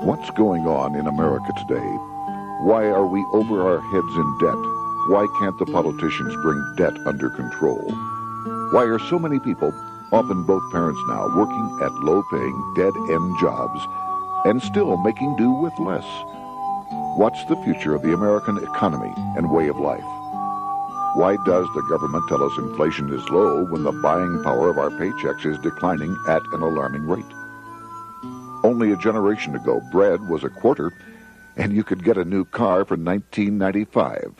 What's going on in America today? Why are we over our heads in debt? Why can't the politicians bring debt under control? Why are so many people, often both parents now, working at low-paying, dead-end jobs and still making do with less? What's the future of the American economy and way of life? Why does the government tell us inflation is low when the buying power of our paychecks is declining at an alarming rate? Only a generation ago, bread was a quarter, and you could get a new car for $19.95.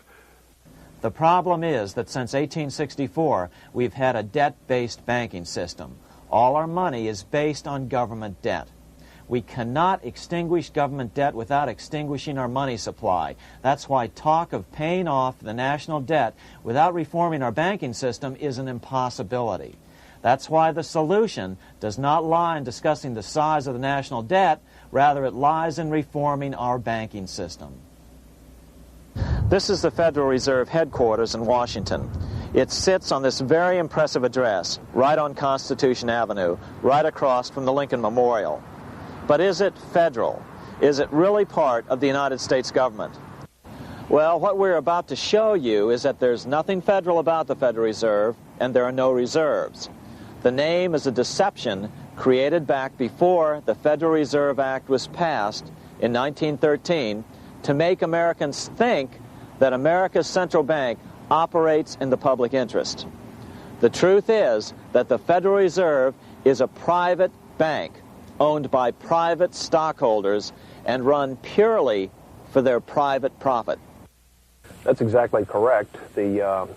The problem is that since 1864, we've had a debt-based banking system. All our money is based on government debt. We cannot extinguish government debt without extinguishing our money supply. That's why talk of paying off the national debt without reforming our banking system is an impossibility. That's why the solution does not lie in discussing the size of the national debt, rather it lies in reforming our banking system. This is the Federal Reserve headquarters in Washington. It sits on this very impressive address, right on Constitution Avenue, right across from the Lincoln Memorial. But is it federal? Is it really part of the United States government? Well, what we're about to show you is that there's nothing federal about the Federal Reserve, and there are no reserves. The name is a deception created back before the Federal Reserve Act was passed in 1913 to make Americans think that America's central bank operates in the public interest. The truth is that the Federal Reserve is a private bank owned by private stockholders and run purely for their private profit. That's exactly correct. The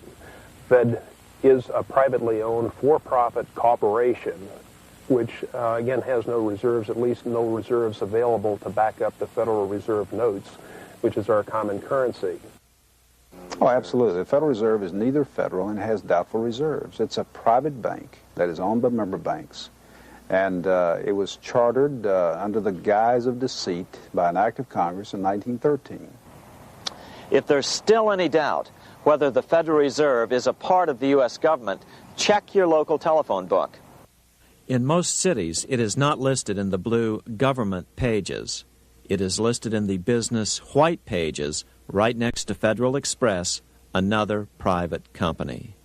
Fed is a privately owned for-profit corporation which, again, has no reserves, at least no reserves available to back up the Federal Reserve notes, which is our common currency. Oh, absolutely. The Federal Reserve is neither federal and has doubtful reserves. It's a private bank that is owned by member banks. And it was chartered under the guise of deceit by an act of Congress in 1913. If there's still any doubt whether the Federal Reserve is a part of the U.S. government, check your local telephone book. In most cities, it is not listed in the blue government pages. It is listed in the business white pages right next to Federal Express, another private company.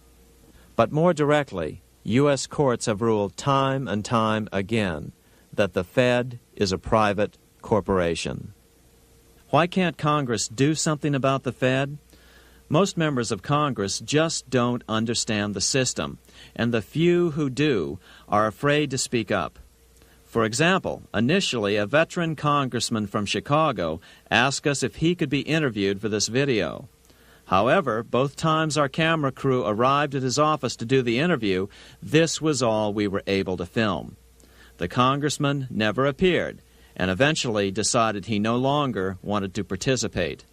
But more directly, U.S. courts have ruled time and time again that the Fed is a private corporation. Why can't Congress do something about the Fed? Most members of Congress just don't understand the system, and the few who do are afraid to speak up. For example, initially a veteran congressman from Chicago asked us if he could be interviewed for this video. However, both times our camera crew arrived at his office to do the interview, this was all we were able to film. The congressman never appeared, and eventually decided he no longer wanted to participate.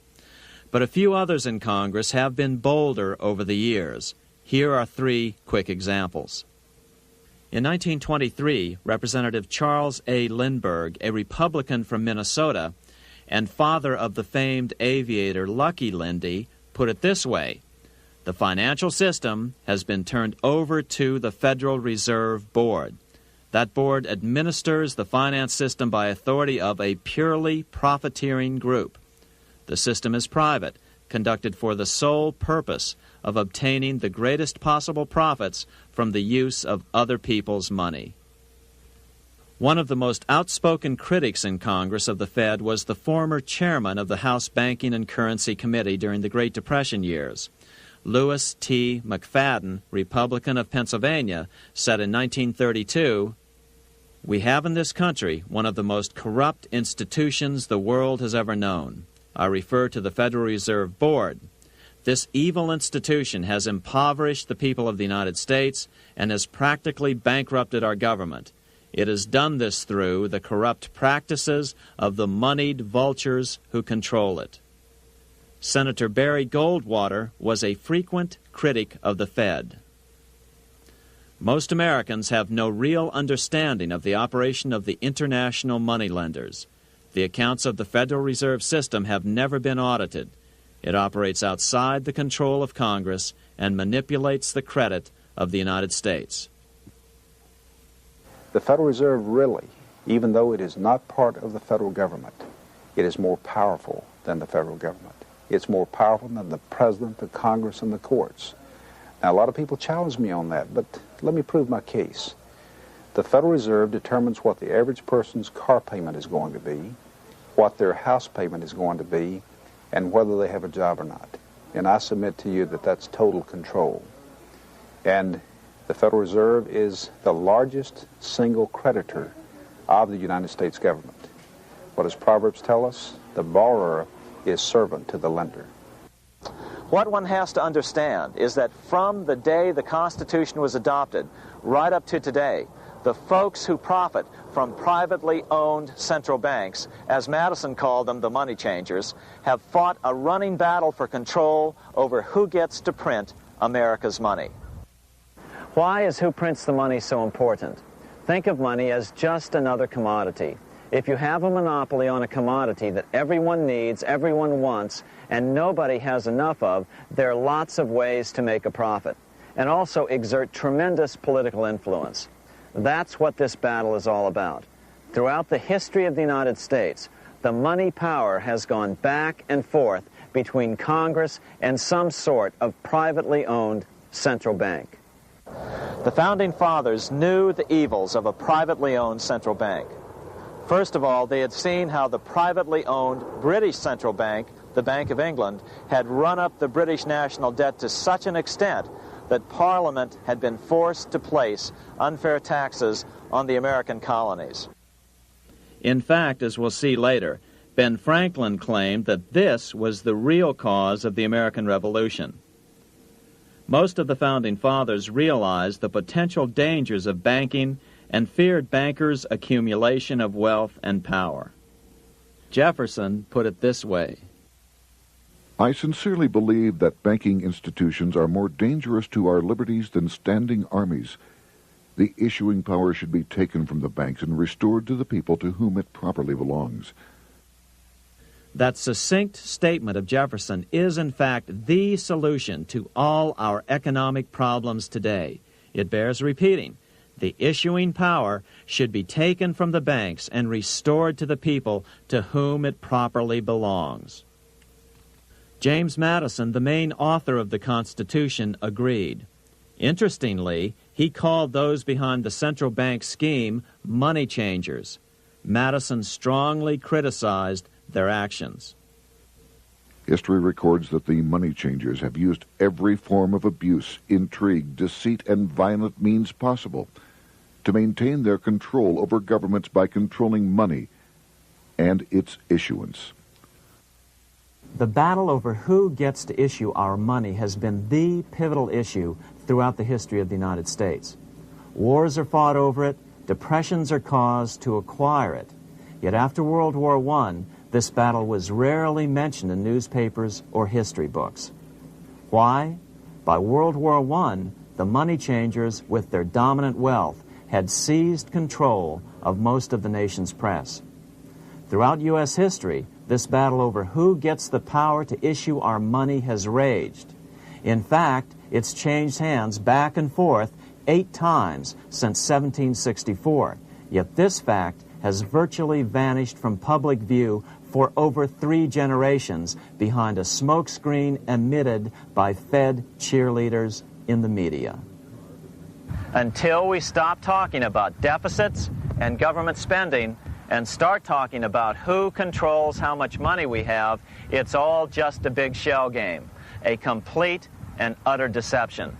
But a few others in Congress have been bolder over the years. Here are 3 quick examples. In 1923, Representative Charles A. Lindbergh, a Republican from Minnesota, and father of the famed aviator Lucky Lindy, put it this way: the financial system has been turned over to the Federal Reserve Board. That board administers the finance system by authority of a purely profiteering group. The system is private, conducted for the sole purpose of obtaining the greatest possible profits from the use of other people's money. One of the most outspoken critics in Congress of the Fed was the former chairman of the House Banking and Currency Committee during the Great Depression years. Louis T. McFadden, Republican of Pennsylvania, said in 1932, "We have in this country one of the most corrupt institutions the world has ever known. I refer to the Federal Reserve Board. This evil institution has impoverished the people of the United States and has practically bankrupted our government. It has done this through the corrupt practices of the moneyed vultures who control it." Senator Barry Goldwater was a frequent critic of the Fed. Most Americans have no real understanding of the operation of the international moneylenders. The accounts of the Federal Reserve System have never been audited. It operates outside the control of Congress and manipulates the credit of the United States. The Federal Reserve really even though it is not part of the federal government, it is more powerful than the federal government. It's more powerful than the president, the Congress, and the courts. Now, a lot of people challenge me on that, but let me prove my case. The Federal Reserve determines what the average person's car payment is going to be, what their house payment is going to be, and whether they have a job or not. And I submit to you that that's total control. And the Federal Reserve is the largest single creditor of the United States government. What does Proverbs tell us? The borrower is servant to the lender. What one has to understand is that from the day the Constitution was adopted right up to today, the folks who profit from privately owned central banks, as Madison called them, the money changers, have fought a running battle for control over who gets to print America's money. Why is who prints the money so important? Think of money as just another commodity. If you have a monopoly on a commodity that everyone needs, everyone wants, and nobody has enough of, there are lots of ways to make a profit, and also exert tremendous political influence. That's what this battle is all about. Throughout the history of the United States, the money power has gone back and forth between Congress and some sort of privately owned central bank. The Founding Fathers knew the evils of a privately owned central bank. First of all, they had seen how the privately owned British central bank, the Bank of England, had run up the British national debt to such an extent that Parliament had been forced to place unfair taxes on the American colonies. In fact, as we'll see later, Ben Franklin claimed that this was the real cause of the American Revolution. Most of the Founding Fathers realized the potential dangers of banking and feared bankers' accumulation of wealth and power. Jefferson put it this way: I sincerely believe that banking institutions are more dangerous to our liberties than standing armies. The issuing power should be taken from the banks and restored to the people to whom it properly belongs. That succinct statement of Jefferson is, in fact, the solution to all our economic problems today. It bears repeating. The issuing power should be taken from the banks and restored to the people to whom it properly belongs. James Madison, the main author of the Constitution, agreed. Interestingly, he called those behind the central bank scheme money changers. Madison strongly criticized their actions. History records that the money changers have used every form of abuse, intrigue, deceit, and violent means possible to maintain their control over governments by controlling money and its issuance. The battle over who gets to issue our money has been the pivotal issue throughout the history of the United States. Wars are fought over it, depressions are caused to acquire it. Yet after World War I, this battle was rarely mentioned in newspapers or history books. Why? By World War I, the money changers, with their dominant wealth, had seized control of most of the nation's press. Throughout U.S. history, this battle over who gets the power to issue our money has raged. In fact, it's changed hands back and forth 8 times since 1764. Yet this fact has virtually vanished from public view for over 3 generations behind a smokescreen emitted by Fed cheerleaders in the media. Until we stop talking about deficits and government spending and start talking about who controls how much money we have, it's all just a big shell game, a complete and utter deception.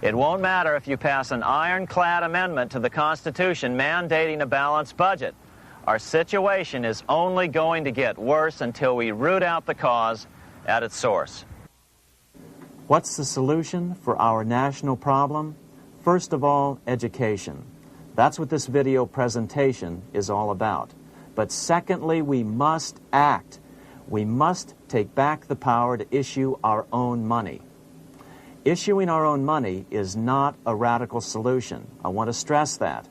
It won't matter if you pass an ironclad amendment to the Constitution mandating a balanced budget. Our situation is only going to get worse until we root out the cause at its source. What's the solution for our national problem? First of all, education. That's what this video presentation is all about. But secondly, we must act. We must take back the power to issue our own money. Issuing our own money is not a radical solution. I want to stress that.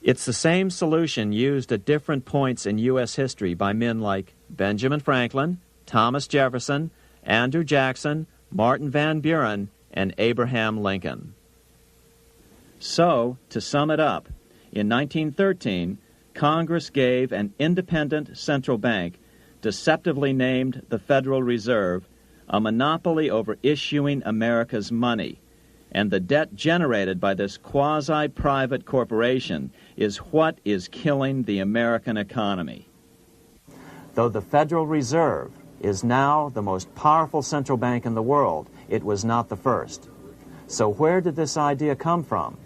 It's the same solution used at different points in U.S. history by men like Benjamin Franklin, Thomas Jefferson, Andrew Jackson, Martin Van Buren, and Abraham Lincoln. So, to sum it up, in 1913, Congress gave an independent central bank, deceptively named the Federal Reserve, a monopoly over issuing America's money, and the debt generated by this quasi-private corporation is what is killing the American economy. Though the Federal Reserve is now the most powerful central bank in the world, it was not the first. So where did this idea come from?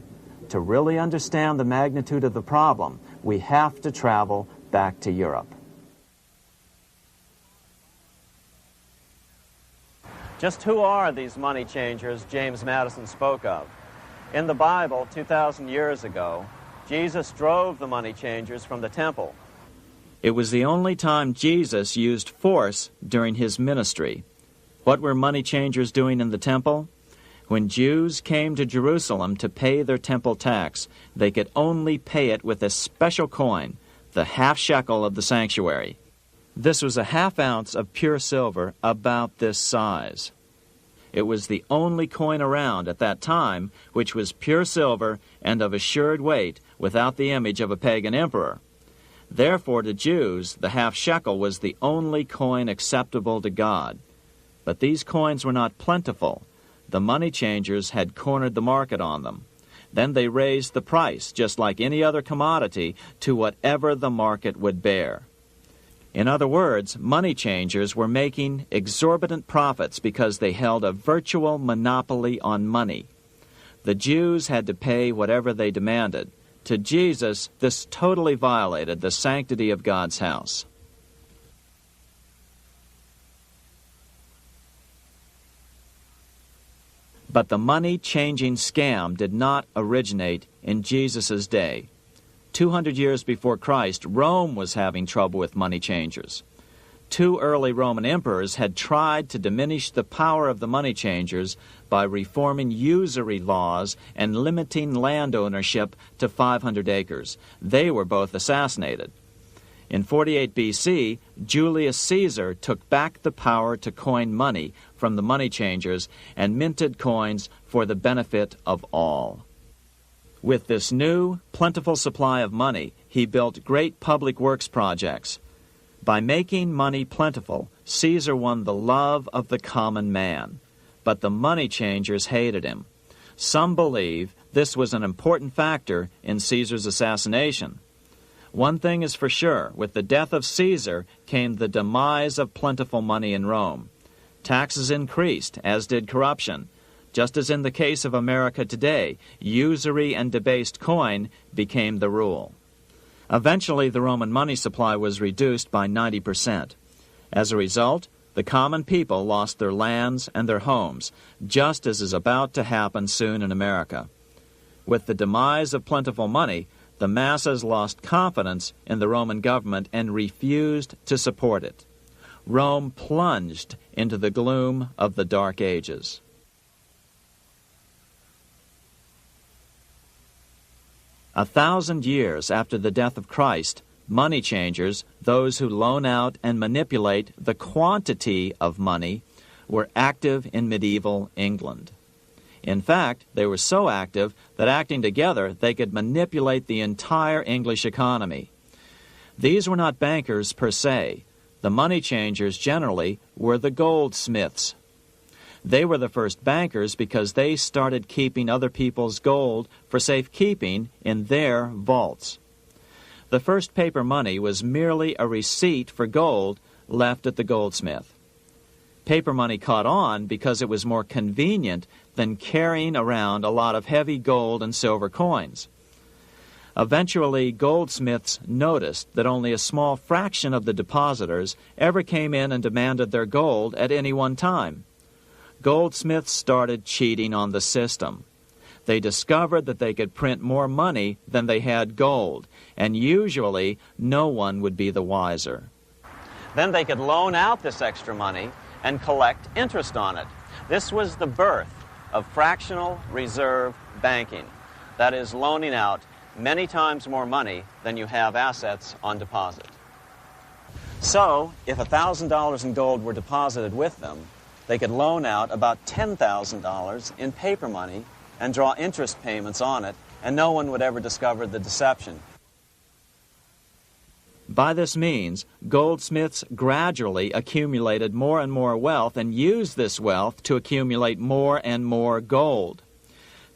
To really understand the magnitude of the problem, we have to travel back to Europe. Just who are these money changers James Madison spoke of? In the Bible, 2,000 years ago, Jesus drove the money changers from the temple. It was the only time Jesus used force during his ministry. What were money changers doing in the temple? When Jews came to Jerusalem to pay their temple tax, they could only pay it with a special coin, the half shekel of the sanctuary. This was a half ounce of pure silver about this size. It was the only coin around at that time which was pure silver and of assured weight without the image of a pagan emperor. Therefore, to Jews, the half shekel was the only coin acceptable to God. But these coins were not plentiful. The money changers had cornered the market on them. Then they raised the price, just like any other commodity, to whatever the market would bear. In other words, money changers were making exorbitant profits because they held a virtual monopoly on money. The Jews had to pay whatever they demanded. To Jesus, this totally violated the sanctity of God's house. But the money-changing scam did not originate in Jesus' day. 200 years before Christ, Rome was having trouble with money changers. 2 early Roman emperors had tried to diminish the power of the money changers by reforming usury laws and limiting land ownership to 500 acres. They were both assassinated. In 48 B.C., Julius Caesar took back the power to coin money from the money changers and minted coins for the benefit of all. With this new, plentiful supply of money, he built great public works projects. By making money plentiful, Caesar won the love of the common man. But the money changers hated him. Some believe this was an important factor in Caesar's assassination. One thing is for sure, with the death of Caesar came the demise of plentiful money in Rome. Taxes increased, as did corruption. Just as in the case of America today, usury and debased coin became the rule. Eventually, the Roman money supply was reduced by 90%. As a result, the common people lost their lands and their homes, just as is about to happen soon in America. With the demise of plentiful money, the masses lost confidence in the Roman government and refused to support it. Rome plunged into the gloom of the Dark Ages. A 1,000 years after the death of Christ, money changers, those who loan out and manipulate the quantity of money, were active in medieval England. In fact, they were so active that acting together, they could manipulate the entire English economy. These were not bankers per se. The money changers generally were the goldsmiths. They were the first bankers because they started keeping other people's gold for safekeeping in their vaults. The first paper money was merely a receipt for gold left at the goldsmith. Paper money caught on because it was more convenient than carrying around a lot of heavy gold and silver coins. Eventually, goldsmiths noticed that only a small fraction of the depositors ever came in and demanded their gold at any one time. Goldsmiths started cheating on the system. They discovered that they could print more money than they had gold, and usually no one would be the wiser. Then they could loan out this extra money and collect interest on it. This was the birth of fractional reserve banking. That is, loaning out many times more money than you have assets on deposit. So, if $1,000 in gold were deposited with them, they could loan out about $10,000 in paper money and draw interest payments on it, and no one would ever discover the deception. By this means, goldsmiths gradually accumulated more and more wealth and used this wealth to accumulate more and more gold.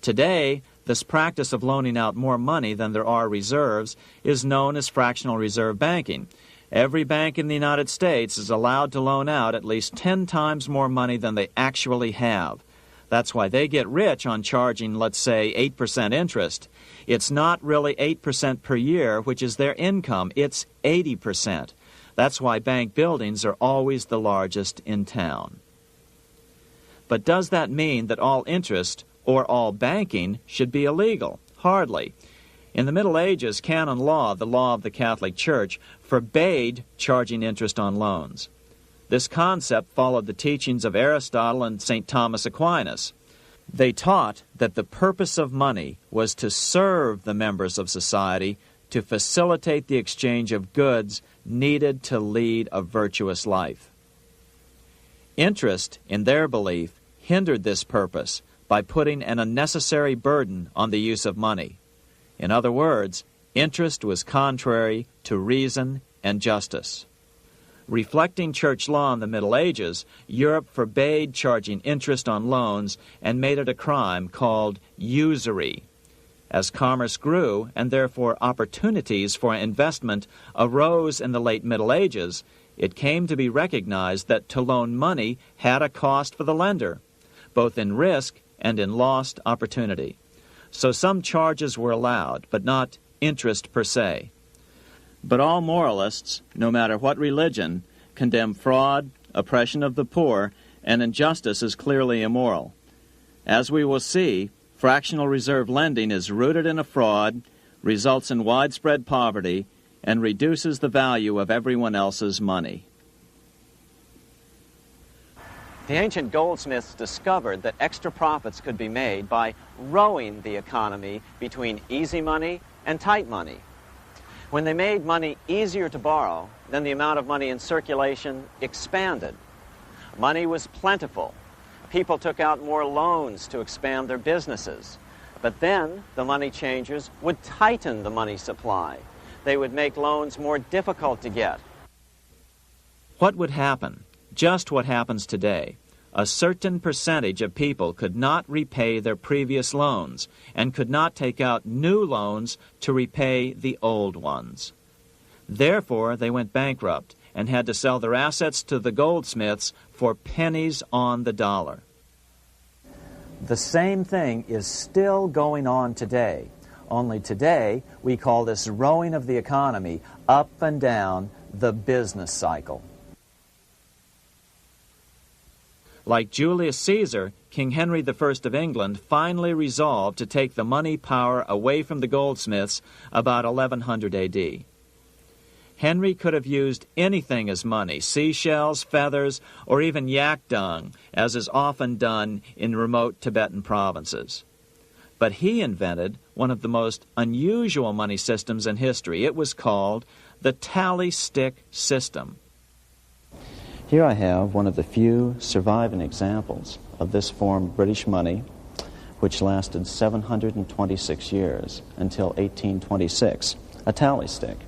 Today, this practice of loaning out more money than there are reserves is known as fractional reserve banking. Every bank in the United States is allowed to loan out at least 10 times more money than they actually have. That's why they get rich on charging, let's say, 8% interest. It's not really 8% per year, which is their income. It's 80%. That's why bank buildings are always the largest in town. But does that mean that all interest or all banking should be illegal? Hardly. In the Middle Ages, canon law, the law of the Catholic Church, forbade charging interest on loans. This concept followed the teachings of Aristotle and St. Thomas Aquinas. They taught that the purpose of money was to serve the members of society, to facilitate the exchange of goods needed to lead a virtuous life. Interest, in their belief, hindered this purpose by putting an unnecessary burden on the use of money. In other words, interest was contrary to reason and justice. Reflecting church law in the Middle Ages, Europe forbade charging interest on loans and made it a crime called usury. As commerce grew, and therefore opportunities for investment arose in the late Middle Ages, it came to be recognized that to loan money had a cost for the lender, both in risk and in lost opportunity. So some charges were allowed, but not interest per se. But all moralists, no matter what religion, condemn fraud, oppression of the poor, and injustice as clearly immoral. As we will see, fractional reserve lending is rooted in a fraud, results in widespread poverty, and reduces the value of everyone else's money. The ancient goldsmiths discovered that extra profits could be made by rowing the economy between easy money and tight money. When they made money easier to borrow, then the amount of money in circulation expanded. Money was plentiful. People took out more loans to expand their businesses. But then the money changers would tighten the money supply. They would make loans more difficult to get. What would happen? Just what happens today. A certain percentage of people could not repay their previous loans and could not take out new loans to repay the old ones. Therefore, they went bankrupt and had to sell their assets to the goldsmiths for pennies on the dollar. The same thing is still going on today. Only today, we call this rowing of the economy up and down the business cycle. Like Julius Caesar, King Henry I of England finally resolved to take the money power away from the goldsmiths about 1100 A.D. Henry could have used anything as money, seashells, feathers, or even yak dung, as is often done in remote Tibetan provinces. But he invented one of the most unusual money systems in history. It was called the tally stick system. Here I have one of the few surviving examples of this form of British money, which lasted 726 years until 1826, a tally stick.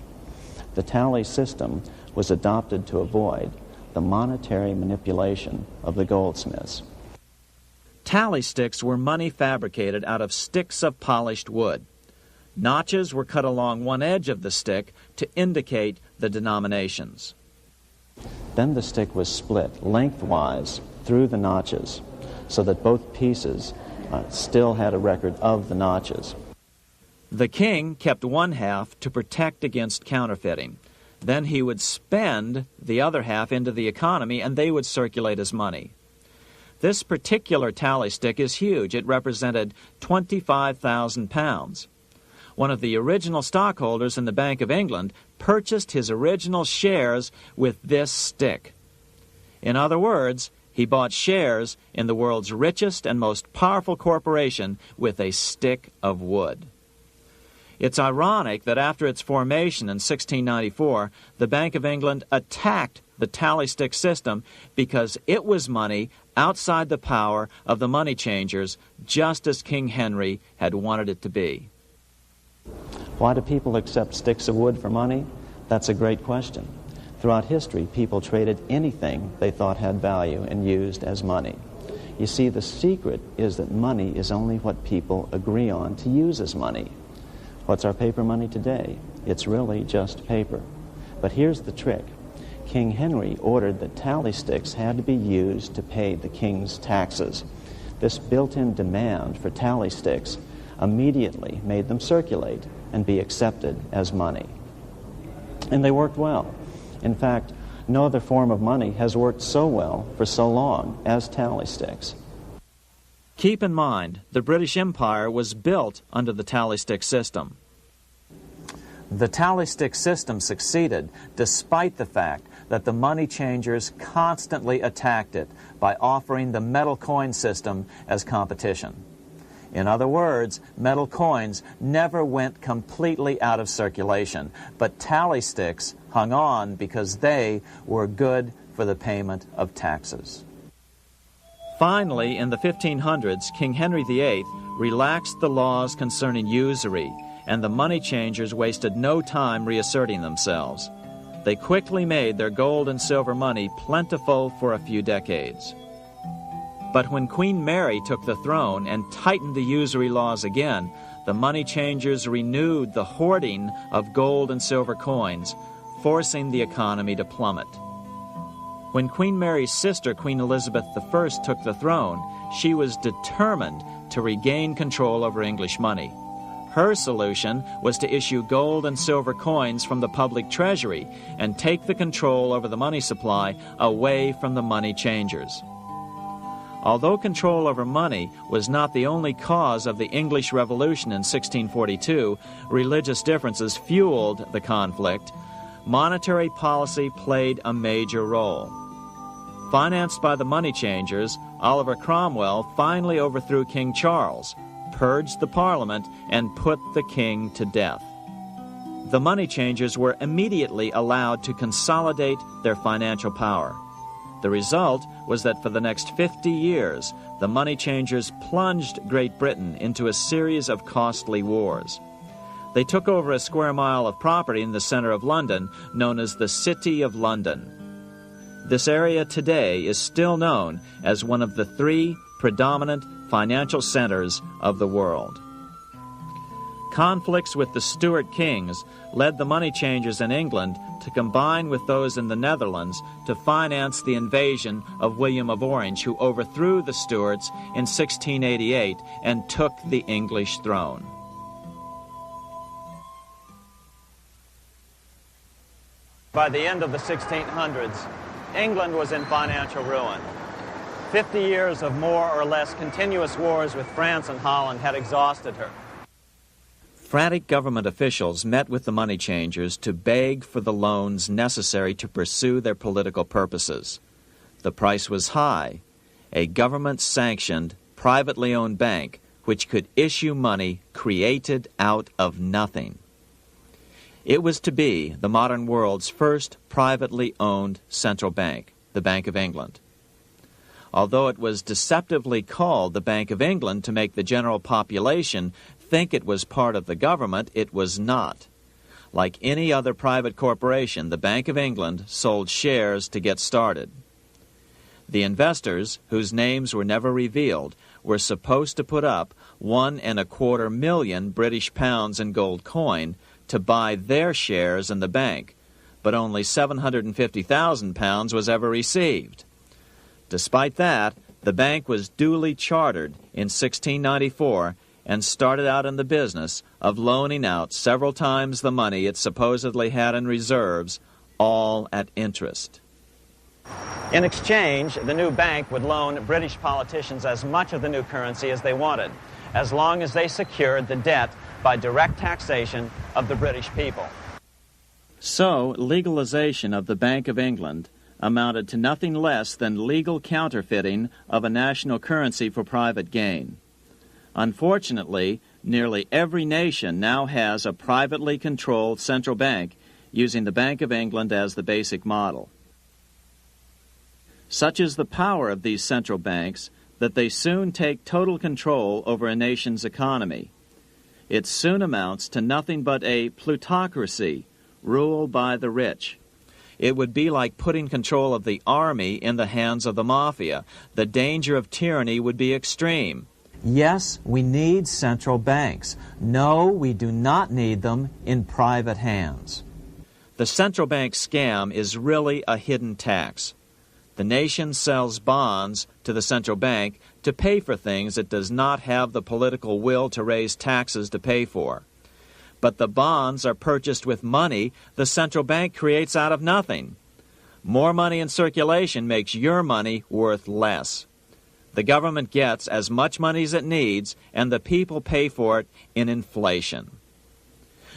The tally system was adopted to avoid the monetary manipulation of the goldsmiths. Tally sticks were money fabricated out of sticks of polished wood. Notches were cut along one edge of the stick to indicate the denominations. Then the stick was split lengthwise through the notches so that both pieces still had a record of the notches. The king kept one half to protect against counterfeiting. Then he would spend the other half into the economy and they would circulate as money. This particular tally stick is huge. It represented 25,000 pounds. One of the original stockholders in the Bank of England purchased his original shares with this stick. In other words, he bought shares in the world's richest and most powerful corporation with a stick of wood. It's ironic that after its formation in 1694, the Bank of England attacked the tally stick system because it was money outside the power of the money changers, just as King Henry had wanted it to be. Why do people accept sticks of wood for money? That's a great question. Throughout history, people traded anything they thought had value and used as money. You see, the secret is that money is only what people agree on to use as money. What's our paper money today? It's really just paper. But here's the trick. King Henry ordered that tally sticks had to be used to pay the king's taxes. This built-in demand for tally sticks immediately made them circulate and be accepted as money. And they worked well. In fact, no other form of money has worked so well for so long as tally sticks. Keep in mind, the British Empire was built under the tally stick system. The tally stick system succeeded despite the fact that the money changers constantly attacked it by offering the metal coin system as competition. In other words, metal coins never went completely out of circulation, but tally sticks hung on because they were good for the payment of taxes. Finally, in the 1500s, King Henry VIII relaxed the laws concerning usury, and the money changers wasted no time reasserting themselves. They quickly made their gold and silver money plentiful for a few decades. But when Queen Mary took the throne and tightened the usury laws again, the money changers renewed the hoarding of gold and silver coins, forcing the economy to plummet. When Queen Mary's sister, Queen Elizabeth I, took the throne, she was determined to regain control over English money. Her solution was to issue gold and silver coins from the public treasury and take the control over the money supply away from the money changers. Although control over money was not the only cause of the English Revolution in 1642, religious differences fueled the conflict. Monetary policy played a major role. Financed by the money changers, Oliver Cromwell finally overthrew King Charles, purged the Parliament, and put the king to death. The money changers were immediately allowed to consolidate their financial power. The result was that for the next 50 years, the money changers plunged Great Britain into a series of costly wars. They took over a square mile of property in the center of London, known as the City of London. This area today is still known as one of the 3 predominant financial centers of the world. Conflicts with the Stuart kings led the money changers in England to combine with those in the Netherlands to finance the invasion of William of Orange, who overthrew the Stuarts in 1688 and took the English throne. By the end of the 1600s, England was in financial ruin. 50 years of more or less continuous wars with France and Holland had exhausted her. Frantic government officials met with the money changers to beg for the loans necessary to pursue their political purposes. The price was high: a government-sanctioned, privately owned bank which could issue money created out of nothing. It was to be the modern world's first privately owned central bank, the Bank of England. Although it was deceptively called the Bank of England to make the general population think it was part of the government, it was not. Like any other private corporation, the Bank of England sold shares to get started. The investors, whose names were never revealed, were supposed to put up £1.25 million British pounds in gold coin to buy their shares in the bank, but only £750,000 was ever received. Despite that, the bank was duly chartered in 1694 and started out in the business of loaning out several times the money it supposedly had in reserves, all at interest. In exchange, the new bank would loan British politicians as much of the new currency as they wanted, as long as they secured the debt by direct taxation of the British people. So, legalization of the Bank of England amounted to nothing less than legal counterfeiting of a national currency for private gain. Unfortunately, nearly every nation now has a privately controlled central bank using the Bank of England as the basic model. Such is the power of these central banks that they soon take total control over a nation's economy. It soon amounts to nothing but a plutocracy, rule by the rich. It would be like putting control of the army in the hands of the mafia. The danger of tyranny would be extreme. Yes, we need central banks. No, we do not need them in private hands. The central bank scam is really a hidden tax. The nation sells bonds to the central bank to pay for things it does not have the political will to raise taxes to pay for. But the bonds are purchased with money the central bank creates out of nothing. More money in circulation makes your money worth less. The government gets as much money as it needs, and the people pay for it in inflation.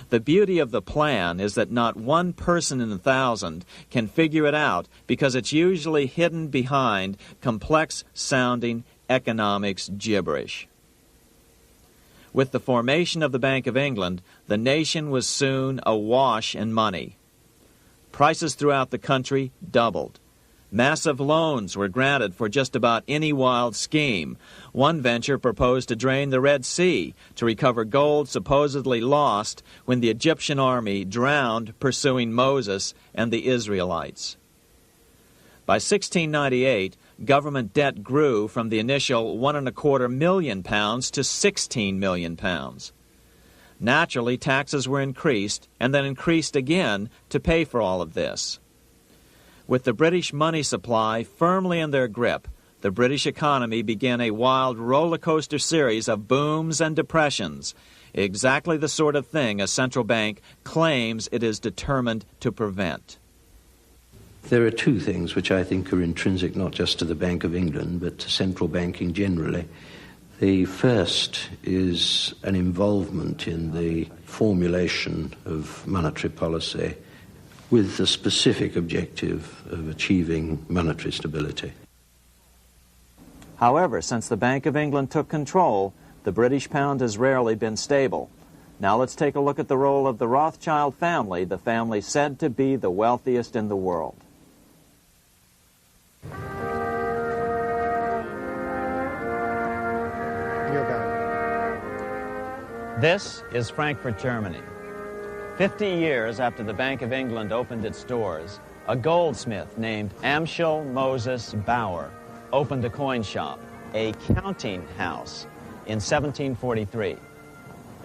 The beauty of the plan is that not one person in 1,000 can figure it out because it's usually hidden behind complex-sounding economics gibberish. With the formation of the Bank of England, the nation was soon awash in money. Prices throughout the country doubled. Massive loans were granted for just about any wild scheme. One venture proposed to drain the Red Sea to recover gold supposedly lost when the Egyptian army drowned pursuing Moses and the Israelites. By 1698, government debt grew from the initial £1.25 million to £16 million. Naturally, taxes were increased and then increased again to pay for all of this. With the British money supply firmly in their grip, the British economy began a wild roller coaster series of booms and depressions, exactly the sort of thing a central bank claims it is determined to prevent. There are two things which I think are intrinsic not just to the Bank of England, but to central banking generally. The first is an involvement in the formulation of monetary policy with the specific objective of achieving monetary stability. However, since the Bank of England took control, the British pound has rarely been stable. Now let's take a look at the role of the Rothschild family, the family said to be the wealthiest in the world. This is Frankfurt, Germany. 50 years after the Bank of England opened its doors, a goldsmith named Amschel Moses Bauer opened a coin shop, a counting house, in 1743.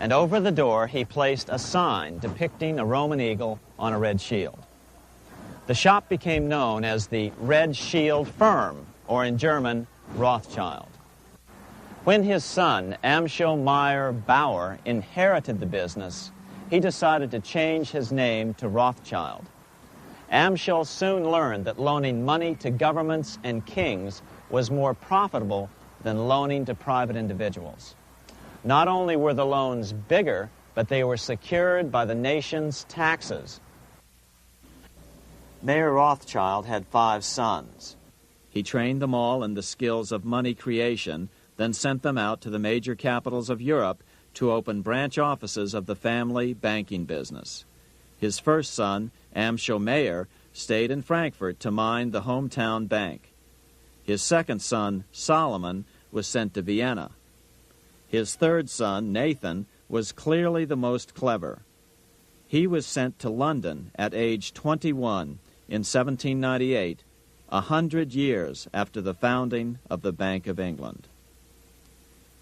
And over the door he placed a sign depicting a Roman eagle on a red shield. The shop became known as the Red Shield Firm, or in German, Rothschild. When his son, Amschel Meyer Bauer, inherited the business, he decided to change his name to Rothschild. Amschel soon learned that loaning money to governments and kings was more profitable than loaning to private individuals. Not only were the loans bigger, but they were secured by the nation's taxes. Mayer Rothschild had 5 sons. He trained them all in the skills of money creation, then sent them out to the major capitals of Europe to open branch offices of the family banking business. His first son, Amschel Meyer, stayed in Frankfurt to mind the hometown bank. His second son, Solomon, was sent to Vienna. His third son, Nathan, was clearly the most clever. He was sent to London at age 21 in 1798, 100 years after the founding of the Bank of England.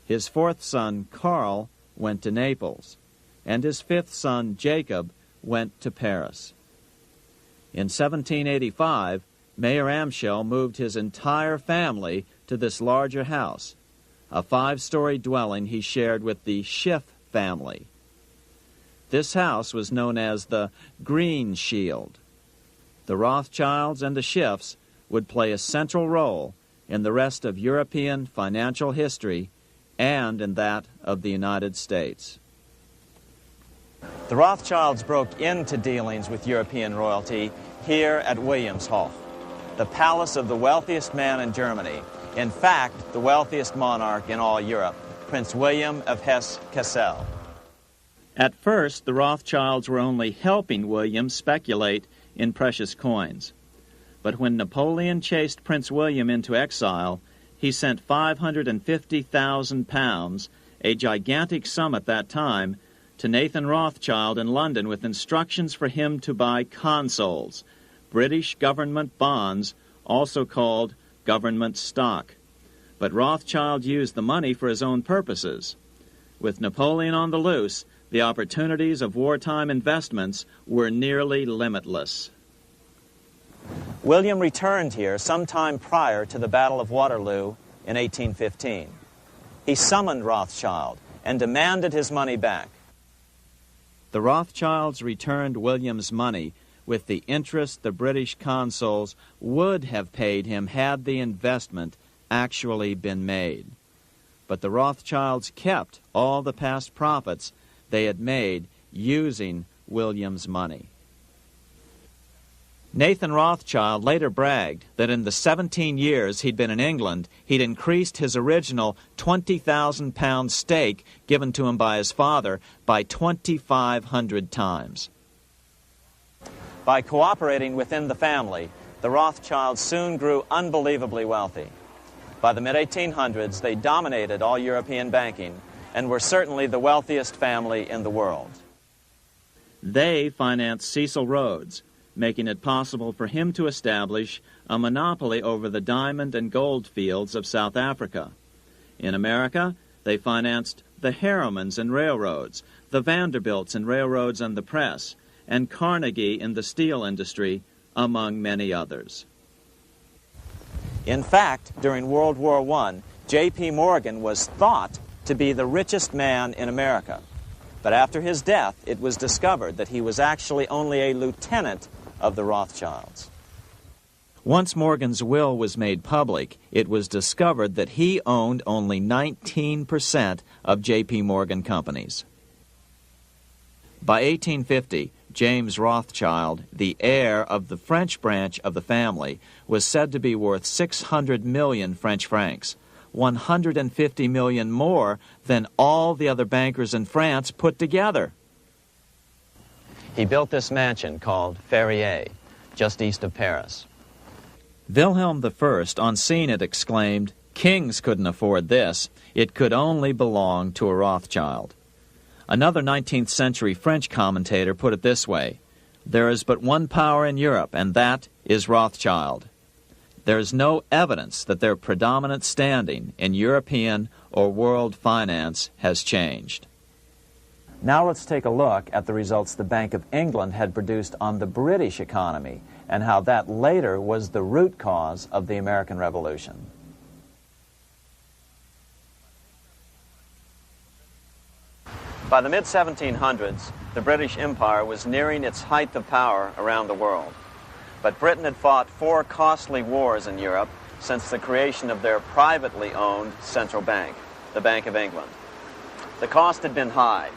His fourth son, Karl, went to Naples, and his fifth son, Jacob, went to Paris. In 1785, Mayer Amschel moved his entire family to this larger house, a 5-story dwelling he shared with the Schiff family. This house was known as the Green Shield. The Rothschilds and the Schiffs would play a central role in the rest of European financial history and in that of the United States. The Rothschilds broke into dealings with European royalty here at Wilhelmshof, the palace of the wealthiest man in Germany. In fact, the wealthiest monarch in all Europe, Prince William of Hesse-Kassel. At first, the Rothschilds were only helping William speculate in precious coins. But when Napoleon chased Prince William into exile, he sent £550,000, a gigantic sum at that time, to Nathan Rothschild in London with instructions for him to buy consols, British government bonds, also called government stock. But Rothschild used the money for his own purposes. With Napoleon on the loose, the opportunities of wartime investments were nearly limitless. William returned here sometime prior to the Battle of Waterloo in 1815. He summoned Rothschild and demanded his money back. The Rothschilds returned William's money with the interest the British consuls would have paid him had the investment actually been made. But the Rothschilds kept all the past profits they had made using William's money. Nathan Rothschild later bragged that in the 17 years he'd been in England, he'd increased his original £20,000 stake given to him by his father by 2,500 times. By cooperating within the family, the Rothschilds soon grew unbelievably wealthy. By the mid-1800s, they dominated all European banking and were certainly the wealthiest family in the world. They financed Cecil Rhodes, making it possible for him to establish a monopoly over the diamond and gold fields of South Africa. In America, they financed the Harrimans and railroads, the Vanderbilts and railroads and the press, and Carnegie in the steel industry, among many others. In fact, during World War I, J.P. Morgan was thought to be the richest man in America. But after his death, it was discovered that he was actually only a lieutenant of the Rothschilds. Once Morgan's will was made public, it was discovered that he owned only 19% of J.P. Morgan companies. By 1850, James Rothschild, the heir of the French branch of the family, was said to be worth 600 million French francs, 150 million more than all the other bankers in France put together. He built this mansion called Ferrier, just east of Paris. Wilhelm I, on seeing it, exclaimed, "Kings couldn't afford this. It could only belong to a Rothschild." Another 19th century French commentator put it this way: "There is but one power in Europe, and that is Rothschild." There is no evidence that their predominant standing in European or world finance has changed. Now let's take a look at the results the Bank of England had produced on the British economy and how that later was the root cause of the American Revolution. By the mid-1700s, the British Empire was nearing its height of power around the world. But Britain had fought 4 costly wars in Europe since the creation of their privately owned central bank, the Bank of England. The cost had been high.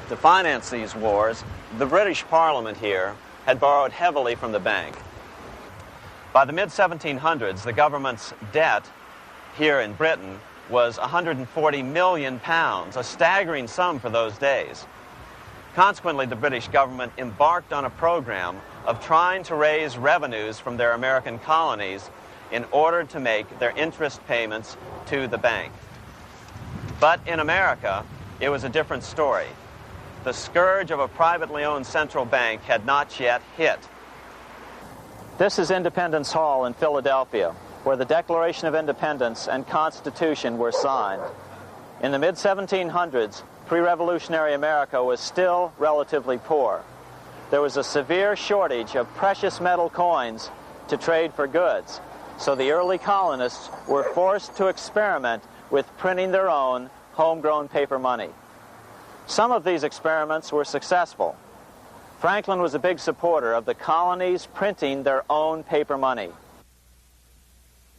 To finance these wars, the British Parliament here had borrowed heavily from the bank. By the mid-1700s, the government's debt here in Britain was £140 million, a staggering sum for those days. Consequently, the British government embarked on a program of trying to raise revenues from their American colonies in order to make their interest payments to the bank. But in America, it was a different story. The scourge of a privately owned central bank had not yet hit. This is Independence Hall in Philadelphia, where the Declaration of Independence and Constitution were signed. In the mid-1700s, pre-revolutionary America was still relatively poor. There was a severe shortage of precious metal coins to trade for goods, so the early colonists were forced to experiment with printing their own homegrown paper money. Some of these experiments were successful. Franklin was a big supporter of the colonies printing their own paper money.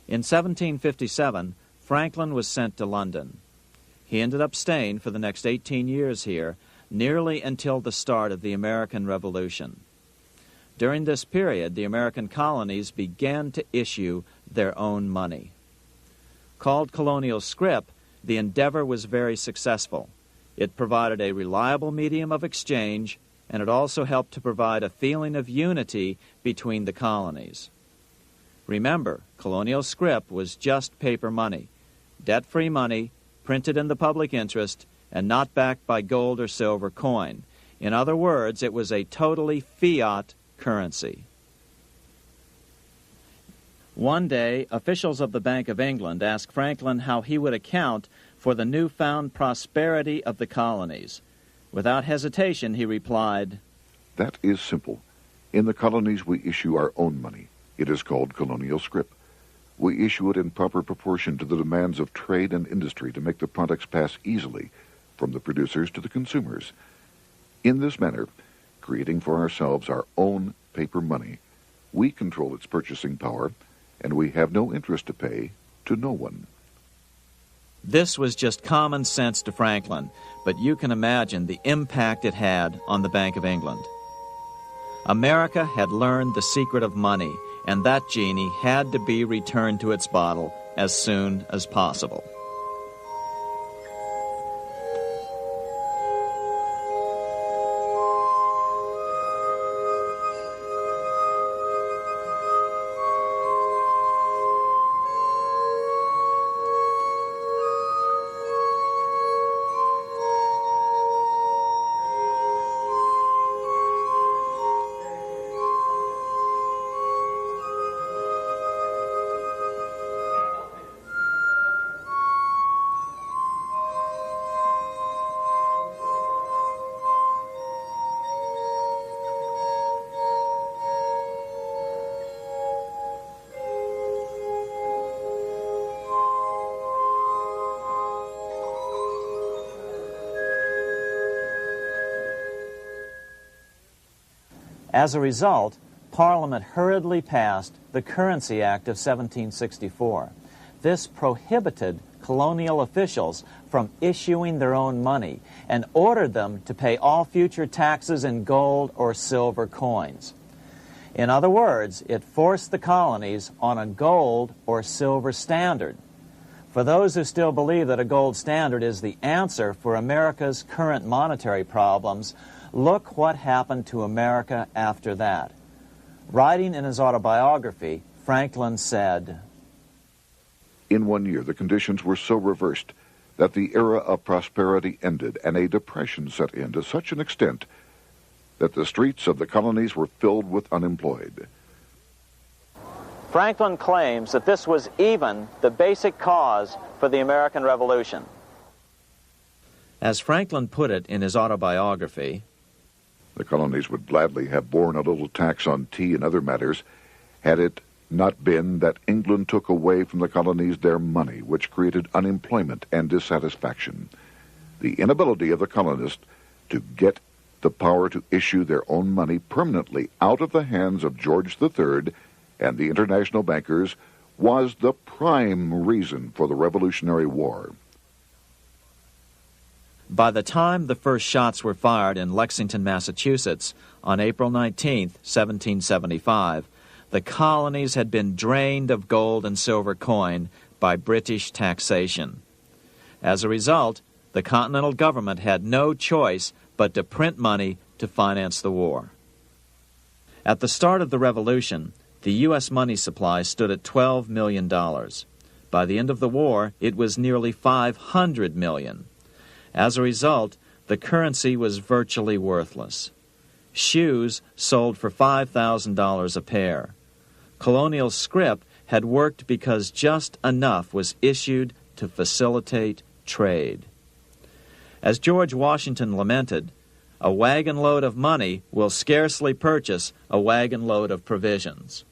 In 1757, Franklin was sent to London. He ended up staying for the next 18 years here, nearly until the start of the American Revolution. During this period, the American colonies began to issue their own money. Called colonial scrip, the endeavor was very successful. It provided a reliable medium of exchange, and it also helped to provide a feeling of unity between the colonies. Remember, colonial scrip was just paper money, debt-free money, printed in the public interest, and not backed by gold or silver coin. In other words, it was a totally fiat currency. One day, officials of the Bank of England asked Franklin how he would account for the newfound prosperity of the colonies. Without hesitation, he replied, "That is simple. In the colonies, we issue our own money. It is called colonial scrip. We issue it in proper proportion to the demands of trade and industry to make the products pass easily from the producers to the consumers. In this manner, creating for ourselves our own paper money, we control its purchasing power, and we have no interest to pay to no one." This was just common sense to Franklin, but you can imagine the impact it had on the Bank of England. America had learned the secret of money, and that genie had to be returned to its bottle as soon as possible. As a result, Parliament hurriedly passed the Currency Act of 1764. This prohibited colonial officials from issuing their own money and ordered them to pay all future taxes in gold or silver coins. In other words, it forced the colonies on a gold or silver standard. For those who still believe that a gold standard is the answer for America's current monetary problems, look what happened to America after that. Writing in his autobiography, Franklin said, "In 1 year, the conditions were so reversed that the era of prosperity ended and a depression set in to such an extent that the streets of the colonies were filled with unemployed." Franklin claims that this was even the basic cause for the American Revolution. As Franklin put it in his autobiography, The colonies would gladly have borne a little tax on tea and other matters had it not been that England took away from the colonies their money, which created unemployment and dissatisfaction. The inability of the colonists to get the power to issue their own money permanently out of the hands of George III and the international bankers was the prime reason for the Revolutionary War. By the time the first shots were fired in Lexington, Massachusetts, on April 19, 1775, the colonies had been drained of gold and silver coin by British taxation. As a result, the Continental government had no choice but to print money to finance the war. At the start of the Revolution, the U.S. money supply stood at $12 million. By the end of the war, it was nearly $500 million. As a result, the currency was virtually worthless. Shoes sold for $5,000 a pair. Colonial scrip had worked because just enough was issued to facilitate trade. As George Washington lamented, "A wagon load of money will scarcely purchase a wagon load of provisions."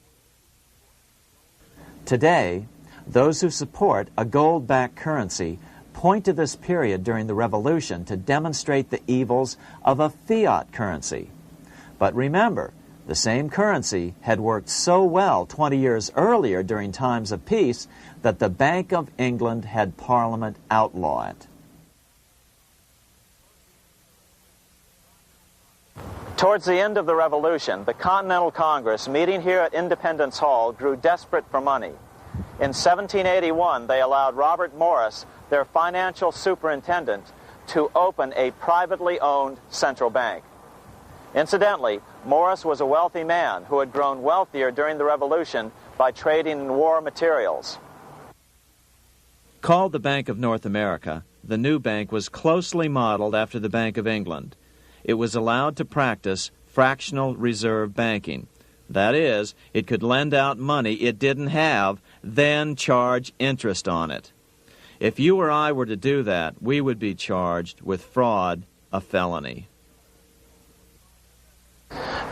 Today, those who support a gold-backed currency point to this period during the Revolution to demonstrate the evils of a fiat currency. But remember, the same currency had worked so well 20 years earlier during times of peace that the Bank of England had Parliament outlaw it. Towards the end of the Revolution, the Continental Congress, meeting here at Independence Hall, grew desperate for money. In 1781, they allowed Robert Morris, their financial superintendent, to open a privately owned central bank. Incidentally, Morris was a wealthy man who had grown wealthier during the Revolution by trading in war materials. Called the Bank of North America, the new bank was closely modeled after the Bank of England. It was allowed to practice fractional reserve banking. That is, it could lend out money it didn't have, then charge interest on it. If you or I were to do that, we would be charged with fraud, a felony.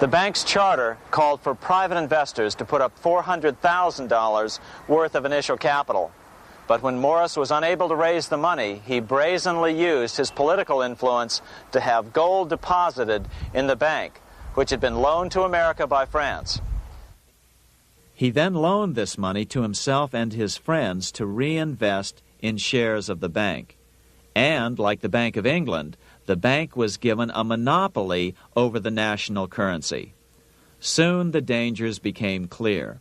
The bank's charter called for private investors to put up $400,000 worth of initial capital. But when Morris was unable to raise the money, he brazenly used his political influence to have gold deposited in the bank, which had been loaned to America by France. He then loaned this money to himself and his friends to reinvest in shares of the bank. And, like the Bank of England, the bank was given a monopoly over the national currency. Soon the dangers became clear.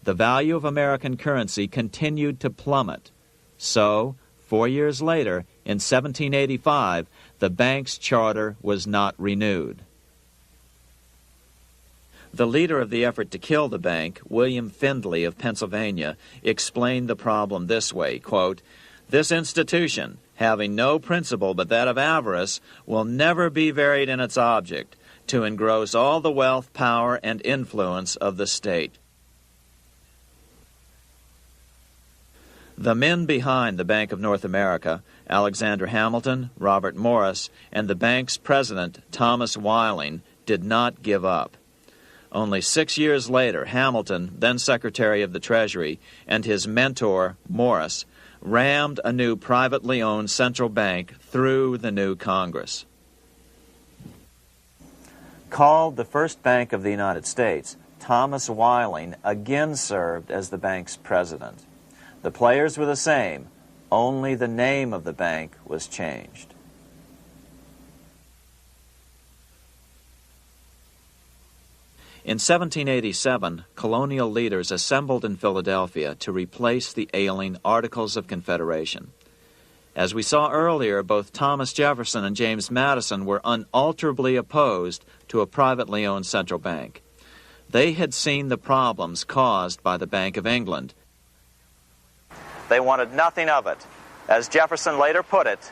The value of American currency continued to plummet. So, 4 years later, in 1785, the bank's charter was not renewed. The leader of the effort to kill the bank, William Findley of Pennsylvania, explained the problem this way, quote, "This institution, having no principle but that of avarice, will never be varied in its object, to engross all the wealth, power, and influence of the state." The men behind the Bank of North America, Alexander Hamilton, Robert Morris, and the bank's president, Thomas Weiling, did not give up. Only 6 years later, Hamilton, then Secretary of the Treasury, and his mentor, Morris, rammed a new privately owned central bank through the new Congress. Called the first bank of the United States, Thomas Weiling again served as the bank's president. The players were the same, only the name of the bank was changed. In 1787, colonial leaders assembled in Philadelphia to replace the ailing Articles of Confederation. As we saw earlier, both Thomas Jefferson and James Madison were unalterably opposed to a privately owned central bank. They had seen the problems caused by the Bank of England. They wanted nothing of it. As Jefferson later put it,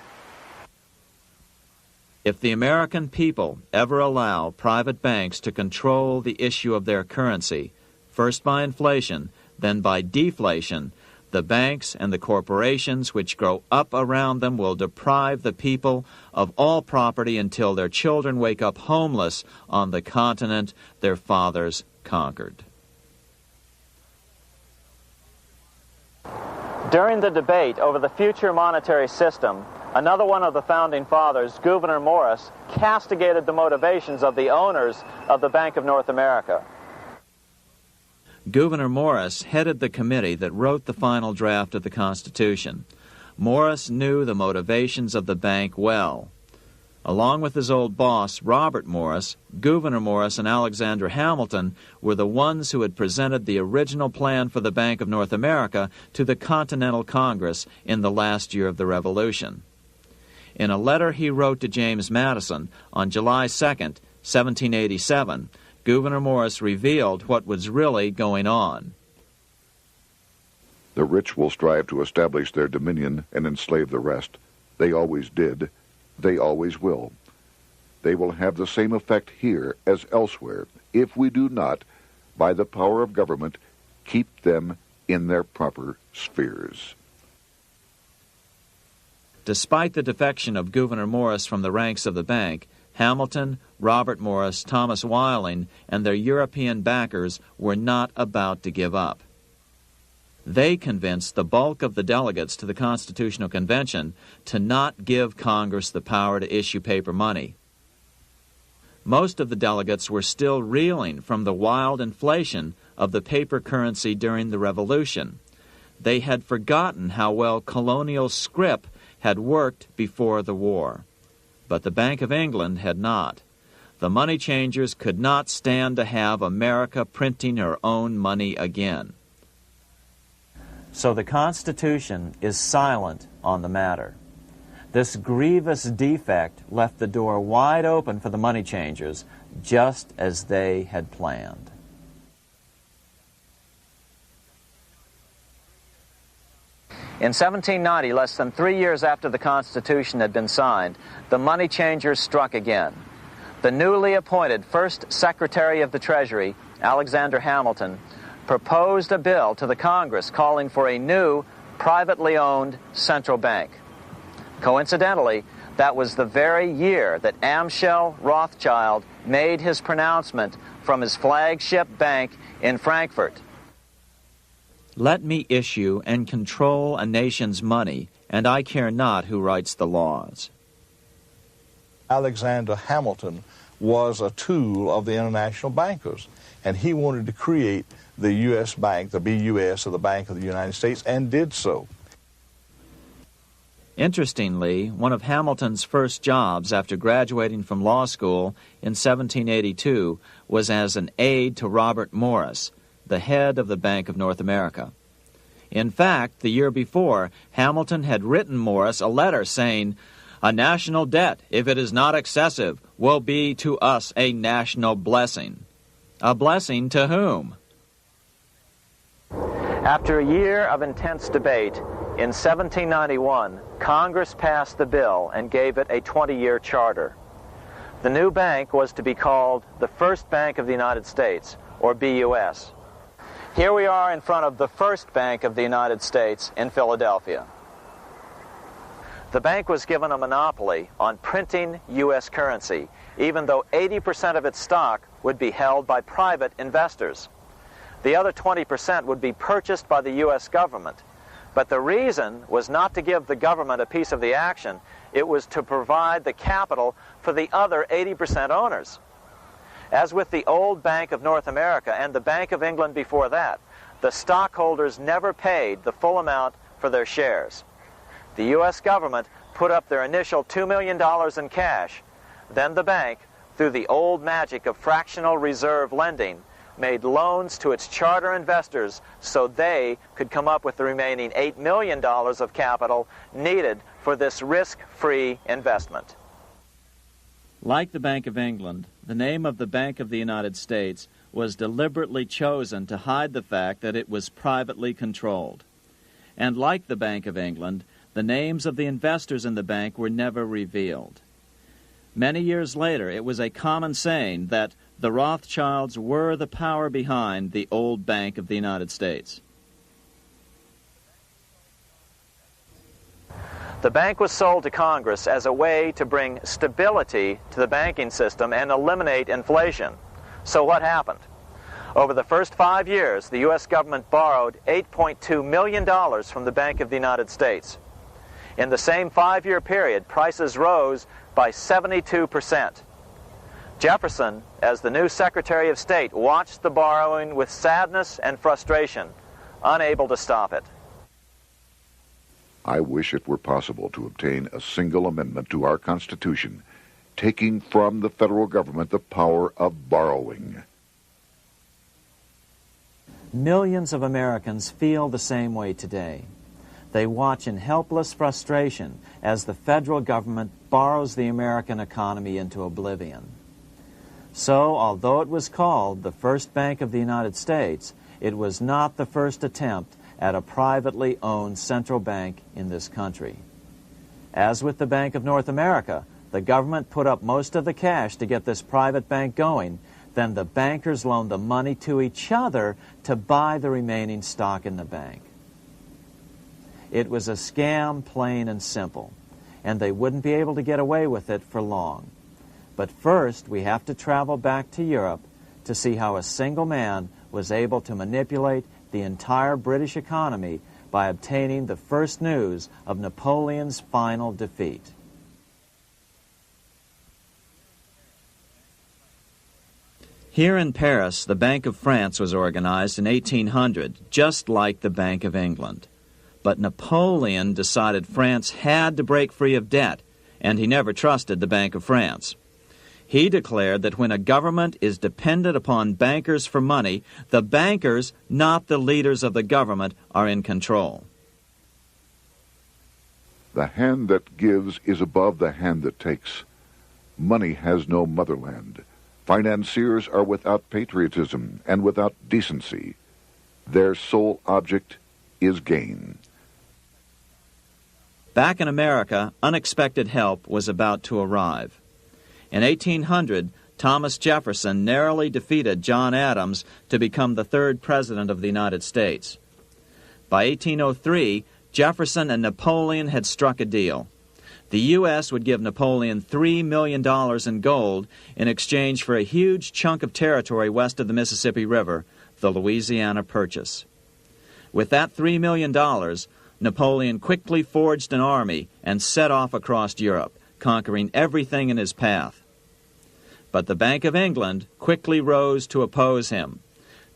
"If the American people ever allow private banks to control the issue of their currency, first by inflation, then by deflation, the banks and the corporations which grow up around them will deprive the people of all property until their children wake up homeless on the continent their fathers conquered." During the debate over the future monetary system, another one of the founding fathers, Gouverneur Morris, castigated the motivations of the owners of the Bank of North America. Gouverneur Morris headed the committee that wrote the final draft of the Constitution. Morris knew the motivations of the bank well. Along with his old boss, Robert Morris, Gouverneur Morris and Alexander Hamilton were the ones who had presented the original plan for the Bank of North America to the Continental Congress in the last year of the Revolution. In a letter he wrote to James Madison on July 2nd, 1787, Gouverneur Morris revealed what was really going on. "The rich will strive to establish their dominion and enslave the rest. They always did. They always will. They will have the same effect here as elsewhere if we do not, by the power of government, keep them in their proper spheres." Despite the defection of Gouverneur Morris from the ranks of the bank, Hamilton, Robert Morris, Thomas Weiling, and their European backers were not about to give up. They convinced the bulk of the delegates to the Constitutional Convention to not give Congress the power to issue paper money. Most of the delegates were still reeling from the wild inflation of the paper currency during the Revolution. They had forgotten how well colonial scrip had worked before the war. But the Bank of England had not. The money changers could not stand to have America printing her own money again. So the Constitution is silent on the matter. This grievous defect left the door wide open for the money changers, just as they had planned. In 1790, less than 3 years after the Constitution had been signed, the money changers struck again. The newly appointed first Secretary of the Treasury, Alexander Hamilton, proposed a bill to the Congress calling for a new, privately owned central bank. Coincidentally, that was the very year that Amschel Rothschild made his pronouncement from his flagship bank in Frankfurt. Let me issue and control a nation's money, and I care not who writes the laws. Alexander Hamilton was a tool of the international bankers, and he wanted to create the U.S. Bank, the BUS, or the Bank of the United States, and did so. Interestingly, one of Hamilton's first jobs after graduating from law school in 1782 was as an aide to Robert Morris, the head of the Bank of North America. In fact, the year before, Hamilton had written Morris a letter saying, "A national debt, if it is not excessive, will be to us a national blessing." A blessing to whom? After a year of intense debate, in 1791, Congress passed the bill and gave it a 20-year charter. The new bank was to be called the First Bank of the United States, or BUS. Here we are in front of the First Bank of the United States in Philadelphia. The bank was given a monopoly on printing U.S. currency, even though 80% of its stock would be held by private investors. The other 20% would be purchased by the U.S. government. But the reason was not to give the government a piece of the action. It was to provide the capital for the other 80% owners. As with the old Bank of North America and the Bank of England before that, the stockholders never paid the full amount for their shares. The U.S. government put up their initial $2 million in cash. Then the bank, through the old magic of fractional reserve lending, made loans to its charter investors so they could come up with the remaining $8 million of capital needed for this risk-free investment. Like the Bank of England, the name of the Bank of the United States was deliberately chosen to hide the fact that it was privately controlled. And like the Bank of England, the names of the investors in the bank were never revealed. Many years later, it was a common saying that the Rothschilds were the power behind the old Bank of the United States. The bank was sold to Congress as a way to bring stability to the banking system and eliminate inflation. So what happened? Over the first 5 years, the U.S. government borrowed $8.2 million from the Bank of the United States. In the same 5-year period, prices rose by 72%. Jefferson, as the new Secretary of State, watched the borrowing with sadness and frustration, unable to stop it. I wish it were possible to obtain a single amendment to our Constitution, taking from the federal government the power of borrowing. Millions of Americans feel the same way today. They watch in helpless frustration as the federal government borrows the American economy into oblivion. So, although it was called the First Bank of the United States, it was not the first attempt at a privately owned central bank in this country. As with the Bank of North America, the government put up most of the cash to get this private bank going, then the bankers loaned the money to each other to buy the remaining stock in the bank. It was a scam, plain and simple, and they wouldn't be able to get away with it for long. But first, we have to travel back to Europe to see how a single man was able to manipulate the entire British economy by obtaining the first news of Napoleon's final defeat. Here in Paris, the Bank of France was organized in 1800, just like the Bank of England. But Napoleon decided France had to break free of debt, and he never trusted the Bank of France. He declared that when a government is dependent upon bankers for money, the bankers, not the leaders of the government, are in control. The hand that gives is above the hand that takes. Money has no motherland. Financiers are without patriotism and without decency. Their sole object is gain. Back in America, unexpected help was about to arrive. In 1800, Thomas Jefferson narrowly defeated John Adams to become the third president of the United States. By 1803, Jefferson and Napoleon had struck a deal. The U.S. would give Napoleon $3 million in gold in exchange for a huge chunk of territory west of the Mississippi River, the Louisiana Purchase. With that $3 million, Napoleon quickly forged an army and set off across Europe, conquering everything in his path. But the Bank of England quickly rose to oppose him.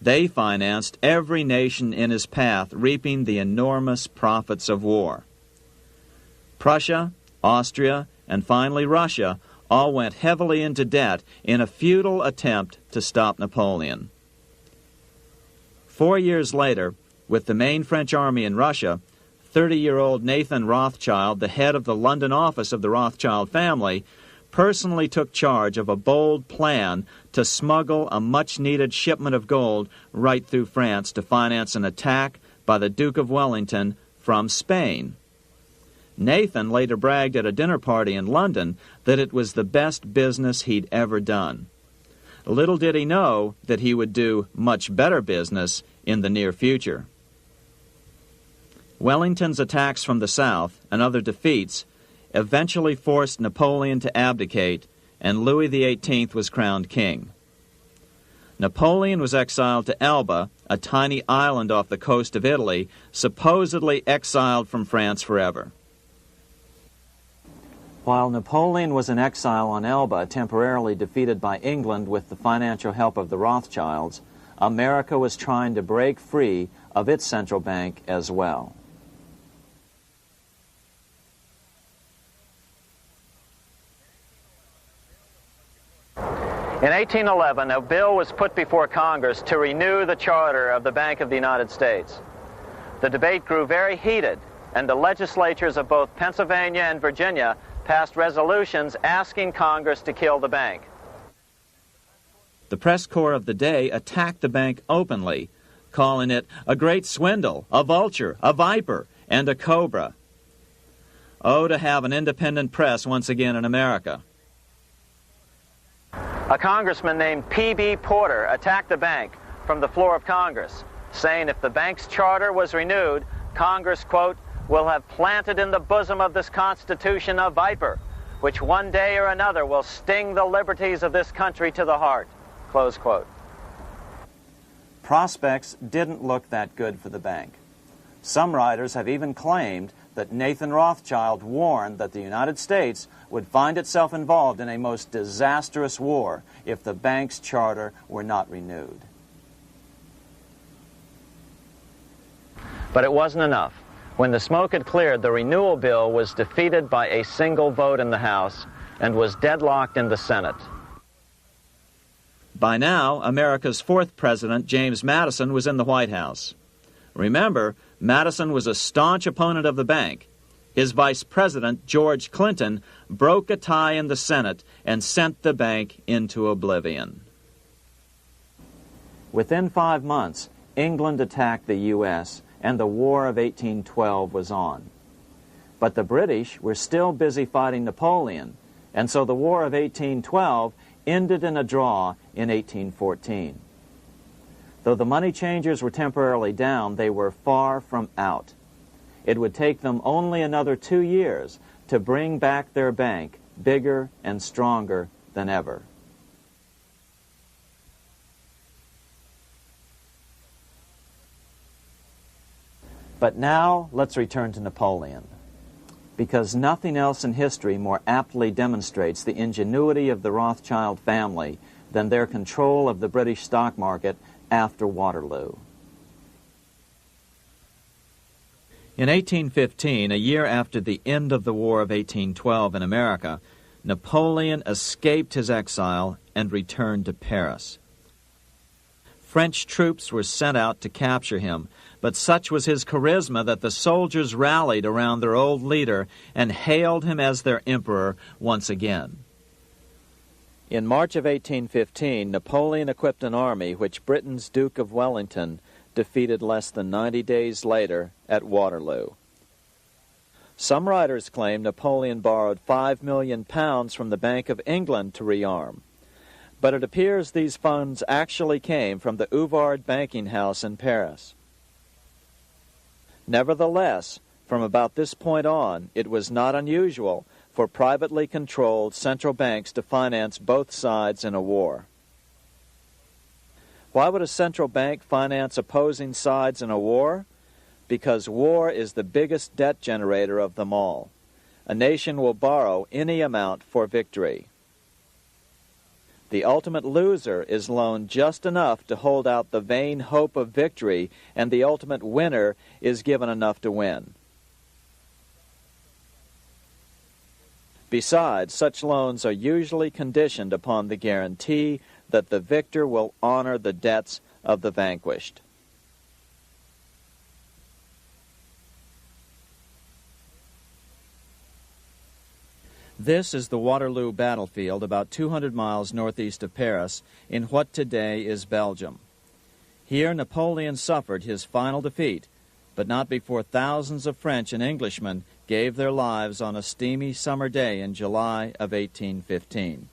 They financed every nation in his path, reaping the enormous profits of war. Prussia, Austria, and finally Russia all went heavily into debt in a futile attempt to stop Napoleon. 4 years later, with the main French army in Russia, 30-year-old Nathan Rothschild, the head of the London office of the Rothschild family, personally took charge of a bold plan to smuggle a much-needed shipment of gold right through France to finance an attack by the Duke of Wellington from Spain. Nathan later bragged at a dinner party in London that it was the best business he'd ever done. Little did he know that he would do much better business in the near future. Wellington's attacks from the south and other defeats eventually forced Napoleon to abdicate, and Louis XVIII was crowned king. Napoleon was exiled to Elba, a tiny island off the coast of Italy, supposedly exiled from France forever. While Napoleon was in exile on Elba, temporarily defeated by England with the financial help of the Rothschilds, America was trying to break free of its central bank as well. In 1811, a bill was put before Congress to renew the charter of the Bank of the United States. The debate grew very heated, and the legislatures of both Pennsylvania and Virginia passed resolutions asking Congress to kill the bank. The press corps of the day attacked the bank openly, calling it a great swindle, a vulture, a viper, and a cobra. Oh, to have an independent press once again in America. A congressman named P.B. Porter attacked the bank from the floor of Congress, saying if the bank's charter was renewed, Congress, quote, will have planted in the bosom of this Constitution a viper, which one day or another will sting the liberties of this country to the heart, close quote. Prospects didn't look that good for the bank. Some writers have even claimed that Nathan Rothschild warned that the United States would find itself involved in a most disastrous war if the bank's charter were not renewed. But it wasn't enough. When the smoke had cleared, the renewal bill was defeated by a single vote in the House and was deadlocked in the Senate. By now, America's fourth president, James Madison, was in the White House. Remember, Madison was a staunch opponent of the bank. His vice president, George Clinton, broke a tie in the Senate and sent the bank into oblivion. Within 5 months, England attacked the U.S., and the War of 1812 was on. But the British were still busy fighting Napoleon, and so the War of 1812 ended in a draw in 1814. Though the money changers were temporarily down, they were far from out. It would take them only another 2 years to bring back their bank bigger and stronger than ever. But now let's return to Napoleon, because nothing else in history more aptly demonstrates the ingenuity of the Rothschild family than their control of the British stock market after Waterloo. In 1815, a year after the end of the War of 1812 in America, Napoleon escaped his exile and returned to Paris. French troops were sent out to capture him, but such was his charisma that the soldiers rallied around their old leader and hailed him as their emperor once again. In March of 1815, Napoleon equipped an army which Britain's Duke of Wellington defeated less than 90 days later at Waterloo. Some writers claim Napoleon borrowed £5 million from the Bank of England to rearm, but it appears these funds actually came from the Ouvard banking house in Paris. Nevertheless, from about this point on, it was not unusual for privately controlled central banks to finance both sides in a war. Why would a central bank finance opposing sides in a war? Because war is the biggest debt generator of them all. A nation will borrow any amount for victory. The ultimate loser is loaned just enough to hold out the vain hope of victory, and the ultimate winner is given enough to win. Besides, such loans are usually conditioned upon the guarantee that the victor will honor the debts of the vanquished. This is the Waterloo battlefield about 200 miles northeast of Paris in what today is Belgium. Here Napoleon suffered his final defeat, but not before thousands of French and Englishmen gave their lives on a steamy summer day in July of 1815.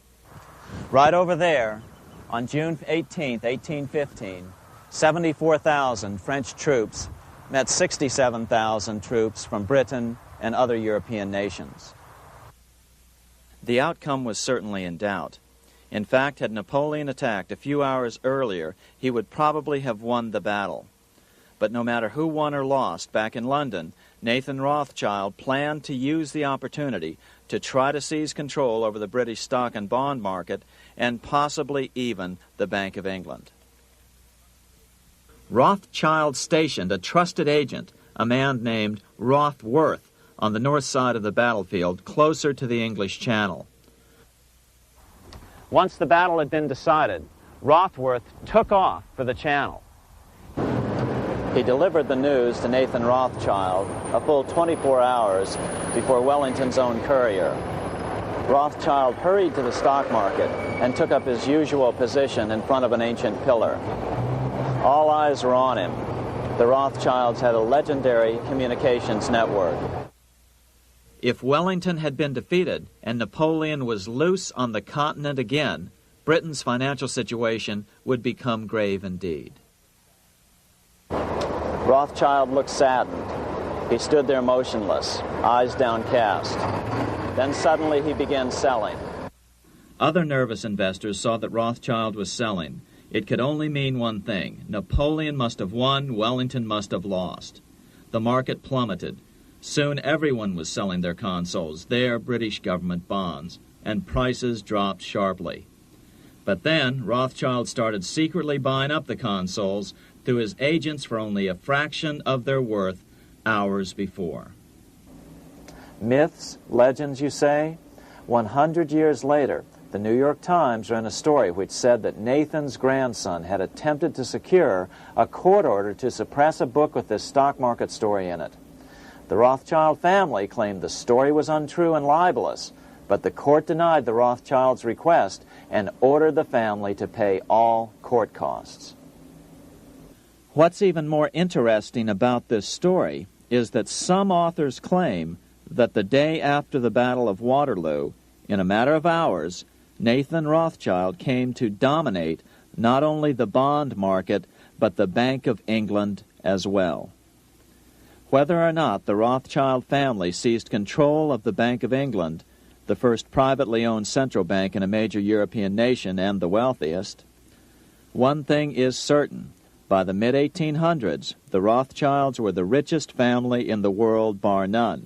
Right over there, on June 18, 1815, 74,000 French troops met 67,000 troops from Britain and other European nations. The outcome was certainly in doubt. In fact, had Napoleon attacked a few hours earlier, he would probably have won the battle. But no matter who won or lost, back in London, Nathan Rothschild planned to use the opportunity to try to seize control over the British stock and bond market and possibly even the Bank of England. Rothschild stationed a trusted agent, a man named Rothworth, on the north side of the battlefield, closer to the English Channel. Once the battle had been decided, Rothworth took off for the Channel. He delivered the news to Nathan Rothschild a full 24 hours before Wellington's own courier. Rothschild hurried to the stock market and took up his usual position in front of an ancient pillar. All eyes were on him. The Rothschilds had a legendary communications network. If Wellington had been defeated and Napoleon was loose on the continent again, Britain's financial situation would become grave indeed. Rothschild looked saddened. He stood there motionless, eyes downcast. Then suddenly he began selling. Other nervous investors saw that Rothschild was selling. It could only mean one thing. Napoleon must have won, Wellington must have lost. The market plummeted. Soon everyone was selling their consols, their British government bonds, and prices dropped sharply. But then Rothschild started secretly buying up the consols through his agents for only a fraction of their worth hours before. Myths, legends, you say? 100 years later, the New York Times ran a story which said that Nathan's grandson had attempted to secure a court order to suppress a book with this stock market story in it. The Rothschild family claimed the story was untrue and libelous, but the court denied the Rothschilds' request and ordered the family to pay all court costs. What's even more interesting about this story is that some authors claim that the day after the Battle of Waterloo, in a matter of hours, Nathan Rothschild came to dominate not only the bond market, but the Bank of England as well. Whether or not the Rothschild family seized control of the Bank of England, the first privately owned central bank in a major European nation and the wealthiest, one thing is certain. By the mid-1800s, the Rothschilds were the richest family in the world, bar none.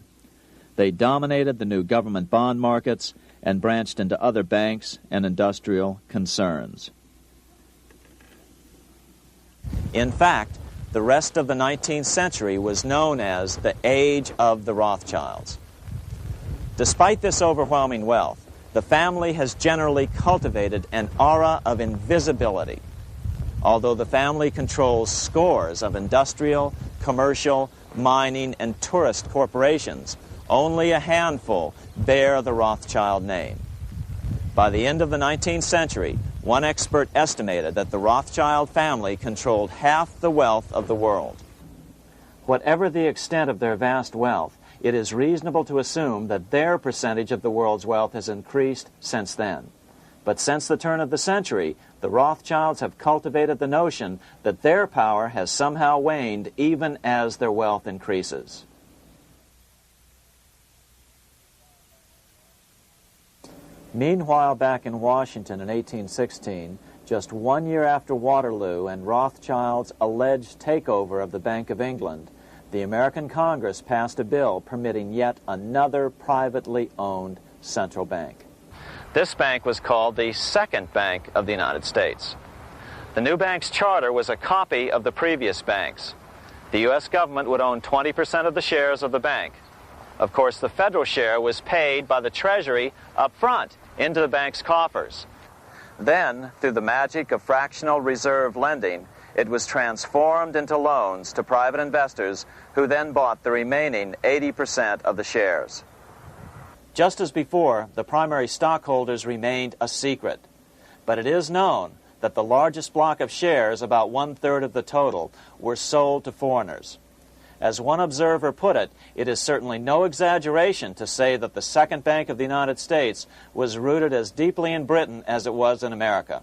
They dominated the new government bond markets and branched into other banks and industrial concerns. In fact, the rest of the 19th century was known as the Age of the Rothschilds. Despite this overwhelming wealth, the family has generally cultivated an aura of invisibility. Although the family controls scores of industrial, commercial, mining, and tourist corporations, only a handful bear the Rothschild name. By the end of the 19th century, one expert estimated that the Rothschild family controlled half the wealth of the world. Whatever the extent of their vast wealth, it is reasonable to assume that their percentage of the world's wealth has increased since then. But since the turn of the century, the Rothschilds have cultivated the notion that their power has somehow waned even as their wealth increases. Meanwhile, back in Washington in 1816, just 1 year after Waterloo and Rothschild's alleged takeover of the Bank of England, the American Congress passed a bill permitting yet another privately owned central bank. This bank was called the Second Bank of the United States. The new bank's charter was a copy of the previous bank's. The U.S. government would own 20% of the shares of the bank. Of course, the federal share was paid by the Treasury up front into the bank's coffers. Then, through the magic of fractional reserve lending, it was transformed into loans to private investors who then bought the remaining 80% of the shares. Just as before, the primary stockholders remained a secret. But it is known that the largest block of shares, about 1/3 of the total, were sold to foreigners. As one observer put it, it is certainly no exaggeration to say that the Second Bank of the United States was rooted as deeply in Britain as it was in America.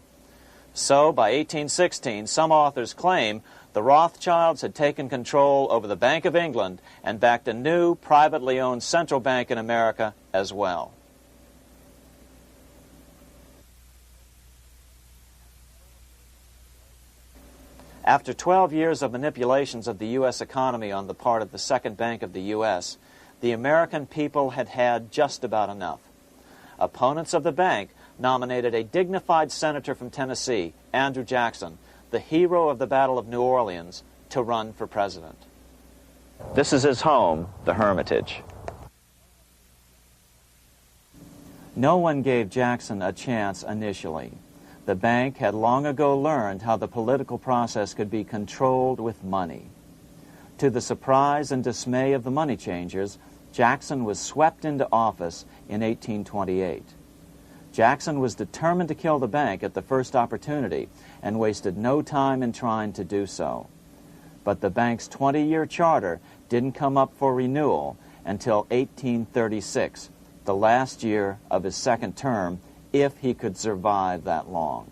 So, by 1816, some authors claim the Rothschilds had taken control over the Bank of England and backed a new, privately owned central bank in America as well. After 12 years of manipulations of the U.S. economy on the part of the Second Bank of the U.S., the American people had had just about enough. Opponents of the bank nominated a dignified senator from Tennessee, Andrew Jackson, the hero of the Battle of New Orleans, to run for president. This is his home, the Hermitage. No one gave Jackson a chance initially. The bank had long ago learned how the political process could be controlled with money. To the surprise and dismay of the money changers, Jackson was swept into office in 1828. Jackson was determined to kill the bank at the first opportunity and wasted no time in trying to do so. But the bank's 20-year charter didn't come up for renewal until 1836, the last year of his second term, if he could survive that long.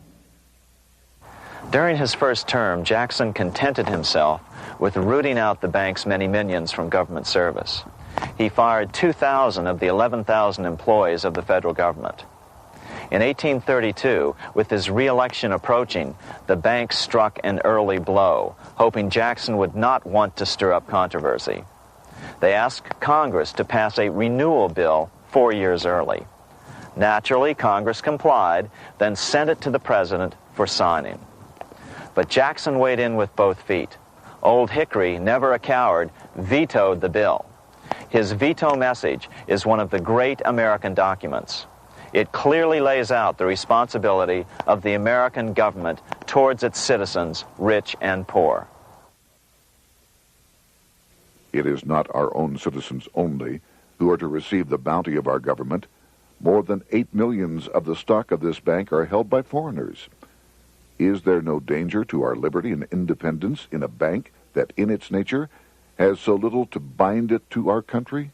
During his first term, Jackson contented himself with rooting out the bank's many minions from government service. He fired 2,000 of the 11,000 employees of the federal government. In 1832, with his re-election approaching, the bank struck an early blow, hoping Jackson would not want to stir up controversy. They asked Congress to pass a renewal bill 4 years early. Naturally, Congress complied, then sent it to the president for signing. But Jackson weighed in with both feet. Old Hickory, never a coward, vetoed the bill. His veto message is one of the great American documents. It clearly lays out the responsibility of the American government towards its citizens, rich and poor. It is not our own citizens only who are to receive the bounty of our government. More than 8 million of the stock of this bank are held by foreigners. Is there no danger to our liberty and independence in a bank that in its nature has so little to bind it to our country?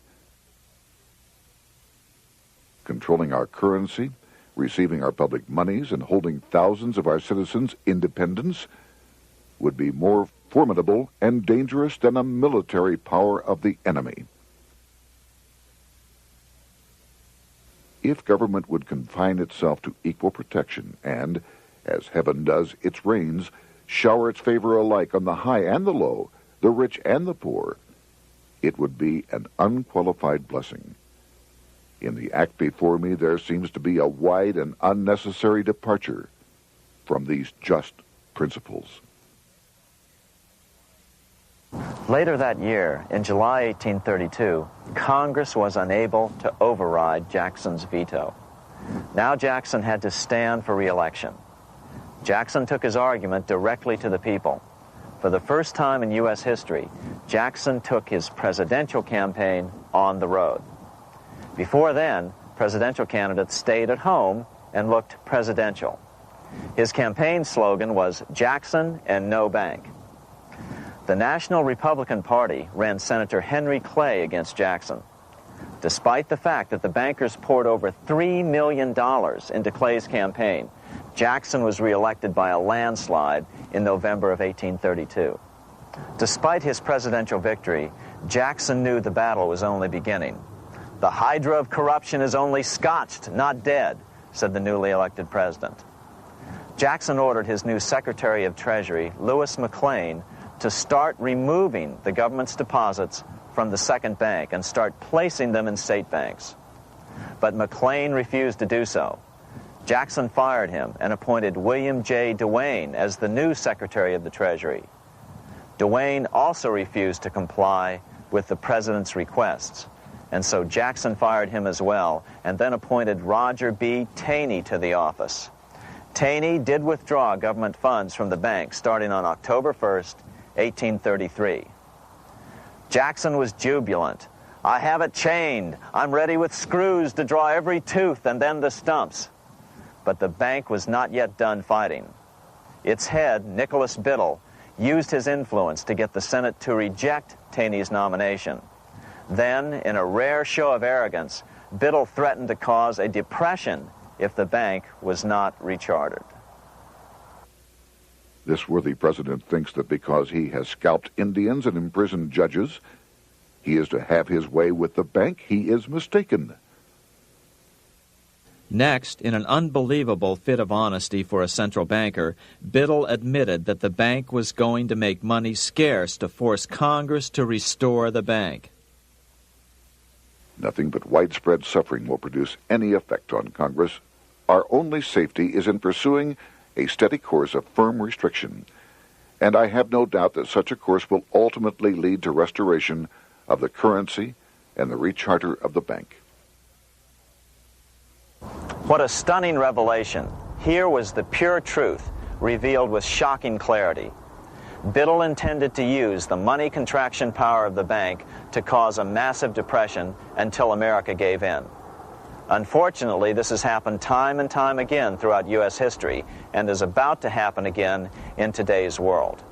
Controlling our currency, receiving our public monies, and holding thousands of our citizens' independence would be more formidable and dangerous than a military power of the enemy. If government would confine itself to equal protection and, as heaven does its rains, shower its favor alike on the high and the low, the rich and the poor, it would be an unqualified blessing. In the act before me, there seems to be a wide and unnecessary departure from these just principles. Later that year, in July 1832, Congress was unable to override Jackson's veto. Now Jackson had to stand for re-election. Jackson took his argument directly to the people. For the first time in U.S. history, Jackson took his presidential campaign on the road. Before then, presidential candidates stayed at home and looked presidential. His campaign slogan was "Jackson and no bank." The National Republican Party ran Senator Henry Clay against Jackson. Despite the fact that the bankers poured over $3 million into Clay's campaign, Jackson was reelected by a landslide in November of 1832. Despite his presidential victory, Jackson knew the battle was only beginning. "The hydra of corruption is only scotched, not dead," said the newly elected president. Jackson ordered his new Secretary of Treasury, Lewis McLean, to start removing the government's deposits from the second bank and start placing them in state banks. But McLean refused to do so. Jackson fired him and appointed William J. Duane as the new Secretary of the Treasury. Duane also refused to comply with the president's requests, and so Jackson fired him as well and then appointed Roger B. Taney to the office. Taney did withdraw government funds from the bank starting on October 1st, 1833. Jackson was jubilant. "I have it chained. I'm ready with screws to draw every tooth and then the stumps." But the bank was not yet done fighting. Its head, Nicholas Biddle, used his influence to get the Senate to reject Taney's nomination. Then, in a rare show of arrogance, Biddle threatened to cause a depression if the bank was not rechartered. This worthy president thinks that because he has scalped Indians and imprisoned judges, he is to have his way with the bank. He is mistaken. Next, in an unbelievable fit of honesty for a central banker, Biddle admitted that the bank was going to make money scarce to force Congress to restore the bank. Nothing but widespread suffering will produce any effect on Congress. Our only safety is in pursuing a steady course of firm restriction, and I have no doubt that such a course will ultimately lead to restoration of the currency and the recharter of the bank. What a stunning revelation. Here was the pure truth, revealed with shocking clarity. Biddle intended to use the money contraction power of the bank to cause a massive depression until America gave in. Unfortunately, this has happened time and time again throughout U.S. history and is about to happen again in today's world.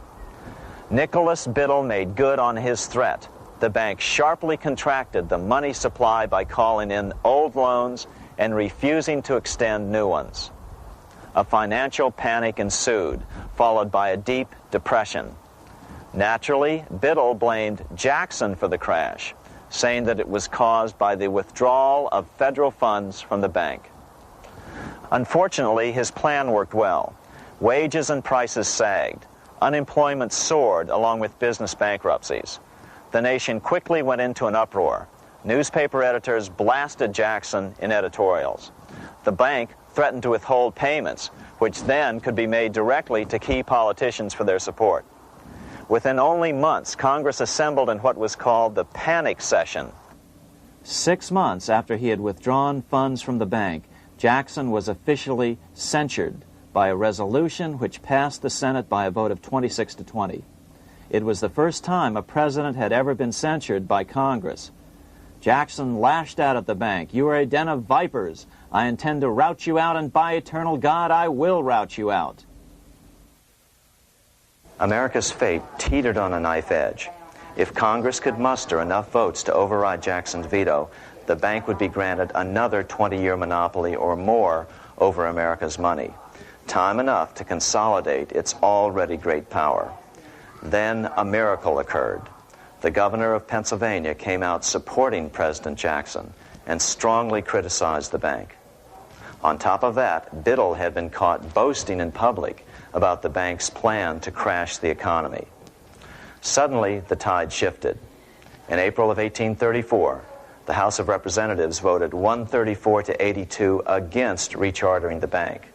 Nicholas Biddle made good on his threat. The bank sharply contracted the money supply by calling in old loans and refusing to extend new ones. A financial panic ensued, followed by a deep depression. Naturally, Biddle blamed Jackson for the crash, saying that it was caused by the withdrawal of federal funds from the bank. Unfortunately, his plan worked well. Wages and prices sagged. Unemployment soared along with business bankruptcies. The nation quickly went into an uproar. Newspaper editors blasted Jackson in editorials. The bank threatened to withhold payments, which then could be made directly to key politicians for their support. Within only months, Congress assembled in what was called the panic session. 6 months after he had withdrawn funds from the bank, Jackson was officially censured by a resolution which passed the Senate by a vote of 26 to 20. It was the first time a president had ever been censured by Congress. Jackson lashed out at the bank. "You are a den of vipers. I intend to rout you out, and by eternal God, I will rout you out." America's fate teetered on a knife edge. If Congress could muster enough votes to override Jackson's veto, the bank would be granted another 20-year monopoly or more over America's money, time enough to consolidate its already great power. Then a miracle occurred. The governor of Pennsylvania came out supporting President Jackson and strongly criticized the bank. On top of that, Biddle had been caught boasting in public about the bank's plan to crash the economy. Suddenly, the tide shifted. In April of 1834, the House of Representatives voted 134 to 82 against rechartering the bank.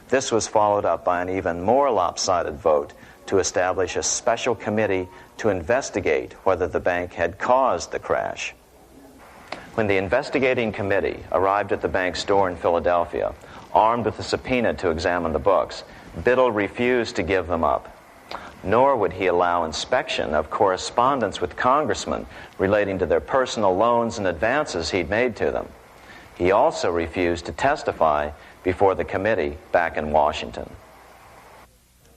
This was followed up by an even more lopsided vote to establish a special committee to investigate whether the bank had caused the crash. When the investigating committee arrived at the bank's door in Philadelphia, armed with a subpoena to examine the books, Biddle refused to give them up. Nor would he allow inspection of correspondence with congressmen relating to their personal loans and advances he'd made to them. He also refused to testify before the committee back in Washington.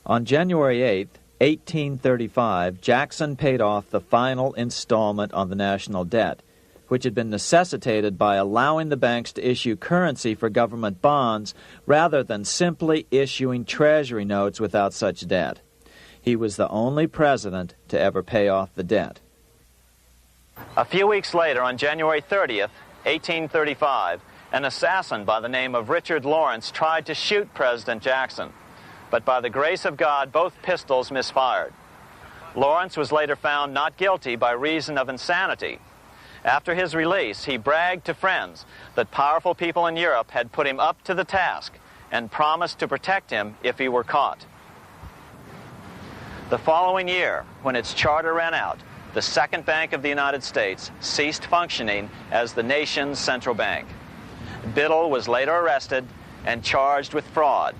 On January 8, 1835, Jackson paid off the final installment on the national debt, which had been necessitated by allowing the banks to issue currency for government bonds rather than simply issuing treasury notes without such debt. He was the only president to ever pay off the debt. A few weeks later, on January 30th, 1835, an assassin by the name of Richard Lawrence tried to shoot President Jackson, but by the grace of God, both pistols misfired. Lawrence was later found not guilty by reason of insanity. After his release, he bragged to friends that powerful people in Europe had put him up to the task and promised to protect him if he were caught. The following year, when its charter ran out, the Second Bank of the United States ceased functioning as the nation's central bank. Biddle was later arrested and charged with fraud.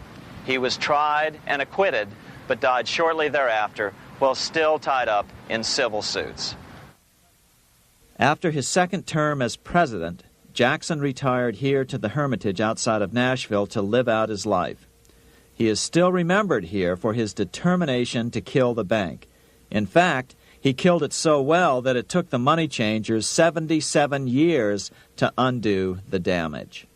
He was tried and acquitted, but died shortly thereafter while still tied up in civil suits. After his second term as president, Jackson retired here to the Hermitage outside of Nashville to live out his life. He is still remembered here for his determination to kill the bank. In fact, he killed it so well that it took the money changers 77 years to undo the damage.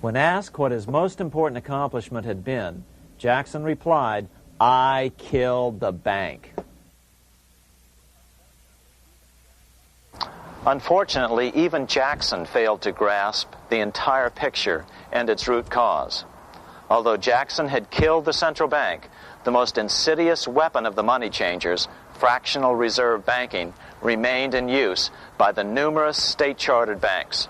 When asked what his most important accomplishment had been, Jackson replied, "I killed the bank." Unfortunately, even Jackson failed to grasp the entire picture and its root cause. Although Jackson had killed the central bank, the most insidious weapon of the money changers, fractional reserve banking, remained in use by the numerous state-chartered banks.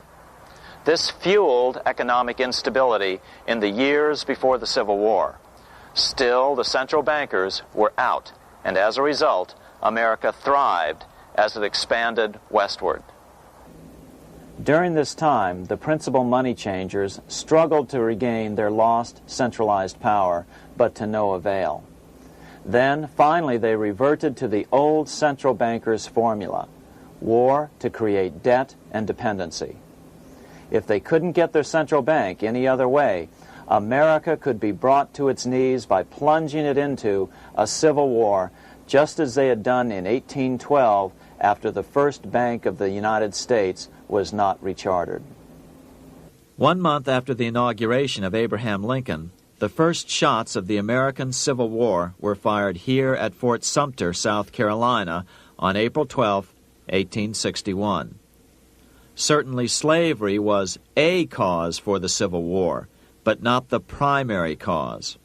This fueled economic instability in the years before the Civil War. Still, the central bankers were out, and as a result, America thrived as it expanded westward. During this time, the principal money changers struggled to regain their lost centralized power, but to no avail. Then, finally, they reverted to the old central bankers' formula: war to create debt and dependency. If they couldn't get their central bank any other way, America could be brought to its knees by plunging it into a civil war, just as they had done in 1812 after the first Bank of the United States was not rechartered. 1 month after the inauguration of Abraham Lincoln, the first shots of the American Civil War were fired here at Fort Sumter, South Carolina, on April 12, 1861. Certainly slavery was a cause for the Civil War, but not the primary cause.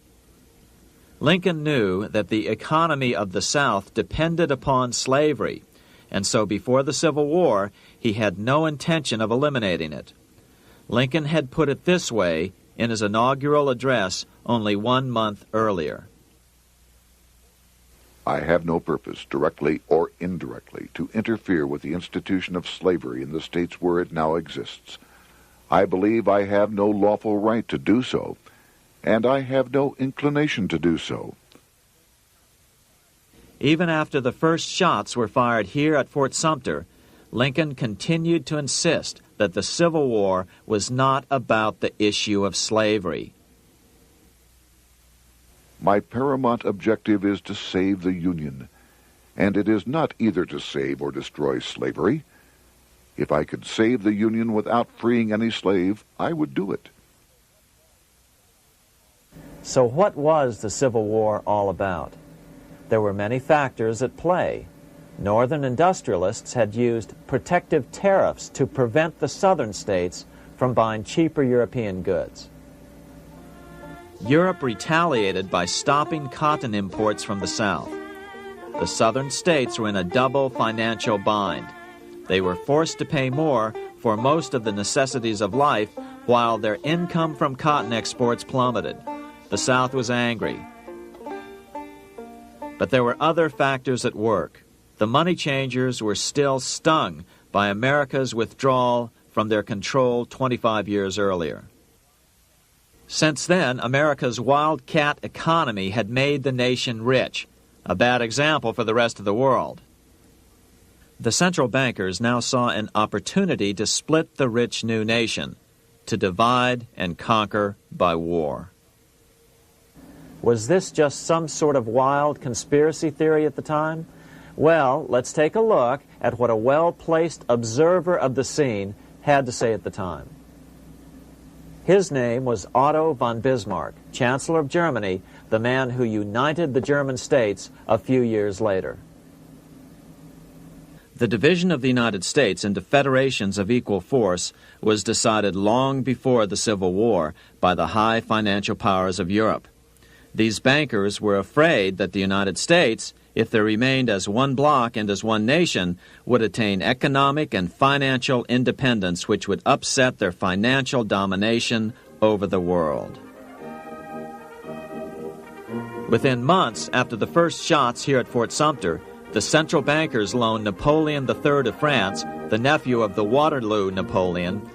Lincoln knew that the economy of the South depended upon slavery, and so before the Civil War, he had no intention of eliminating it. Lincoln had put it this way in his inaugural address only 1 month earlier. I have no purpose, directly or indirectly, to interfere with the institution of slavery in the states where it now exists. I believe I have no lawful right to do so, and I have no inclination to do so. Even after the first shots were fired here at Fort Sumter, Lincoln continued to insist that the Civil War was not about the issue of slavery. My paramount objective is to save the Union, and it is not either to save or destroy slavery. If I could save the Union without freeing any slave, I would do it. So what was the Civil War all about? There were many factors at play. Northern industrialists had used protective tariffs to prevent the southern states from buying cheaper European goods. Europe retaliated by stopping cotton imports from the South. The southern states were in a double financial bind. They were forced to pay more for most of the necessities of life while their income from cotton exports plummeted. The South was angry. But there were other factors at work. The money changers were still stung by America's withdrawal from their control 25 years earlier. Since then, America's wildcat economy had made the nation rich, a bad example for the rest of the world. The central bankers now saw an opportunity to split the rich new nation, to divide and conquer by war. Was this just some sort of wild conspiracy theory at the time? Well, let's take a look at what a well-placed observer of the scene had to say at the time. His name was Otto von Bismarck, Chancellor of Germany, the man who united the German states a few years later. The division of the United States into federations of equal force was decided long before the Civil War by the high financial powers of Europe. These bankers were afraid that the United States, if they remained as one bloc and as one nation, would attain economic and financial independence which would upset their financial domination over the world. Within months after the first shots here at Fort Sumter, the central bankers loaned Napoleon III of France, the nephew of the Waterloo Napoleon,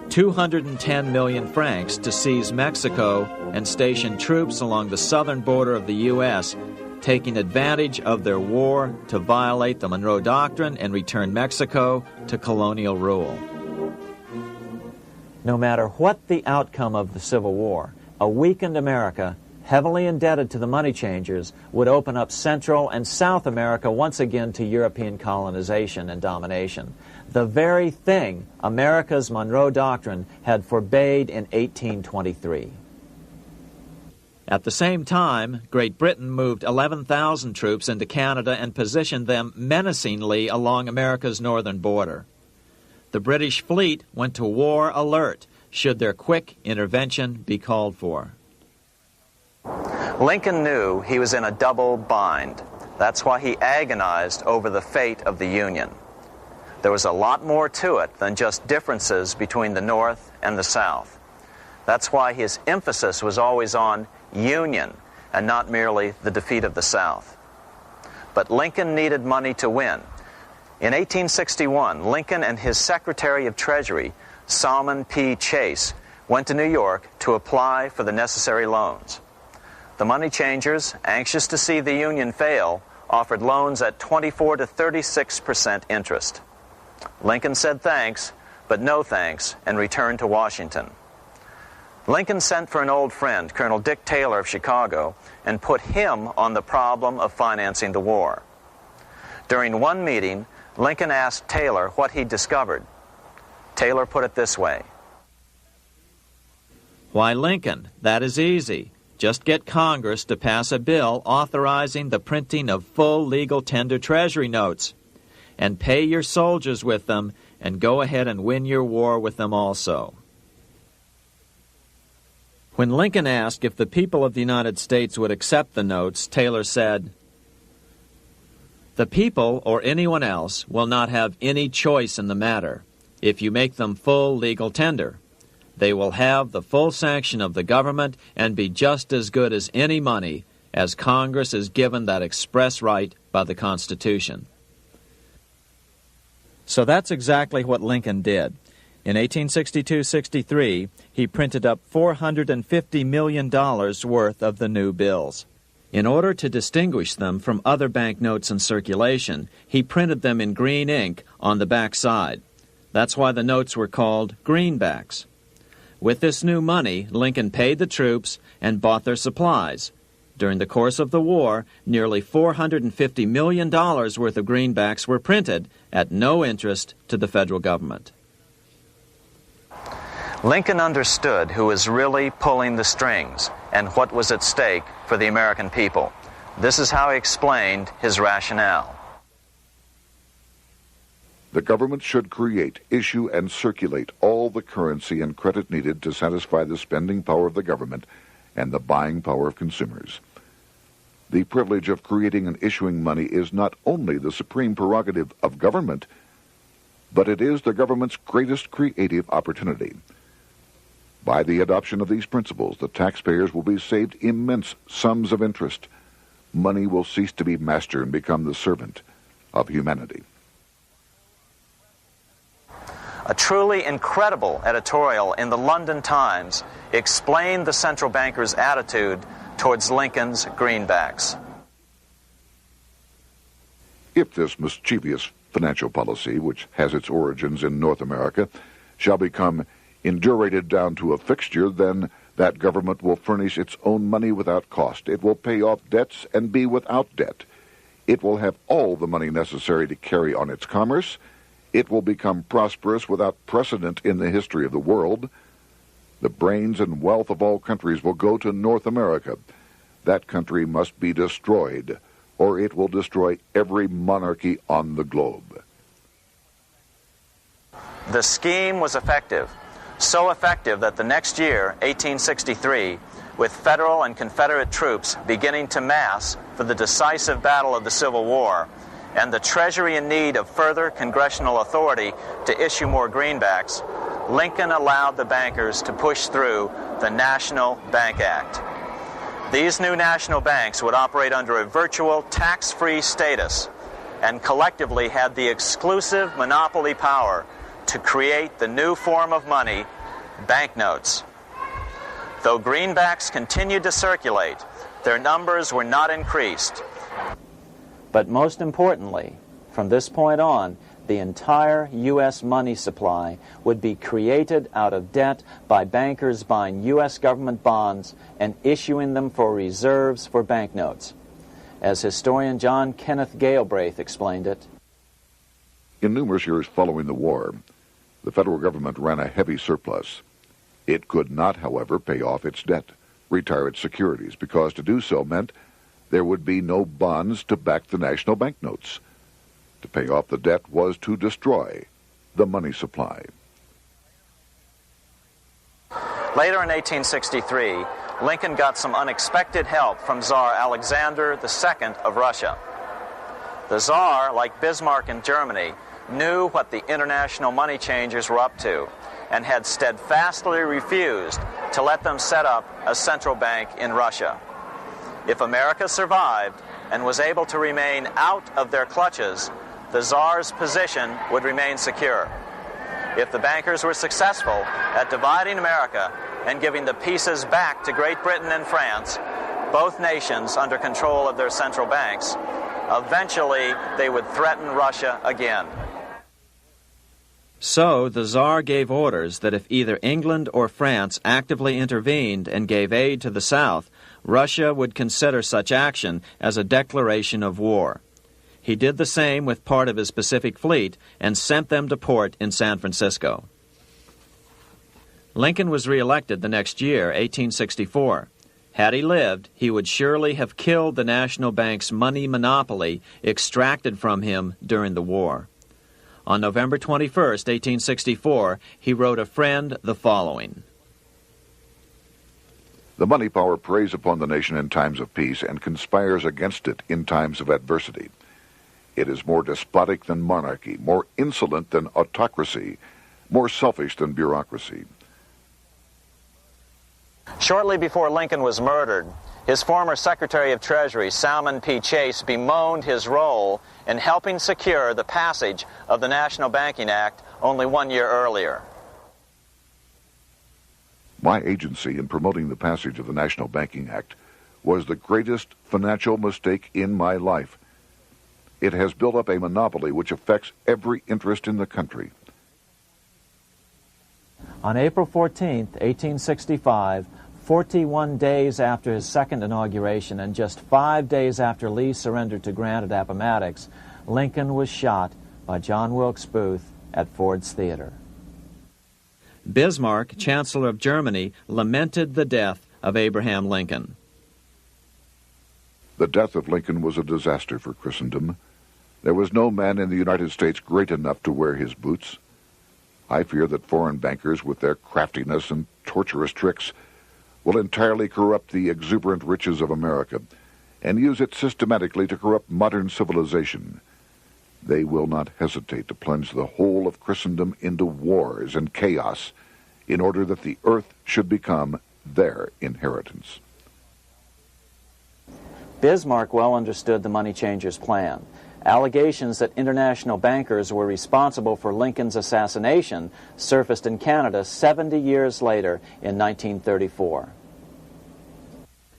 210 million francs to seize Mexico and station troops along the southern border of the U.S., taking advantage of their war to violate the Monroe Doctrine and return Mexico to colonial rule. No matter what the outcome of the Civil War, a weakened America, heavily indebted to the money changers, would open up Central and South America once again to European colonization and domination. The very thing America's Monroe Doctrine had forbade in 1823. At the same time, Great Britain moved 11,000 troops into Canada and positioned them menacingly along America's northern border. The British fleet went to war alert should their quick intervention be called for. Lincoln knew he was in a double bind. That's why he agonized over the fate of the Union. There was a lot more to it than just differences between the North and the South. That's why his emphasis was always on union and not merely the defeat of the South. But Lincoln needed money to win. In 1861, Lincoln and his Secretary of Treasury, Salmon P. Chase, went to New York to apply for the necessary loans. The money changers, anxious to see the Union fail, offered loans at 24 to 36% interest. Lincoln said thanks, but no thanks, and returned to Washington. Lincoln sent for an old friend, Colonel Dick Taylor of Chicago, and put him on the problem of financing the war. During one meeting, Lincoln asked Taylor what he'd discovered. Taylor put it this way. Why, Lincoln, that is easy. Just get Congress to pass a bill authorizing the printing of full legal tender treasury notes, and pay your soldiers with them, and go ahead and win your war with them also. When Lincoln asked if the people of the United States would accept the notes, Taylor said, "The people, or anyone else, will not have any choice in the matter if you make them full legal tender. They will have the full sanction of the government and be just as good as any money, as Congress is given that express right by the Constitution." So that's exactly what Lincoln did. In 1862-63, he printed up $450 million worth of the new bills. In order to distinguish them from other banknotes in circulation, he printed them in green ink on the back side. That's why the notes were called greenbacks. With this new money, Lincoln paid the troops and bought their supplies. During the course of the war, nearly $450 million worth of greenbacks were printed at no interest to the federal government. Lincoln understood who was really pulling the strings and what was at stake for the American people. This is how he explained his rationale. The government should create, issue, and circulate all the currency and credit needed to satisfy the spending power of the government and the buying power of consumers. The privilege of creating and issuing money is not only the supreme prerogative of government, but it is the government's greatest creative opportunity. By the adoption of these principles, the taxpayers will be saved immense sums of interest. Money will cease to be master and become the servant of humanity. A truly incredible editorial in the London Times explained the central bankers' attitude towards Lincoln's greenbacks. If this mischievous financial policy, which has its origins in North America, shall become indurated down to a fixture, then That government will furnish its own money without cost. It will pay off debts and be without debt. It will have all the money necessary to carry on its commerce. It will become prosperous without precedent in the history of the world. The brains and wealth of all countries will go to North America. That country must be destroyed, or it will destroy every monarchy on the globe. The scheme was effective, so effective that the next year, 1863, with Federal and Confederate troops beginning to mass for the decisive battle of the Civil War, and the Treasury in need of further congressional authority to issue more greenbacks, Lincoln allowed the bankers to push through the National Bank Act. These new national banks would operate under a virtual tax-free status and collectively had the exclusive monopoly power to create the new form of money, banknotes. Though greenbacks continued to circulate, their numbers were not increased. But most importantly, from this point on, the entire U.S. money supply would be created out of debt by bankers buying U.S. government bonds and issuing them for reserves for banknotes. As historian John Kenneth Galbraith explained it, in numerous years following the war, the federal government ran a heavy surplus. It could not, however, pay off its debt, retire its securities, because to do so meant there would be no bonds to back the national banknotes. To pay off the debt was to destroy the money supply. Later in 1863, Lincoln got some unexpected help from Tsar Alexander II of Russia. The Tsar, like Bismarck in Germany, knew what the international money changers were up to and had steadfastly refused to let them set up a central bank in Russia. If America survived and was able to remain out of their clutches, the Tsar's position would remain secure. If the bankers were successful at dividing America and giving the pieces back to Great Britain and France, both nations under control of their central banks, eventually they would threaten Russia again. So the Tsar gave orders that if either England or France actively intervened and gave aid to the South, Russia would consider such action as a declaration of war. He did the same with part of his Pacific Fleet and sent them to port in San Francisco. Lincoln was reelected the next year, 1864. Had he lived, he would surely have killed the national bank's money monopoly extracted from him during the war. On November 21, 1864, he wrote a friend the following: The money power preys upon the nation in times of peace and conspires against it in times of adversity. It is more despotic than monarchy, more insolent than autocracy, more selfish than bureaucracy. Shortly before Lincoln was murdered, his former Secretary of Treasury, Salmon P. Chase, bemoaned his role in helping secure the passage of the National Banking Act only 1 year earlier. My agency in promoting the passage of the National Banking Act was the greatest financial mistake in my life. It has built up a monopoly which affects every interest in the country. On April 14, 1865, 41 days after his second inauguration and just 5 days after Lee surrendered to Grant at Appomattox, Lincoln was shot by John Wilkes Booth at Ford's Theater. Bismarck, Chancellor of Germany, lamented the death of Abraham Lincoln. The death of Lincoln was a disaster for Christendom. There was no man in the United States great enough to wear his boots. I fear that foreign bankers, with their craftiness and tortuous tricks, will entirely corrupt the exuberant riches of America and use it systematically to corrupt modern civilization. They will not hesitate to plunge the whole of Christendom into wars and chaos in order that the earth should become their inheritance. Bismarck well understood the money changers' plan. Allegations that international bankers were responsible for Lincoln's assassination surfaced in Canada 70 years later in 1934.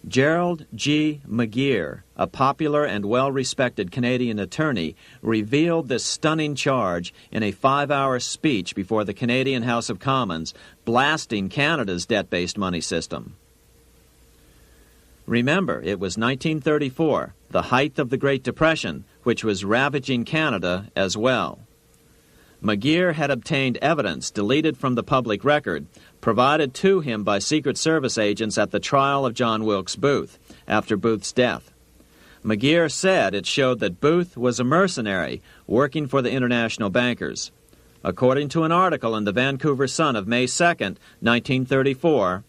Gerald G. McGeer, a popular and well-respected Canadian attorney, revealed this stunning charge in a 5-hour speech before the Canadian House of Commons, blasting Canada's debt-based money system. Remember, it was 1934, the height of the Great Depression, which was ravaging Canada as well. McGeer had obtained evidence deleted from the public record, provided to him by Secret Service agents at the trial of John Wilkes Booth, after Booth's death. McGeer said it showed that Booth was a mercenary working for the international bankers. According to an article in the Vancouver Sun of May 2, 1934,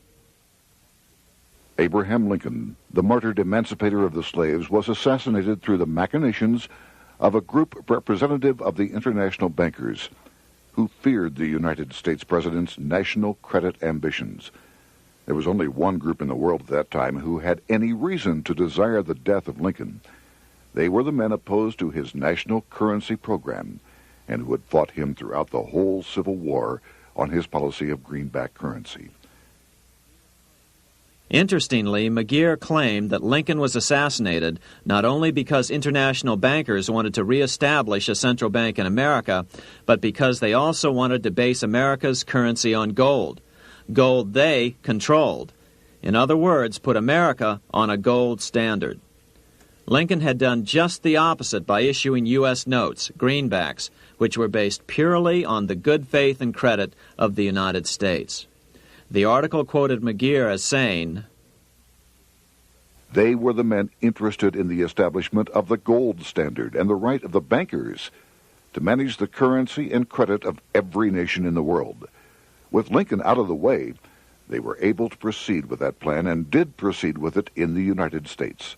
Abraham Lincoln, the martyred emancipator of the slaves, was assassinated through the machinations of a group representative of the international bankers who feared the United States president's national credit ambitions. There was only one group in the world at that time who had any reason to desire the death of Lincoln. They were the men opposed to his national currency program and who had fought him throughout the whole Civil War on his policy of greenback currency. Interestingly, McGeer claimed that Lincoln was assassinated not only because international bankers wanted to reestablish a central bank in America, but because they also wanted to base America's currency on gold. Gold they controlled. In other words, put America on a gold standard. Lincoln had done just the opposite by issuing U.S. notes, greenbacks, which were based purely on the good faith and credit of the United States. The article quoted McGeer as saying, "They were the men interested in the establishment of the gold standard and the right of the bankers to manage the currency and credit of every nation in the world. With Lincoln out of the way, they were able to proceed with that plan and did proceed with it in the United States.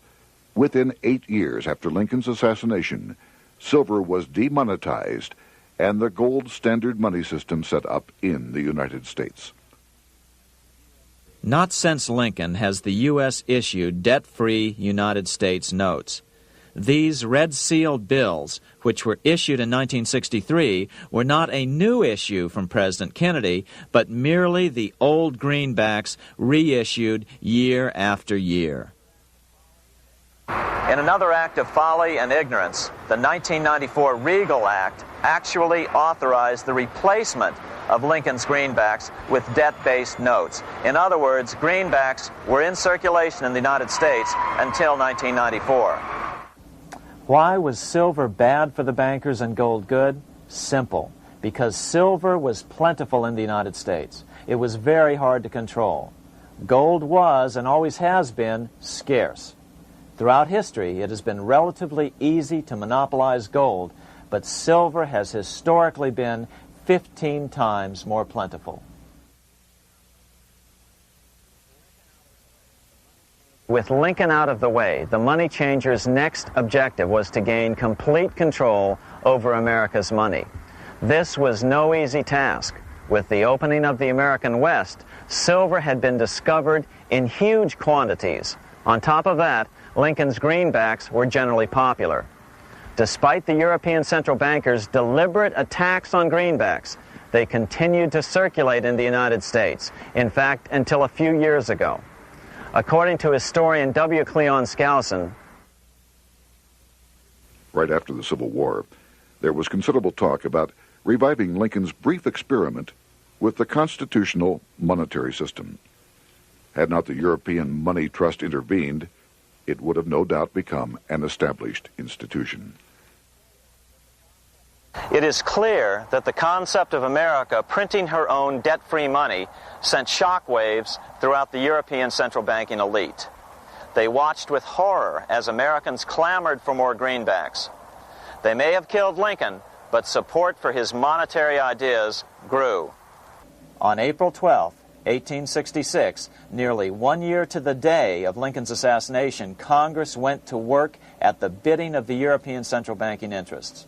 Within 8 years after Lincoln's assassination, silver was demonetized and the gold standard money system set up in the United States." Not since Lincoln has the U.S. issued debt-free United States notes. These red-sealed bills, which were issued in 1963, were not a new issue from President Kennedy, but merely the old greenbacks reissued year after year. In another act of folly and ignorance, the 1994 Regal Act actually authorized the replacement of Lincoln's greenbacks with debt-based notes. In other words, greenbacks were in circulation in the United States until 1994. Why was silver bad for the bankers and gold good? Simple. Because silver was plentiful in the United States. It was very hard to control. Gold was, and always has been, scarce. Throughout history, it has been relatively easy to monopolize gold, but silver has historically been 15 times more plentiful. With Lincoln out of the way, the money changers' next objective was to gain complete control over America's money. This was no easy task. With the opening of the American West, silver had been discovered in huge quantities. On top of that, Lincoln's greenbacks were generally popular. Despite the European central bankers' deliberate attacks on greenbacks, they continued to circulate in the United States, in fact, until a few years ago. According to historian W. Cleon Skousen, right after the Civil War, there was considerable talk about reviving Lincoln's brief experiment with the constitutional monetary system. Had not the European Money Trust intervened, it would have no doubt become an established institution. it is clear that the concept of America printing her own debt-free money sent shockwaves throughout the European central banking elite. They watched with horror as Americans clamored for more greenbacks. They may have killed Lincoln, but support for his monetary ideas grew. On April 12, 1866, nearly 1 year to the day of Lincoln's assassination, Congress went to work at the bidding of the European central banking interests.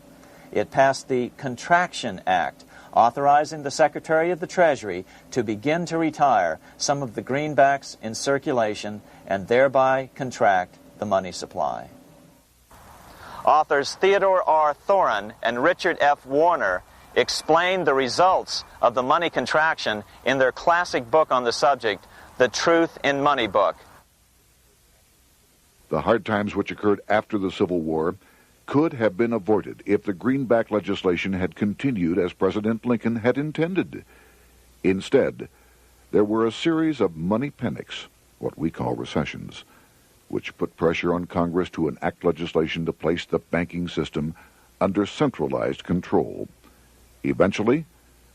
It passed the Contraction Act, authorizing the Secretary of the Treasury to begin to retire some of the greenbacks in circulation and thereby contract the money supply. Authors Theodore R. Thorin and Richard F. Warner explained the results of the money contraction in their classic book on the subject, The Truth in Money Book. The hard times which occurred after the Civil War could have been avoided if the greenback legislation had continued as President Lincoln had intended. Instead, there were a series of money panics, what we call recessions, which put pressure on Congress to enact legislation to place the banking system under centralized control. Eventually,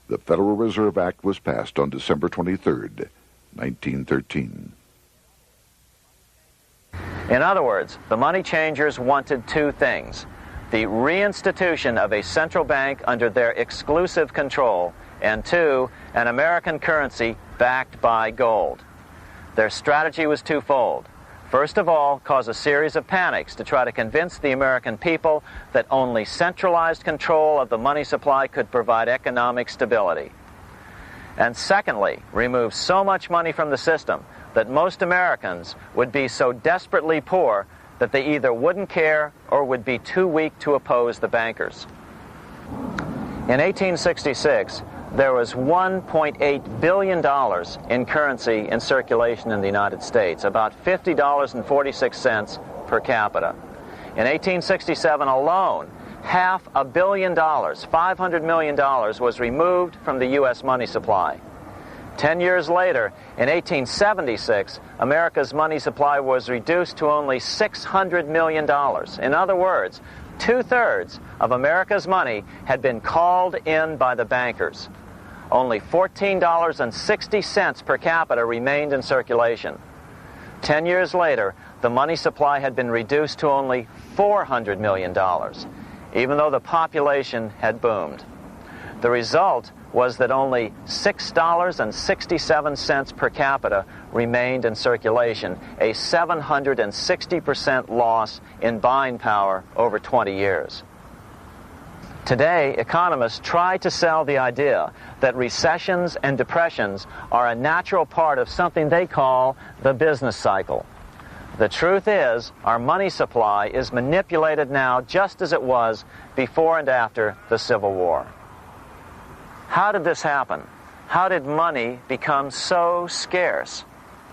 the Federal Reserve Act was passed on December 23, 1913. In other words, the money changers wanted two things: the reinstitution of a central bank under their exclusive control, and two, an American currency backed by gold. Their strategy was twofold. First of all, cause a series of panics to try to convince the American people that only centralized control of the money supply could provide economic stability. And secondly, remove so much money from the system that most Americans would be so desperately poor that they either wouldn't care or would be too weak to oppose the bankers. In 1866, there was $1.8 billion in currency in circulation in the United States, about $50.46 per capita. In 1867 alone, $500 million, $500 million, was removed from the U.S. money supply. 10 years later, in 1876, America's money supply was reduced to only $600 million. In other words, 2/3 of America's money had been called in by the bankers. Only $14.60 per capita remained in circulation. 10 years later, the money supply had been reduced to only $400 million, even though the population had boomed. The result was that only $6.67 per capita remained in circulation, a 760% loss in buying power over 20 years. Today, economists try to sell the idea that recessions and depressions are a natural part of something they call the business cycle. The truth is, our money supply is manipulated now just as it was before and after the Civil War. How did this happen? How did money become so scarce?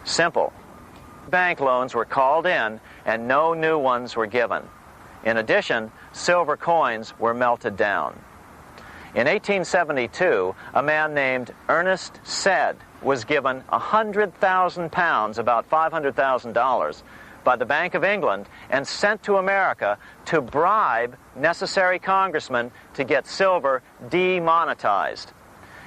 Simple. Bank loans were called in and no new ones were given. In addition, silver coins were melted down. In 1872, a man named Ernest Sed was given 100,000 pounds, about $500,000, by the Bank of England and sent to America to bribe necessary congressmen to get silver demonetized.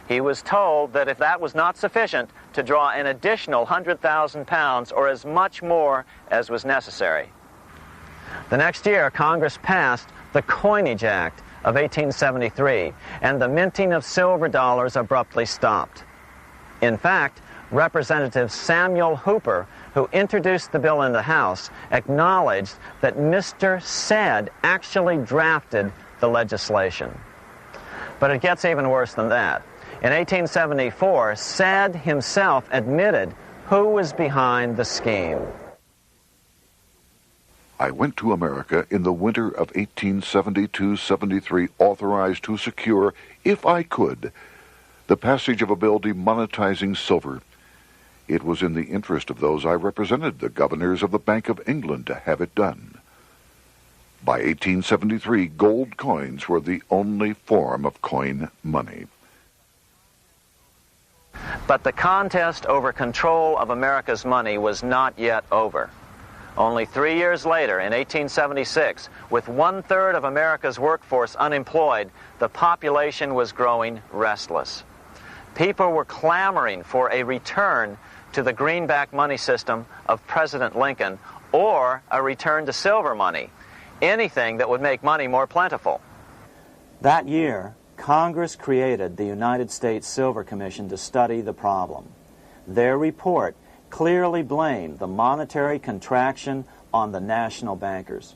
He was told that if that was not sufficient, to draw an additional 100,000 pounds or as much more as was necessary. The next year, Congress passed the Coinage Act of 1873, and the minting of silver dollars abruptly stopped. In fact, Representative Samuel Hooper, who introduced the bill in the House, acknowledged that Mr. Sed actually drafted the legislation. But it gets even worse than that. In 1874, Sed himself admitted who was behind the scheme. I went to America in the winter of 1872-73, authorized to secure, if I could, the passage of a bill demonetizing silver. It was in the interest of those I represented, the governors of the Bank of England, to have it done. By 1873, gold coins were the only form of coin money. But the contest over control of America's money was not yet over. Only 3 years later, in 1876, with 1/3 of America's workforce unemployed, the population was growing restless. People were clamoring for a return to the greenback money system of President Lincoln or a return to silver money, anything that would make money more plentiful. That year, Congress created the United States Silver Commission to study the problem. Their report clearly blamed the monetary contraction on the national bankers.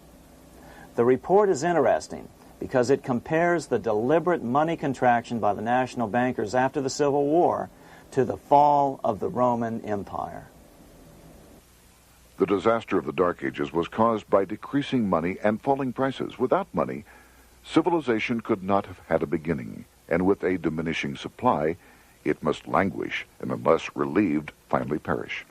The report is interesting because it compares the deliberate money contraction by the national bankers after the Civil War to the fall of the Roman Empire. The disaster of the Dark Ages was caused by decreasing money and falling prices. Without money, civilization could not have had a beginning, and with a diminishing supply, it must languish and, unless relieved, finally perish.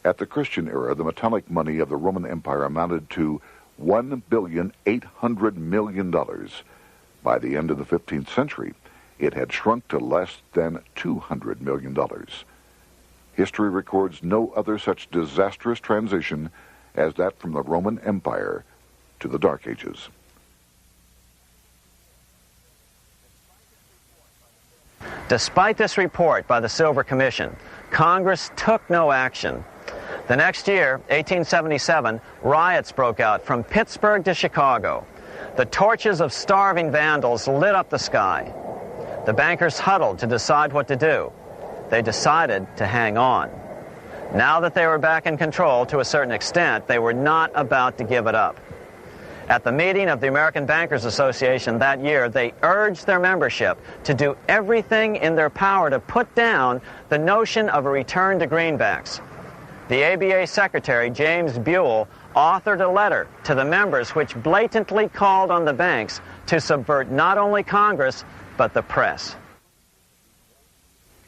At the Christian era, the metallic money of the Roman Empire amounted to $1,800,000,000. By the end of the 15th century, it had shrunk to less than $200 million. History records no other such disastrous transition as that from the Roman Empire to the Dark Ages. Despite this report by the Silver Commission, Congress took no action. The next year, 1877, riots broke out from Pittsburgh to Chicago. The torches of starving vandals lit up the sky. The bankers huddled to decide what to do. They decided to hang on. Now that they were back in control to a certain extent, they were not about to give it up. At the meeting of the American Bankers Association that year, they urged their membership to do everything in their power to put down the notion of a return to greenbacks. The ABA Secretary, James Buell, authored a letter to the members which blatantly called on the banks to subvert not only Congress, but the press.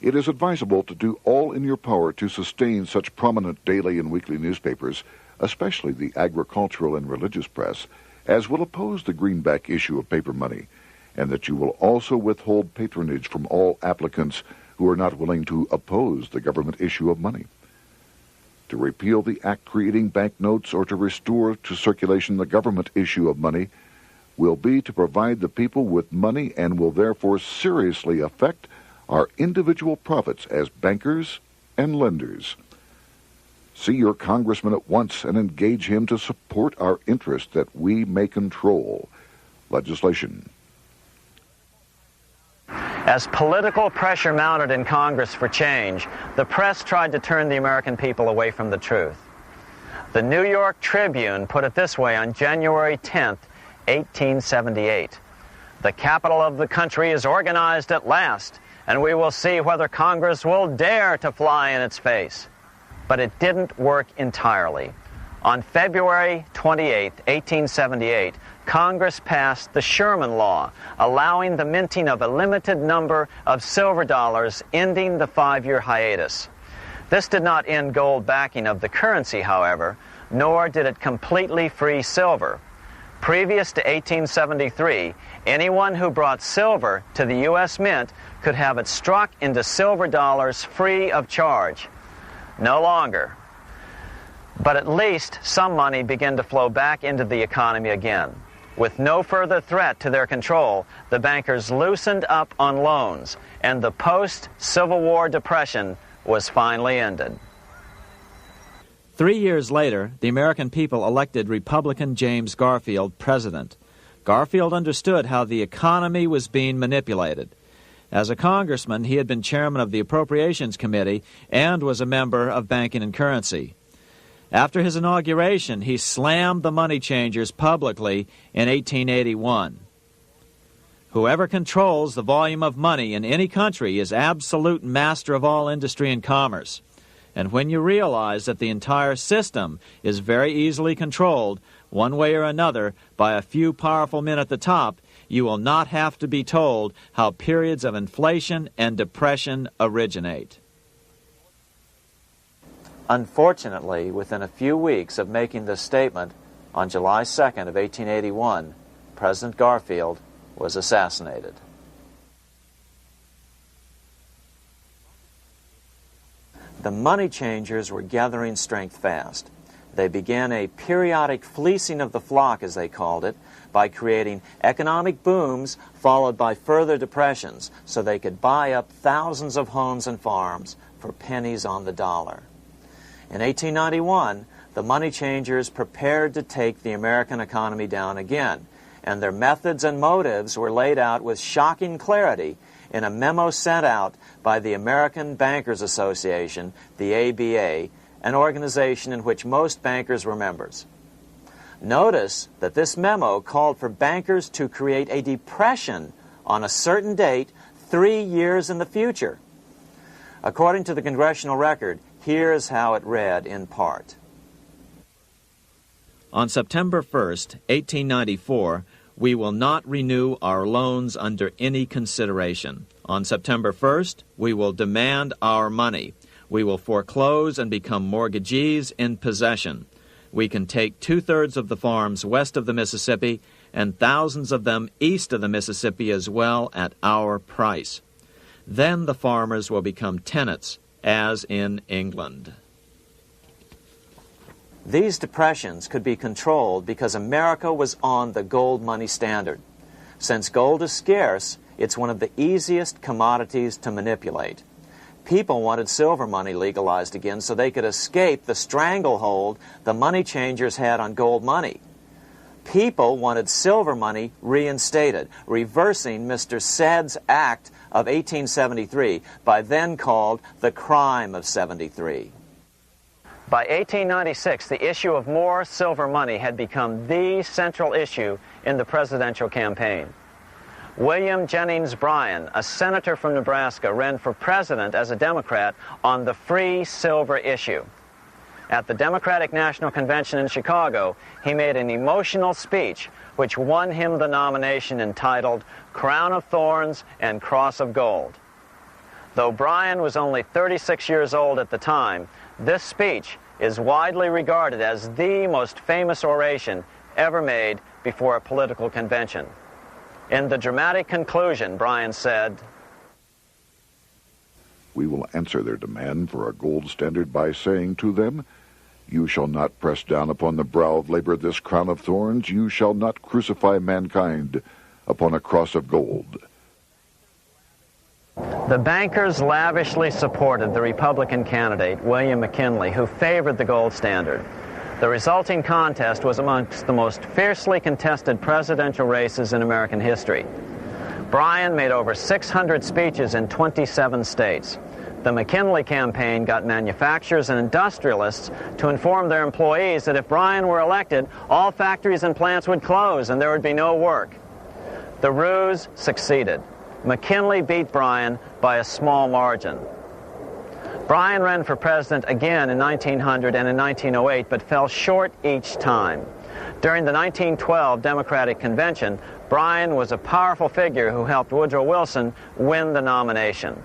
It is advisable to do all in your power to sustain such prominent daily and weekly newspapers, especially the agricultural and religious press, as will oppose the greenback issue of paper money, and that you will also withhold patronage from all applicants who are not willing to oppose the government issue of money. To repeal the act creating banknotes or to restore to circulation the government issue of money will be to provide the people with money and will therefore seriously affect our individual profits as bankers and lenders. See your congressman at once and engage him to support our interest that we may control legislation. As political pressure mounted in Congress for change, the press tried to turn the American people away from the truth. The New York Tribune put it this way on January 10th, 1878. "The capital of the country is organized at last, and we will see whether Congress will dare to fly in its face." But it didn't work entirely. On February 28, 1878, Congress passed the Sherman Law, allowing the minting of a limited number of silver dollars, ending the 5-year hiatus. This did not end gold backing of the currency, however, nor did it completely free silver. Previous to 1873, anyone who brought silver to the U.S. Mint could have it struck into silver dollars free of charge. No longer. But at least some money began to flow back into the economy again. With no further threat to their control, the bankers loosened up on loans, and the post-Civil War depression was finally ended. 3 years later, the American people elected Republican James Garfield president. Garfield understood how the economy was being manipulated. As a congressman, he had been chairman of the Appropriations Committee and was a member of Banking and Currency. After his inauguration, he slammed the money changers publicly in 1881. Whoever controls the volume of money in any country is absolute master of all industry and commerce. And when you realize that the entire system is very easily controlled, one way or another, by a few powerful men at the top, you will not have to be told how periods of inflation and depression originate. Unfortunately, within a few weeks of making this statement, on July 2nd of 1881, President Garfield was assassinated. The money changers were gathering strength fast. They began a periodic fleecing of the flock, as they called it, by creating economic booms followed by further depressions so they could buy up thousands of homes and farms for pennies on the dollar. In 1891, the money changers prepared to take the American economy down again, and their methods and motives were laid out with shocking clarity in a memo sent out by the American Bankers Association, the ABA, an organization in which most bankers were members. Notice that this memo called for bankers to create a depression on a certain date 3 years in the future. According to the Congressional Record, here's how it read in part. On September 1st, 1894, we will not renew our loans under any consideration. On September 1st, we will demand our money. We will foreclose and become mortgagees in possession. We can take 2/3 of the farms west of the Mississippi and thousands of them east of the Mississippi as well at our price. Then the farmers will become tenants, as in England. These depressions could be controlled because America was on the gold money standard. Since gold is scarce, it's one of the easiest commodities to manipulate. People wanted silver money legalized again so they could escape the stranglehold the money changers had on gold money. People wanted silver money reinstated, reversing Mr. Said's Act of 1873, by then called the Crime of 73. By 1896, the issue of more silver money had become the central issue in the presidential campaign. William Jennings Bryan, a senator from Nebraska, ran for president as a Democrat on the free silver issue. At the Democratic National Convention in Chicago, he made an emotional speech which won him the nomination entitled Crown of Thorns and Cross of Gold. Though Bryan was only 36 years old at the time, this speech is widely regarded as the most famous oration ever made before a political convention. In the dramatic conclusion, Bryan said, "We will answer their demand for a gold standard by saying to them, you shall not press down upon the brow of labor this crown of thorns. You shall not crucify mankind upon a cross of gold." The bankers lavishly supported the Republican candidate, William McKinley, who favored the gold standard. The resulting contest was amongst the most fiercely contested presidential races in American history. Bryan made over 600 speeches in 27 states. The McKinley campaign got manufacturers and industrialists to inform their employees that if Bryan were elected, all factories and plants would close and there would be no work. The ruse succeeded. McKinley beat Bryan by a small margin. Bryan ran for president again in 1900 and in 1908, but fell short each time. During the 1912 Democratic Convention, Bryan was a powerful figure who helped Woodrow Wilson win the nomination.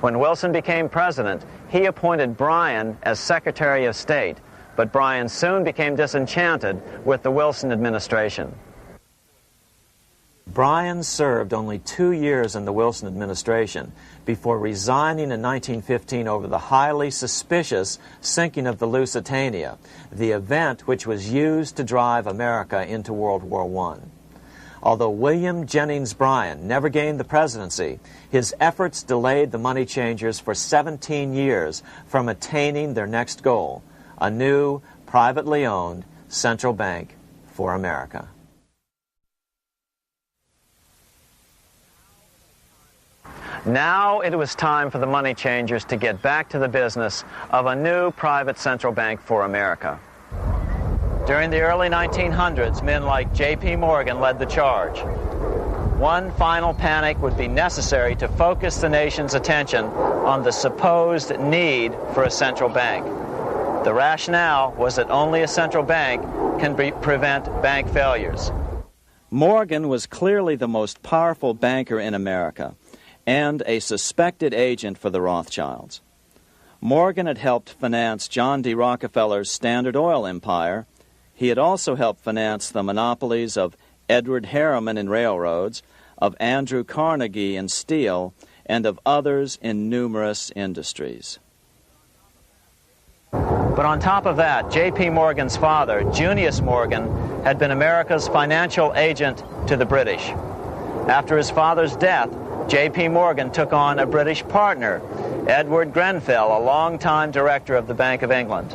When Wilson became president, he appointed Bryan as Secretary of State, but Bryan soon became disenchanted with the Wilson administration. Bryan served only 2 years in the Wilson administration before resigning in 1915 over the highly suspicious sinking of the Lusitania, the event which was used to drive America into World War I. Although William Jennings Bryan never gained the presidency, his efforts delayed the money changers for 17 years from attaining their next goal, a new, privately owned central bank for America. Now it was time for the money changers to get back to the business of a new private central bank for America. During the early 1900s, men like J.P. Morgan led the charge. One final panic would be necessary to focus the nation's attention on the supposed need for a central bank. The rationale was that only a central bank can prevent bank failures. Morgan was clearly the most powerful banker in America and a suspected agent for the Rothschilds. Morgan had helped finance John D. Rockefeller's Standard Oil empire. He had also helped finance the monopolies of Edward Harriman in railroads, of Andrew Carnegie in steel, and of others in numerous industries. But on top of that, J.P. Morgan's father, Junius Morgan, had been America's financial agent to the British. After his father's death, J.P. Morgan took on a British partner, Edward Grenfell, a longtime director of the Bank of England.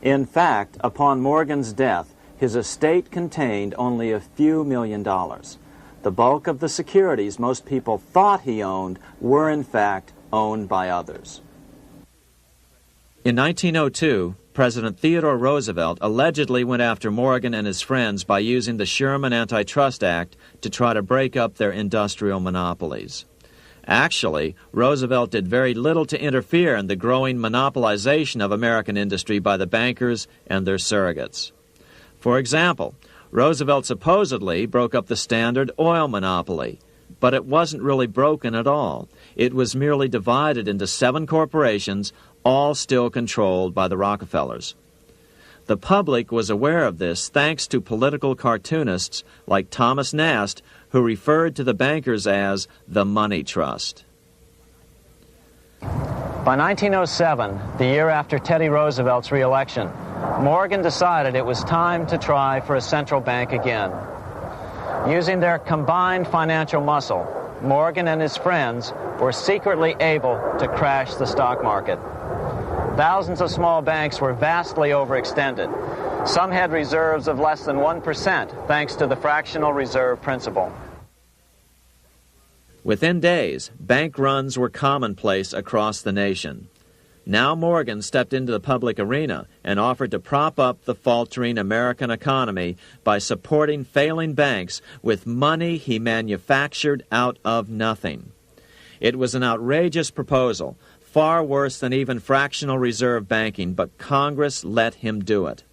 In fact, upon Morgan's death, his estate contained only a few $1 million. The bulk of the securities most people thought he owned were in fact owned by others. In 1902, President Theodore Roosevelt allegedly went after Morgan and his friends by using the Sherman Antitrust Act to try to break up their industrial monopolies. Actually, Roosevelt did very little to interfere in the growing monopolization of American industry by the bankers and their surrogates. For example, Roosevelt supposedly broke up the Standard Oil monopoly, but it wasn't really broken at all. It was merely divided into 7 corporations, all still controlled by the Rockefellers. The public was aware of this thanks to political cartoonists like Thomas Nast, who referred to the bankers as the money trust. By 1907, the year after Teddy Roosevelt's re-election, Morgan decided it was time to try for a central bank again. Using their combined financial muscle, Morgan and his friends were secretly able to crash the stock market. Thousands of small banks were vastly overextended. Some had reserves of less than 1% thanks to the fractional reserve principle. Within days, bank runs were commonplace across the nation. Now Morgan stepped into the public arena and offered to prop up the faltering American economy by supporting failing banks with money he manufactured out of nothing. It was an outrageous proposal, far worse than even fractional reserve banking, but Congress let him do it.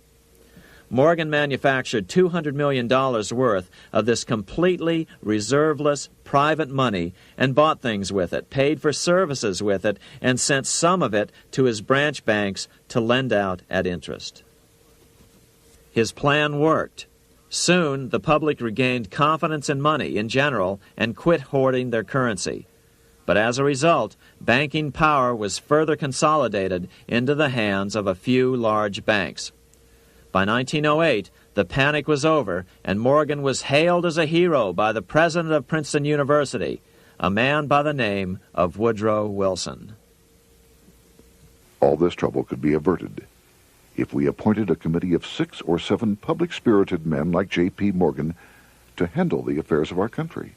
Morgan manufactured $200 million worth of this completely reserveless private money and bought things with it, paid for services with it, and sent some of it to his branch banks to lend out at interest. His plan worked. Soon, the public regained confidence in money in general and quit hoarding their currency. But as a result, banking power was further consolidated into the hands of a few large banks. By 1908, the panic was over, and Morgan was hailed as a hero by the president of Princeton University, a man by the name of Woodrow Wilson. All this trouble could be averted if we appointed a committee of 6 or 7 public-spirited men like J.P. Morgan to handle the affairs of our country.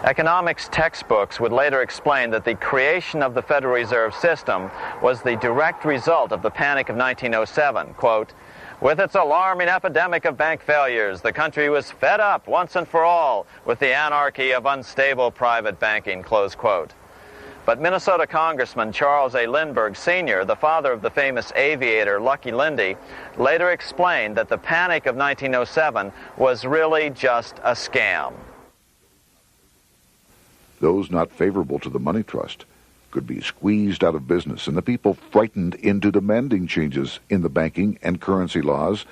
Economics textbooks would later explain that the creation of the Federal Reserve System was the direct result of the Panic of 1907. Quote, "With its alarming epidemic of bank failures, the country was fed up once and for all with the anarchy of unstable private banking," close quote. But Minnesota Congressman Charles A. Lindbergh Sr., the father of the famous aviator Lucky Lindy, later explained that the Panic of 1907 was really just a scam. Those not favorable to the money trust could be squeezed out of business and the people frightened into demanding changes in the banking and currency laws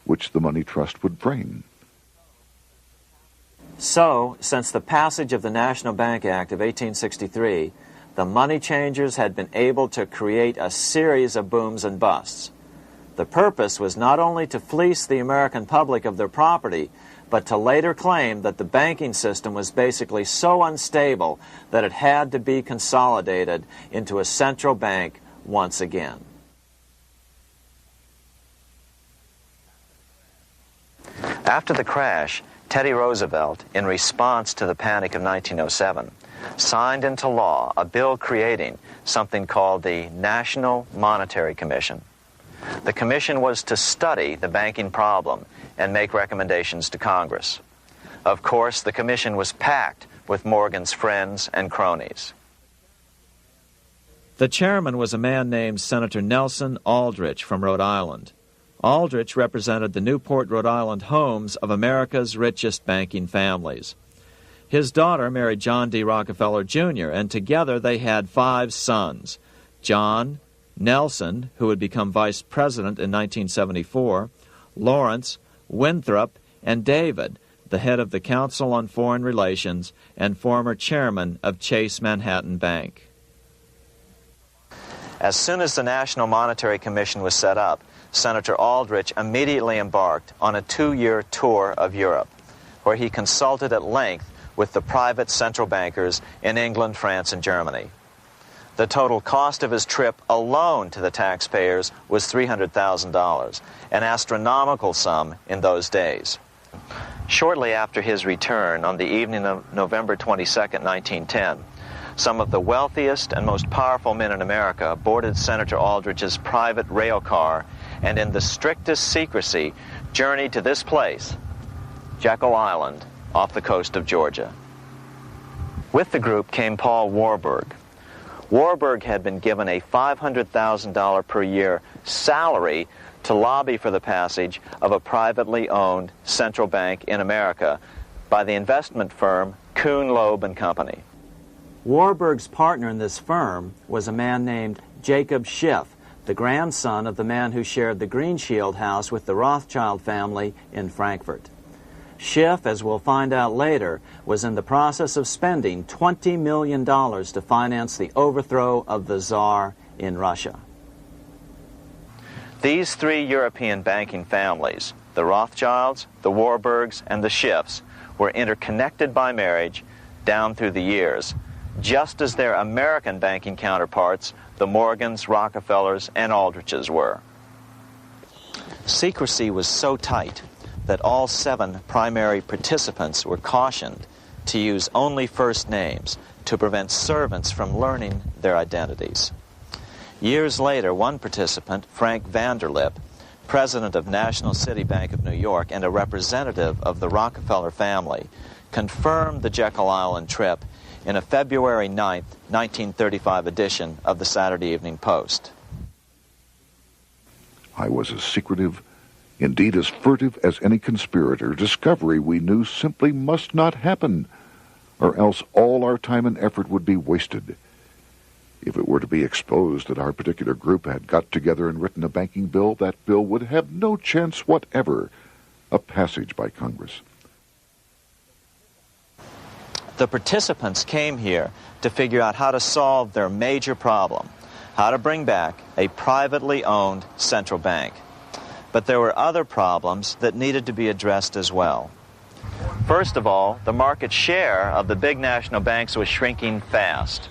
which the money trust would frame. So, since the passage of the National Bank Act of 1863, the money changers had been able to create a series of booms and busts. The purpose was not only to fleece the American public of their property, but to later claim that the banking system was basically so unstable that it had to be consolidated into a central bank once again. After the crash, Teddy Roosevelt, in response to the Panic of 1907, signed into law a bill creating something called the National Monetary Commission. The commission was to study the banking problem and make recommendations to Congress. Of course, the commission was packed with Morgan's friends and cronies. The chairman was a man named Senator Nelson Aldrich from Rhode Island. Aldrich represented the Newport, Rhode Island homes of America's richest banking families. His daughter married John D. Rockefeller, Jr., and together they had 5 sons: John, Nelson, who would become vice president in 1974, Lawrence, Winthrop, and David, the head of the Council on Foreign Relations and former chairman of Chase Manhattan Bank. As soon as the National Monetary Commission was set up, Senator Aldrich immediately embarked on a 2-year tour of Europe, where he consulted at length with the private central bankers in England, France, and Germany. The total cost of his trip alone to the taxpayers was $300,000, an astronomical sum in those days. Shortly after his return, on the evening of November 22, 1910, some of the wealthiest and most powerful men in America boarded Senator Aldrich's private rail car and in the strictest secrecy journeyed to this place, Jekyll Island, off the coast of Georgia. With the group came Paul Warburg. Warburg had been given a $500,000 per year salary to lobby for the passage of a privately owned central bank in America by the investment firm Kuhn, Loeb and Company. Warburg's partner in this firm was a man named Jacob Schiff, the grandson of the man who shared the Greenshield house with the Rothschild family in Frankfurt. Schiff, as we'll find out later, was in the process of spending $20 million to finance the overthrow of the Tsar in Russia. These three European banking families, the Rothschilds, the Warburgs, and the Schiffs, were interconnected by marriage down through the years, just as their American banking counterparts, the Morgans, Rockefellers, and Aldriches were. Secrecy was so tight that all 7 primary participants were cautioned to use only first names to prevent servants from learning their identities. Years later, one participant, Frank Vanderlip, president of National City Bank of New York and a representative of the Rockefeller family, confirmed the Jekyll Island trip in a February 9, 1935 edition of the Saturday Evening Post. I was as secretive, indeed as furtive as any conspirator. Discovery, we knew, simply must not happen, or else all our time and effort would be wasted. If it were to be exposed that our particular group had got together and written a banking bill, that bill would have no chance whatever of passage by Congress. The participants came here to figure out how to solve their major problem, how to bring back a privately owned central bank. But there were other problems that needed to be addressed as well. First of all, the market share of the big national banks was shrinking fast.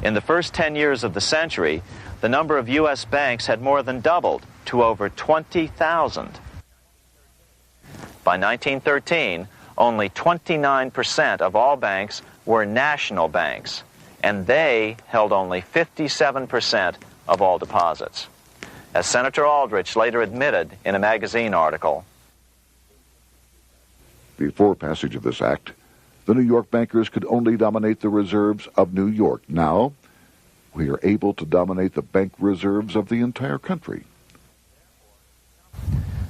In the first 10 years of the century, the number of U.S. banks had more than doubled to over 20,000. By 1913, only 29% of all banks were national banks, and they held only 57% of all deposits. As Senator Aldrich later admitted in a magazine article, before passage of this act, the New York bankers could only dominate the reserves of New York. Now, we are able to dominate the bank reserves of the entire country.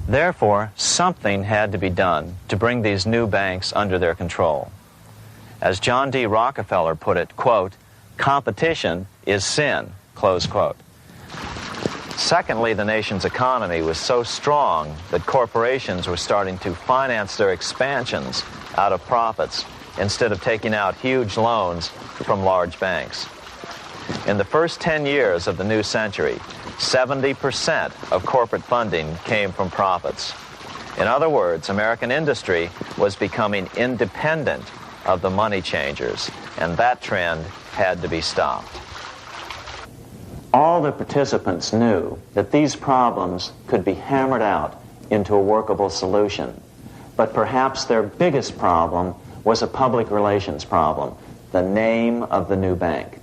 Therefore, something had to be done to bring these new banks under their control. As John D. Rockefeller put it, quote, "Competition is sin," close quote. Secondly, the nation's economy was so strong that corporations were starting to finance their expansions out of profits instead of taking out huge loans from large banks. In the first 10 years of the new century, 70% of corporate funding came from profits. In other words, American industry was becoming independent of the money changers, and that trend had to be stopped. All the participants knew that these problems could be hammered out into a workable solution, but perhaps their biggest problem was a public relations problem, the name of the new bank.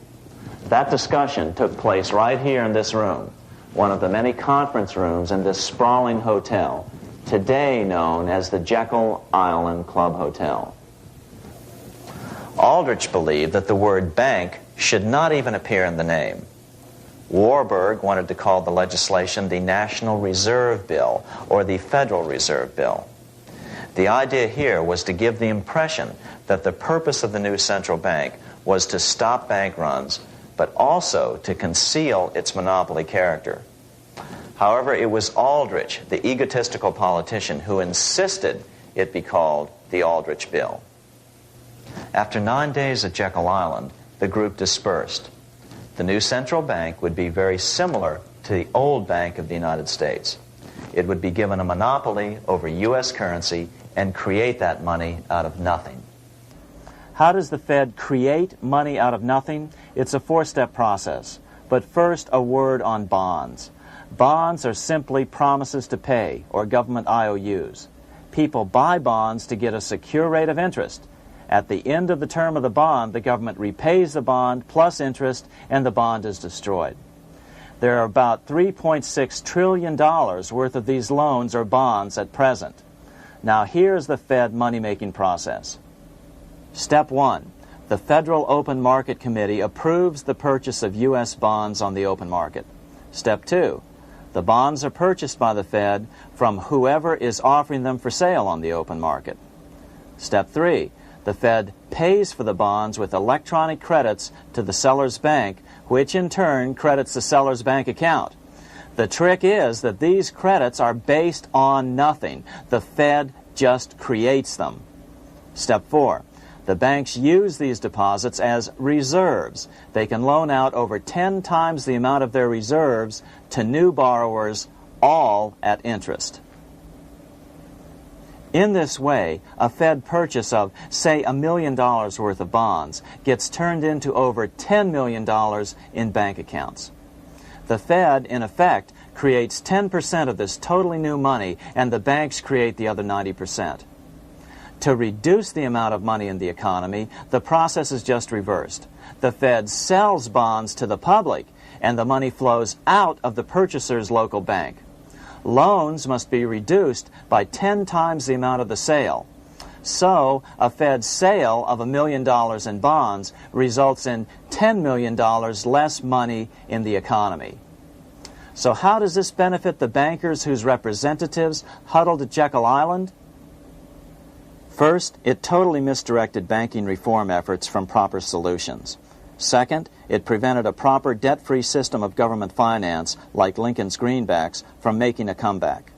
That discussion took place right here in this room, one of the many conference rooms in this sprawling hotel, today known as the Jekyll Island Club Hotel. Aldrich believed that the word bank should not even appear in the name. Warburg wanted to call the legislation the National Reserve Bill or the Federal Reserve Bill. The idea here was to give the impression that the purpose of the new central bank was to stop bank runs, but also to conceal its monopoly character. However, it was Aldrich, the egotistical politician, who insisted it be called the Aldrich Bill. After 9 days at Jekyll Island, the group dispersed. The new central bank would be very similar to the old Bank of the United States. It would be given a monopoly over U.S. currency and create that money out of nothing. How does the Fed create money out of nothing? It's a four-step process. But first, a word on bonds. Bonds are simply promises to pay, or government IOUs. People buy bonds to get a secure rate of interest. At the end of the term of the bond, the government repays the bond plus interest, and the bond is destroyed. There are about $3.6 trillion worth of these loans or bonds at present. Now here's the Fed money-making process. Step 1. The Federal Open Market Committee approves the purchase of U.S. bonds on the open market. Step 2. The bonds are purchased by the Fed from whoever is offering them for sale on the open market. Step 3. The Fed pays for the bonds with electronic credits to the seller's bank, which in turn credits the seller's bank account. The trick is that these credits are based on nothing. The Fed just creates them. Step 4. The banks use these deposits as reserves. They can loan out over 10 times the amount of their reserves to new borrowers, all at interest. In this way, a Fed purchase of, say, $1 million worth of bonds gets turned into over $10 million in bank accounts. The Fed, in effect, creates 10% of this totally new money, and the banks create the other 90%. To reduce the amount of money in the economy, the process is just reversed. The Fed sells bonds to the public, and the money flows out of the purchaser's local bank. Loans must be reduced by 10 times the amount of the sale. So, a Fed sale of $1 million in bonds results in $10 million less money in the economy. So how does this benefit the bankers whose representatives huddled at Jekyll Island? First, it totally misdirected banking reform efforts from proper solutions. Second, it prevented a proper debt-free system of government finance, like Lincoln's greenbacks, from making a comeback.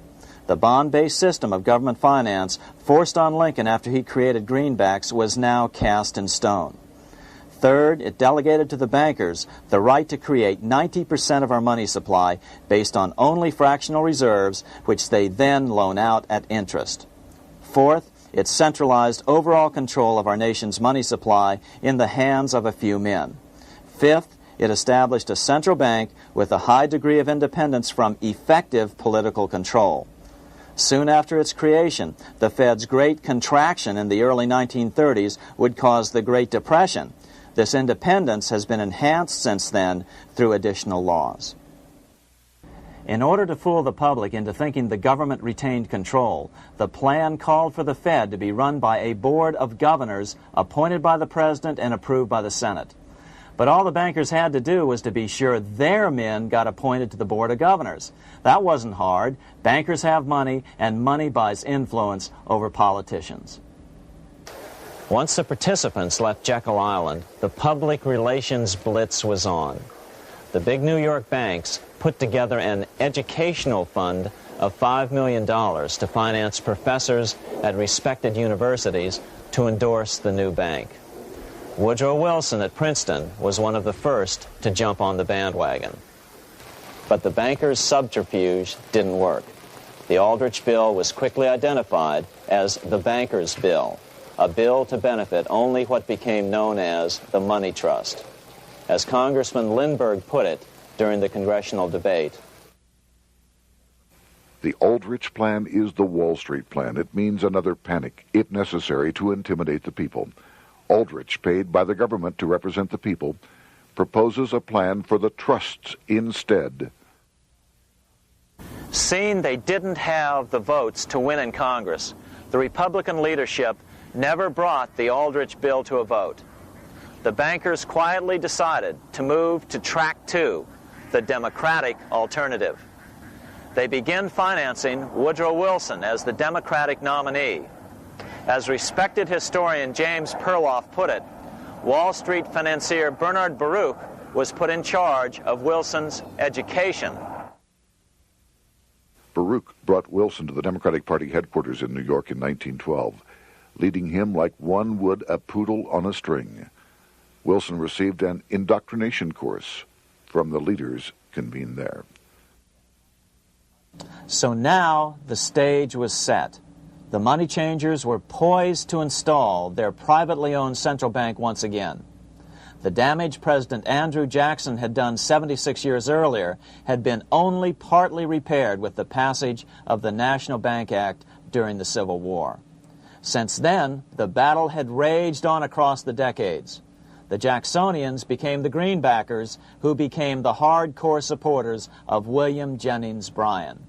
The bond-based system of government finance forced on Lincoln after he created greenbacks was now cast in stone. Third, it delegated to the bankers the right to create 90% of our money supply based on only fractional reserves, which they then loan out at interest. Fourth, it centralized overall control of our nation's money supply in the hands of a few men. Fifth, it established a central bank with a high degree of independence from effective political control. Soon after its creation, the Fed's great contraction in the early 1930s would cause the Great Depression. This independence has been enhanced since then through additional laws. In order to fool the public into thinking the government retained control, the plan called for the Fed to be run by a board of governors appointed by the President and approved by the Senate. But all the bankers had to do was to be sure their men got appointed to the board of governors. That wasn't hard. Bankers have money, and money buys influence over politicians. Once the participants left Jekyll Island, the public relations blitz was on. The big New York banks put together an educational fund of $5 million to finance professors at respected universities to endorse the new bank. Woodrow Wilson at Princeton was one of the first to jump on the bandwagon. But the bankers' subterfuge didn't work. The Aldrich Bill was quickly identified as the bankers' bill, a bill to benefit only what became known as the money trust. As Congressman Lindbergh put it during the congressional debate, the Aldrich Plan is the Wall Street Plan. It means another panic, if necessary, to intimidate the people. Aldrich, paid by the government to represent the people, proposes a plan for the trusts instead. Seeing they didn't have the votes to win in Congress, the Republican leadership never brought the Aldrich bill to a vote. The bankers quietly decided to move to Track 2, the Democratic alternative. They began financing Woodrow Wilson as the Democratic nominee. As respected historian James Perloff put it, Wall Street financier Bernard Baruch was put in charge of Wilson's education. Baruch brought Wilson to the Democratic Party headquarters in New York in 1912, leading him like one would a poodle on a string. Wilson received an indoctrination course from the leaders convened there. So now the stage was set. The money changers were poised to install their privately owned central bank once again. The damage President Andrew Jackson had done 76 years earlier had been only partly repaired with the passage of the National Bank Act during the Civil War. Since then, the battle had raged on across the decades. The Jacksonians became the Greenbackers, who became the hardcore supporters of William Jennings Bryan.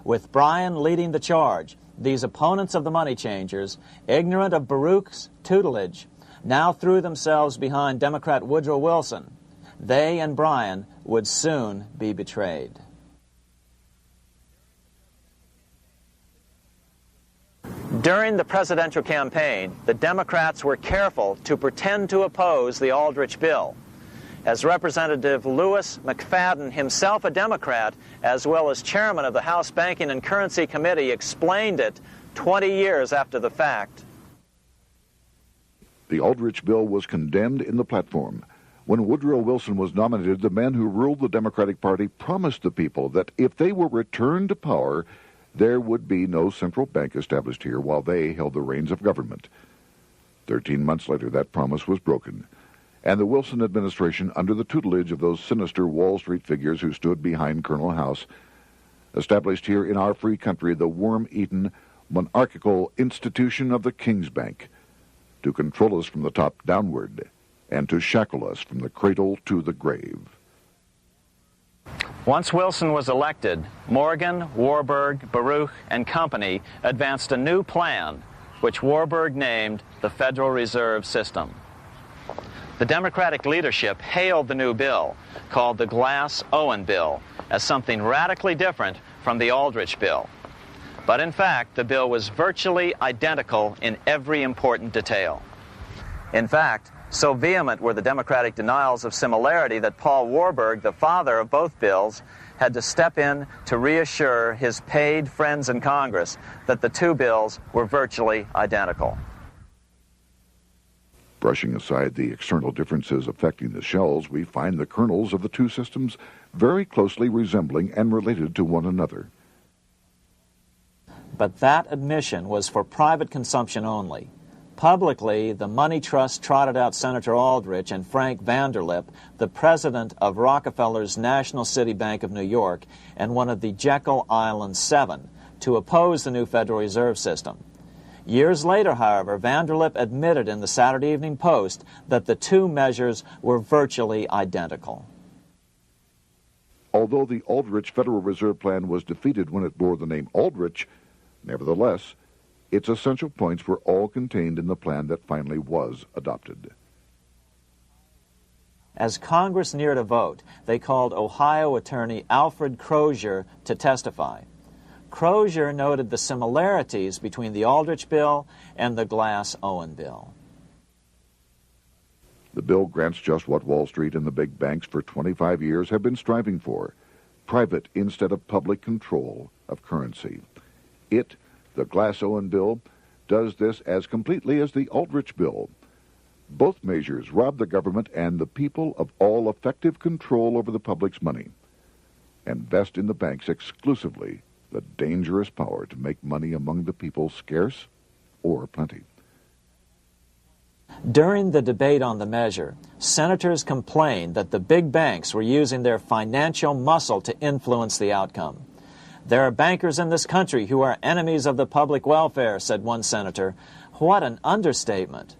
With Bryan leading the charge, these opponents of the money changers, ignorant of Baruch's tutelage, now threw themselves behind Democrat Woodrow Wilson. They and Bryan would soon be betrayed. During the presidential campaign, the Democrats were careful to pretend to oppose the Aldrich bill. As Representative Lewis McFadden, himself a Democrat, as well as chairman of the House Banking and Currency Committee, explained it 20 years after the fact. The Aldrich bill was condemned in the platform. When Woodrow Wilson was nominated, the man who ruled the Democratic Party promised the people that if they were returned to power, there would be no central bank established here while they held the reins of government. 13 months later, that promise was broken, and the Wilson administration, under the tutelage of those sinister Wall Street figures who stood behind Colonel House, established here in our free country the worm-eaten, monarchical institution of the King's Bank, to control us from the top downward and to shackle us from the cradle to the grave. Once Wilson was elected, Morgan, Warburg, Baruch, and company advanced a new plan, which Warburg named the Federal Reserve System. The Democratic leadership hailed the new bill, called the Glass-Owen Bill, as something radically different from the Aldrich bill. But in fact, the bill was virtually identical in every important detail. In fact, so vehement were the Democratic denials of similarity that Paul Warburg, the father of both bills, had to step in to reassure his paid friends in Congress that the two bills were virtually identical. Brushing aside the external differences affecting the shells, we find the kernels of the two systems very closely resembling and related to one another. But that admission was for private consumption only. Publicly, the money trust trotted out Senator Aldrich and Frank Vanderlip, the president of Rockefeller's National City Bank of New York and one of the Jekyll Island Seven, to oppose the new Federal Reserve System. Years later, however, Vanderlip admitted in the Saturday Evening Post that the two measures were virtually identical. Although the Aldrich Federal Reserve Plan was defeated when it bore the name Aldrich, nevertheless, its essential points were all contained in the plan that finally was adopted. As Congress neared a vote, they called Ohio attorney Alfred Crozier to testify. Crozier noted the similarities between the Aldrich bill and the Glass-Owen bill. The bill grants just what Wall Street and the big banks for 25 years have been striving for: private instead of public control of currency. It, the Glass-Owen bill, does this as completely as the Aldrich bill. Both measures rob the government and the people of all effective control over the public's money and vest in the banks exclusively the dangerous power to make money among the people scarce or plenty. During the debate on the measure, senators complained that the big banks were using their financial muscle to influence the outcome. "There are bankers in this country who are enemies of the public welfare," said one senator. What an understatement.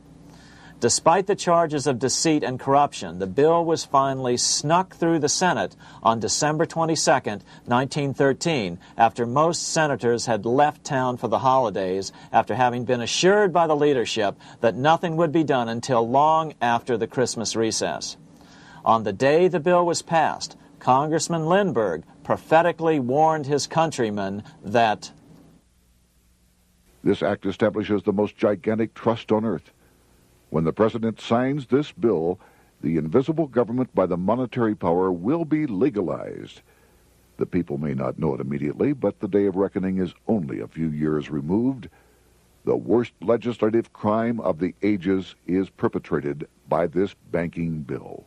Despite the charges of deceit and corruption, the bill was finally snuck through the Senate on December 22, 1913, after most senators had left town for the holidays, after having been assured by the leadership that nothing would be done until long after the Christmas recess. On the day the bill was passed, Congressman Lindbergh prophetically warned his countrymen that this act establishes the most gigantic trust on earth. When the president signs this bill, the invisible government by the monetary power will be legalized. The people may not know it immediately, but the day of reckoning is only a few years removed. The worst legislative crime of the ages is perpetrated by this banking bill.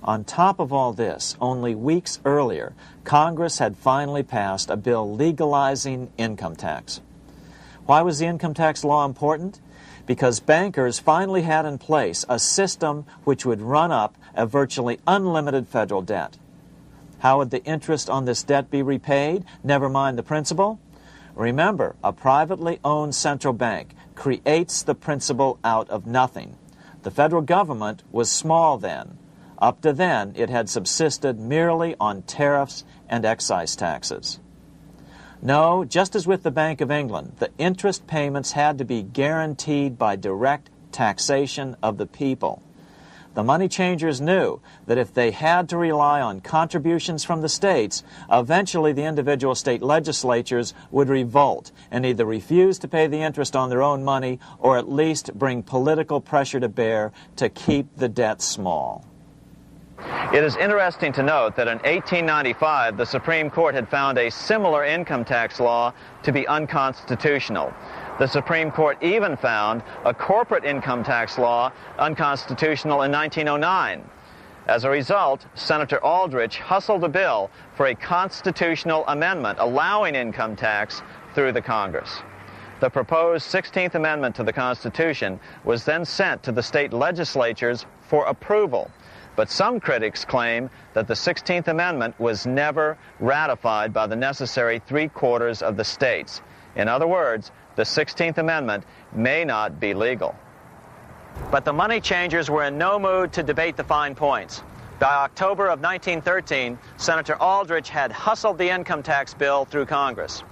On top of all this, only weeks earlier, Congress had finally passed a bill legalizing income tax. Why was the income tax law important? Because bankers finally had in place a system which would run up a virtually unlimited federal debt. How would the interest on this debt be repaid? Never mind the principal. Remember, a privately owned central bank creates the principal out of nothing. The federal government was small then. Up to then, it had subsisted merely on tariffs and excise taxes. No, just as with the Bank of England, the interest payments had to be guaranteed by direct taxation of the people. The money changers knew that if they had to rely on contributions from the states, eventually the individual state legislatures would revolt and either refuse to pay the interest on their own money or at least bring political pressure to bear to keep the debt small. It is interesting to note that in 1895, the Supreme Court had found a similar income tax law to be unconstitutional. The Supreme Court even found a corporate income tax law unconstitutional in 1909. As a result, Senator Aldrich hustled a bill for a constitutional amendment allowing income tax through the Congress. The proposed 16th Amendment to the Constitution was then sent to the state legislatures for approval. But some critics claim that the 16th Amendment was never ratified by the necessary 3/4 of the states. In other words, the 16th Amendment may not be legal. But the money changers were in no mood to debate the fine points. By October of 1913, Senator Aldrich had hustled the income tax bill through Congress.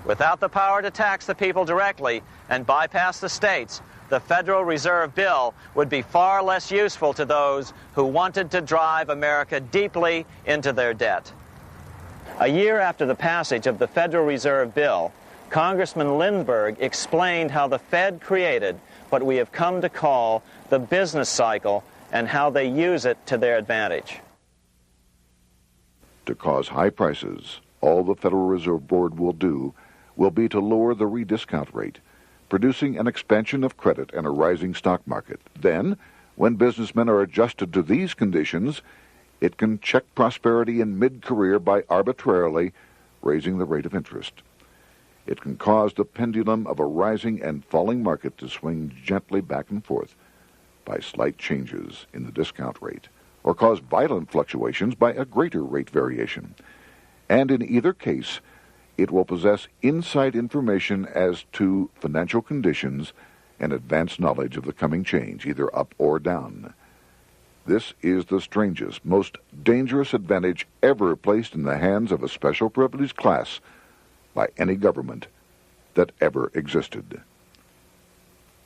Without the power to tax the people directly and bypass the states, the Federal Reserve Bill would be far less useful to those who wanted to drive America deeply into their debt. A year after the passage of the Federal Reserve Bill, Congressman Lindbergh explained how the Fed created what we have come to call the business cycle and how they use it to their advantage. To cause high prices, all the Federal Reserve Board will do will be to lower the rediscount rate, producing an expansion of credit and a rising stock market. Then, when businessmen are adjusted to these conditions, it can check prosperity in mid-career by arbitrarily raising the rate of interest. It can cause the pendulum of a rising and falling market to swing gently back and forth by slight changes in the discount rate, or cause violent fluctuations by a greater rate variation. And in either case, it will possess inside information as to financial conditions and advanced knowledge of the coming change, either up or down. This is the strangest, most dangerous advantage ever placed in the hands of a special privileged class by any government that ever existed.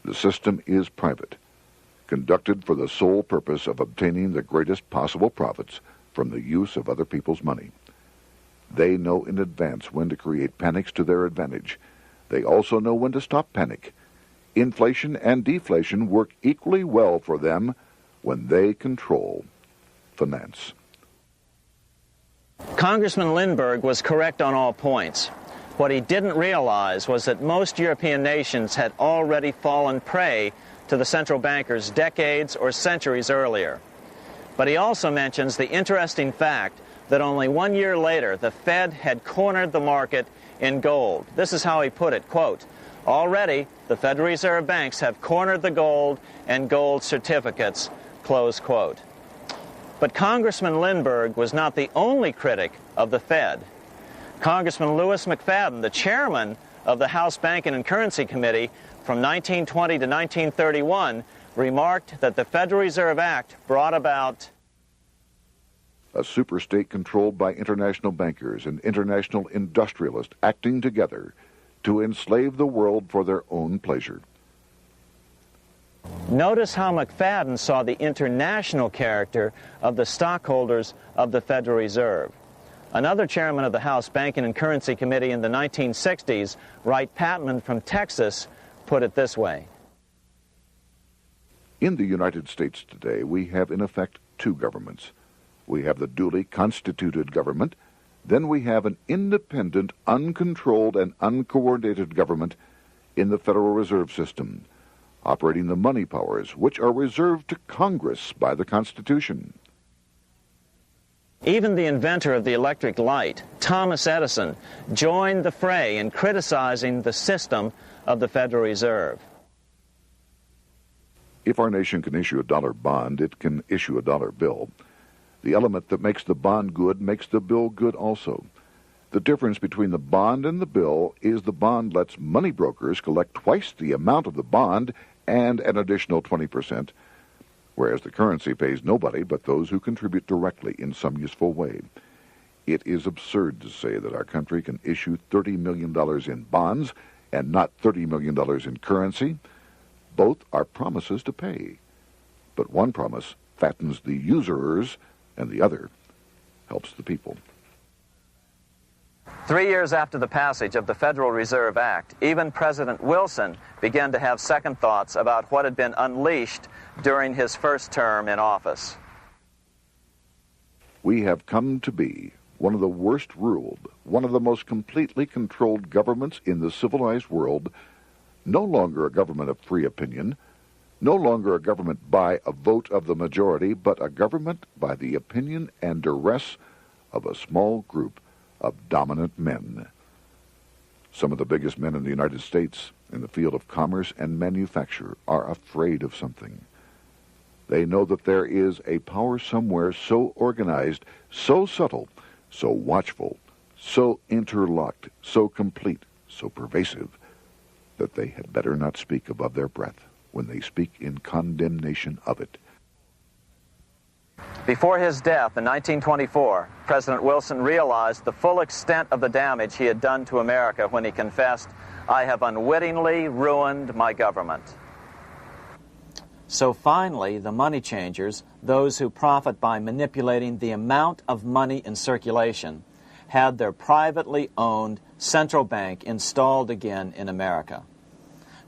The system is private, conducted for the sole purpose of obtaining the greatest possible profits from the use of other people's money. They know in advance when to create panics to their advantage. They also know when to stop panic. Inflation and deflation work equally well for them when they control finance. Congressman Lindbergh was correct on all points. What he didn't realize was that most European nations had already fallen prey to the central bankers decades or centuries earlier. But he also mentions the interesting fact that only 1 year later, the Fed had cornered the market in gold. This is how he put it, quote, "Already, the Federal Reserve banks have cornered the gold and gold certificates," close quote. But Congressman Lindbergh was not the only critic of the Fed. Congressman Lewis McFadden, the chairman of the House Banking and Currency Committee from 1920 to 1931, remarked that the Federal Reserve Act brought about a superstate controlled by international bankers and international industrialists acting together to enslave the world for their own pleasure. Notice how McFadden saw the international character of the stockholders of the Federal Reserve. Another chairman of the House Banking and Currency Committee in the 1960s, Wright Patman from Texas, put it this way. In the United States today, we have in effect two governments. We have the duly constituted government, then we have an independent, uncontrolled, and uncoordinated government in the Federal Reserve System, operating the money powers which are reserved to Congress by the Constitution. Even the inventor of the electric light, Thomas Edison, joined the fray in criticizing the system of the Federal Reserve. If our nation can issue a dollar bond, it can issue a dollar bill. The element that makes the bond good makes the bill good also. The difference between the bond and the bill is the bond lets money brokers collect twice the amount of the bond and an additional 20%, whereas the currency pays nobody but those who contribute directly in some useful way. It is absurd to say that our country can issue $30 million in bonds and not $30 million in currency. Both are promises to pay, but one promise fattens the usurers, and the other helps the people. 3 years after the passage of the Federal Reserve Act, even President Wilson began to have second thoughts about what had been unleashed during his first term in office. We have come to be one of the worst ruled, one of the most completely controlled governments in the civilized world, no longer a government of free opinion, no longer a government by a vote of the majority, but a government by the opinion and duress of a small group of dominant men. Some of the biggest men in the United States in the field of commerce and manufacture are afraid of something. They know that there is a power somewhere so organized, so subtle, so watchful, so interlocked, so complete, so pervasive, that they had better not speak above their breath when they speak in condemnation of it. Before his death in 1924, President Wilson realized the full extent of the damage he had done to America when he confessed, "I have unwittingly ruined my government." So finally, the money changers, those who profit by manipulating the amount of money in circulation, had their privately owned central bank installed again in America.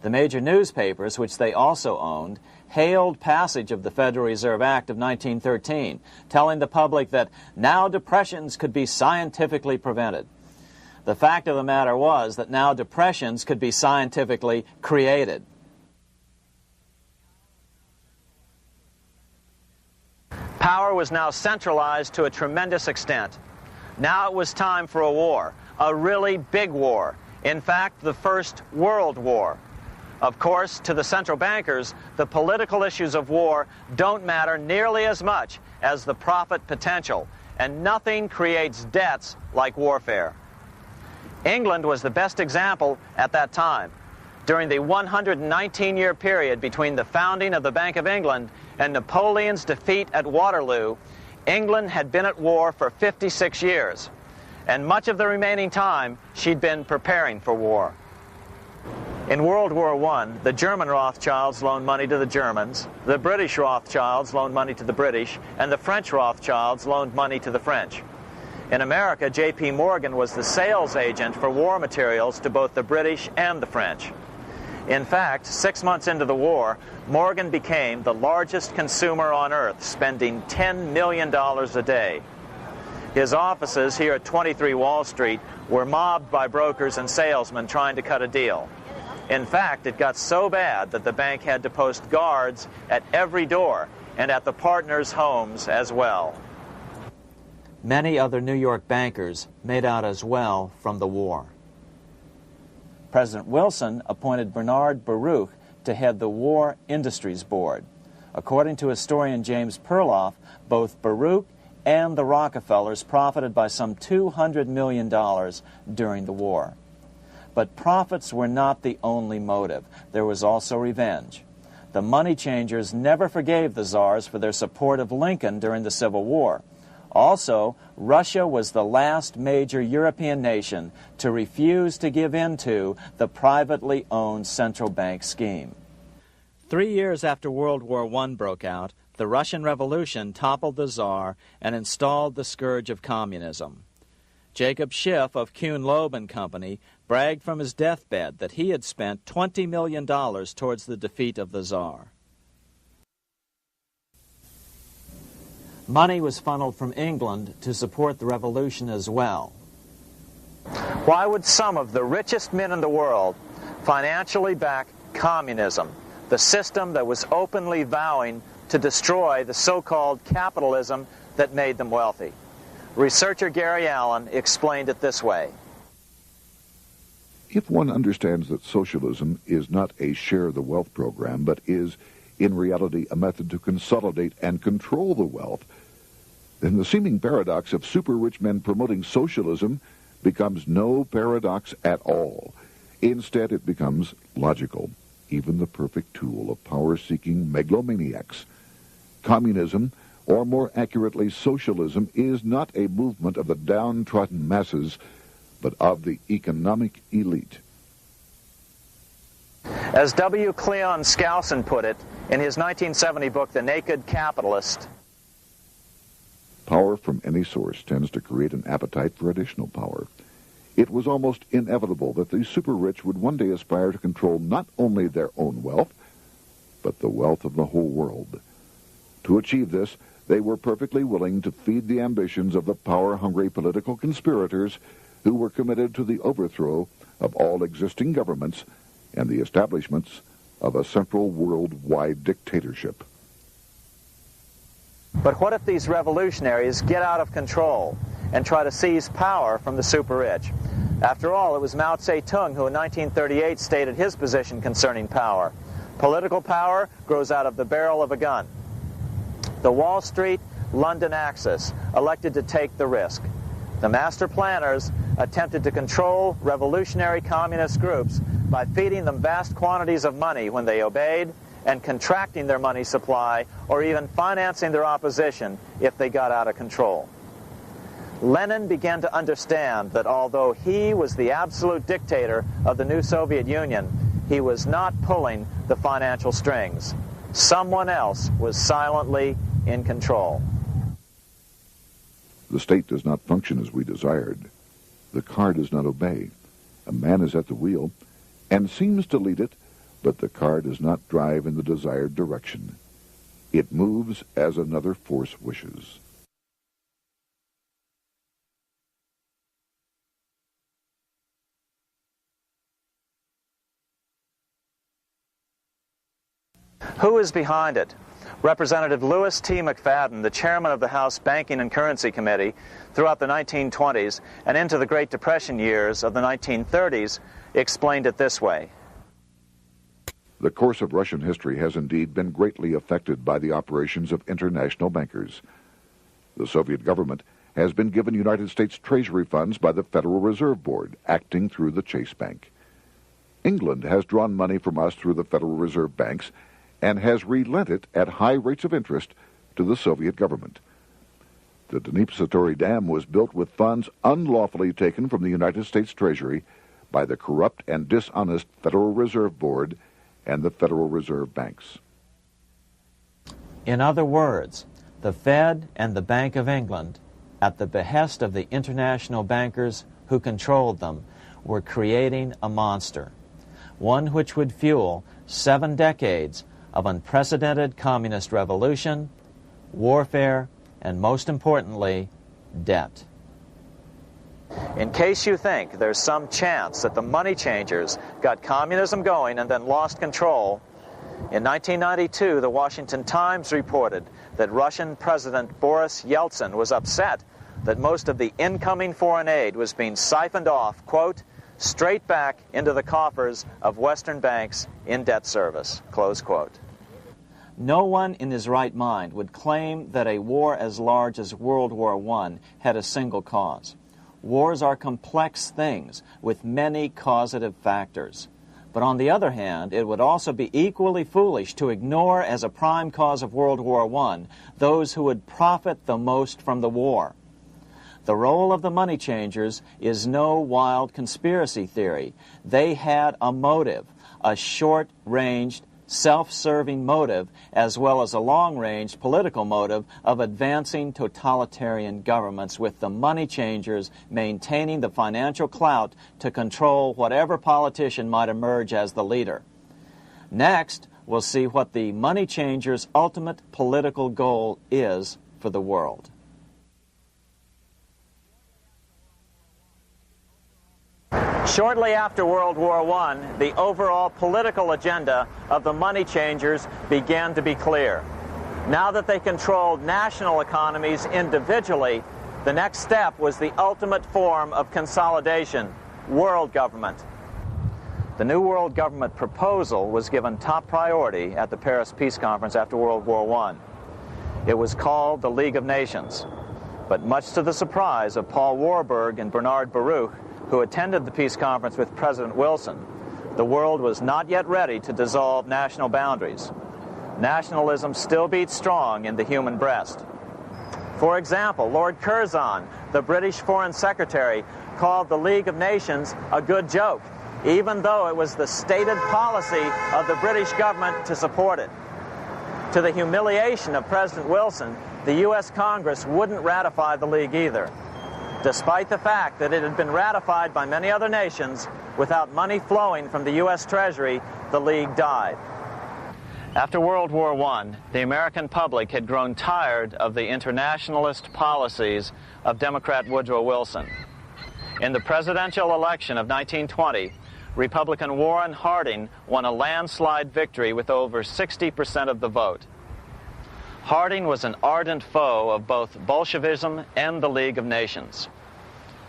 The major newspapers, which they also owned, hailed passage of the Federal Reserve Act of 1913, telling the public that now depressions could be scientifically prevented. The fact of the matter was that now depressions could be scientifically created. Power was now centralized to a tremendous extent. Now it was time for a war, a really big war. In fact, the First World War. Of course, to the central bankers, the political issues of war don't matter nearly as much as the profit potential, and nothing creates debts like warfare. England was the best example at that time. During the 119-year period between the founding of the Bank of England and Napoleon's defeat at Waterloo, England had been at war for 56 years, and much of the remaining time she'd been preparing for war. In World War I, the German Rothschilds loaned money to the Germans, the British Rothschilds loaned money to the British, and the French Rothschilds loaned money to the French. In America, J.P. Morgan was the sales agent for war materials to both the British and the French. In fact, 6 months into the war, Morgan became the largest consumer on earth, spending $10 million a day. His offices here at 23 Wall Street were mobbed by brokers and salesmen trying to cut a deal. In fact, it got so bad that the bank had to post guards at every door and at the partners' homes as well. Many other New York bankers made out as well from the war. President Wilson appointed Bernard Baruch to head the War Industries Board. According to historian James Perloff, both Baruch and the Rockefellers profited by some $200 million during the war. But profits were not the only motive. There was also revenge. The money changers never forgave the czars for their support of Lincoln during the Civil War. Also, Russia was the last major European nation to refuse to give in to the privately owned central bank scheme. 3 years after World War I broke out, the Russian Revolution toppled the Tsar and installed the scourge of communism. Jacob Schiff of Kuhn Loeb and Company bragged from his deathbed that he had spent $20 million towards the defeat of the Tsar. Money was funneled from England to support the revolution as well. Why would some of the richest men in the world financially back communism, the system that was openly vowing to destroy the so-called capitalism that made them wealthy? Researcher Gary Allen explained it this way. If one understands that socialism is not a share the wealth program, but is, in reality, a method to consolidate and control the wealth, then the seeming paradox of super-rich men promoting socialism becomes no paradox at all. Instead, it becomes logical, even the perfect tool of power-seeking megalomaniacs. Communism, or more accurately socialism, is not a movement of the downtrodden masses, but of the economic elite. As W. Cleon Skousen put it, In his 1970 book, The Naked Capitalist, power from any source tends to create an appetite for additional power. It was almost inevitable that the super-rich would one day aspire to control not only their own wealth, but the wealth of the whole world. To achieve this, they were perfectly willing to feed the ambitions of the power-hungry political conspirators who were committed to the overthrow of all existing governments and the establishments of a central worldwide dictatorship. but what if these revolutionaries get out of control and try to seize power from the super-rich? After all, it was Mao Zedong who in 1938 stated his position concerning power. Political power grows out of the barrel of a gun. The Wall Street, London axis elected to take the risk. The master planners attempted to control revolutionary communist groups by feeding them vast quantities of money when they obeyed and contracting their money supply or even financing their opposition if they got out of control. Lenin began to understand that although he was the absolute dictator of the new Soviet Union, he was not pulling the financial strings. Someone else was silently in control. The state does not function as we desired. The car does not obey. A man is at the wheel and seems to lead it, but the car does not drive in the desired direction. It moves as another force wishes. Who is behind it? Representative Louis T. McFadden, the chairman of the House Banking and Currency Committee throughout the 1920s and into the Great Depression years of the 1930s, explained it this way. The course of Russian history has indeed been greatly affected by the operations of international bankers. The Soviet government has been given United States Treasury funds by the Federal Reserve Board, acting through the Chase Bank. England has drawn money from us through the Federal Reserve banks and has relent it at high rates of interest to the Soviet government. The Dnipro Dam was built with funds unlawfully taken from the United States Treasury by the corrupt and dishonest Federal Reserve Board and the Federal Reserve banks. In other words, the Fed and the Bank of England, at the behest of the international bankers who controlled them, were creating a monster, one which would fuel 7 decades of unprecedented communist revolution, warfare, and most importantly, debt. In case you think there's some chance that the money changers got communism going and then lost control, in 1992, the Washington Times reported that Russian President Boris Yeltsin was upset that most of the incoming foreign aid was being siphoned off, quote, straight back into the coffers of Western banks in debt service, close quote. No one in his right mind would claim that a war as large as World War I had a single cause. Wars are complex things with many causative factors. But on the other hand, it would also be equally foolish to ignore as a prime cause of World War I those who would profit the most from the war. The role of the money changers is no wild conspiracy theory. They had a motive, a short-ranged, self-serving motive, as well as a long-range political motive of advancing totalitarian governments, with the money changers maintaining the financial clout to control whatever politician might emerge as the leader. Next, we'll see what the money changers' ultimate political goal is for the world. Shortly after World War I, the overall political agenda of the money changers began to be clear. Now that they controlled national economies individually, the next step was the ultimate form of consolidation, world government. The new world government proposal was given top priority at the Paris Peace Conference after World War I. It was called the League of Nations, but much to the surprise of Paul Warburg and Bernard Baruch, who attended the peace conference with President Wilson, the world was not yet ready to dissolve national boundaries. Nationalism still beats strong in the human breast. For example, Lord Curzon, the British Foreign Secretary, called the League of Nations a good joke, even though it was the stated policy of the British government to support it. To the humiliation of President Wilson, the U.S. Congress wouldn't ratify the League either, despite the fact that it had been ratified by many other nations. Without money flowing from the U.S. Treasury, the League died. After World War I, the American public had grown tired of the internationalist policies of Democrat Woodrow Wilson. In the presidential election of 1920, Republican Warren Harding won a landslide victory with over 60% of the vote. Harding was an ardent foe of both Bolshevism and the League of Nations.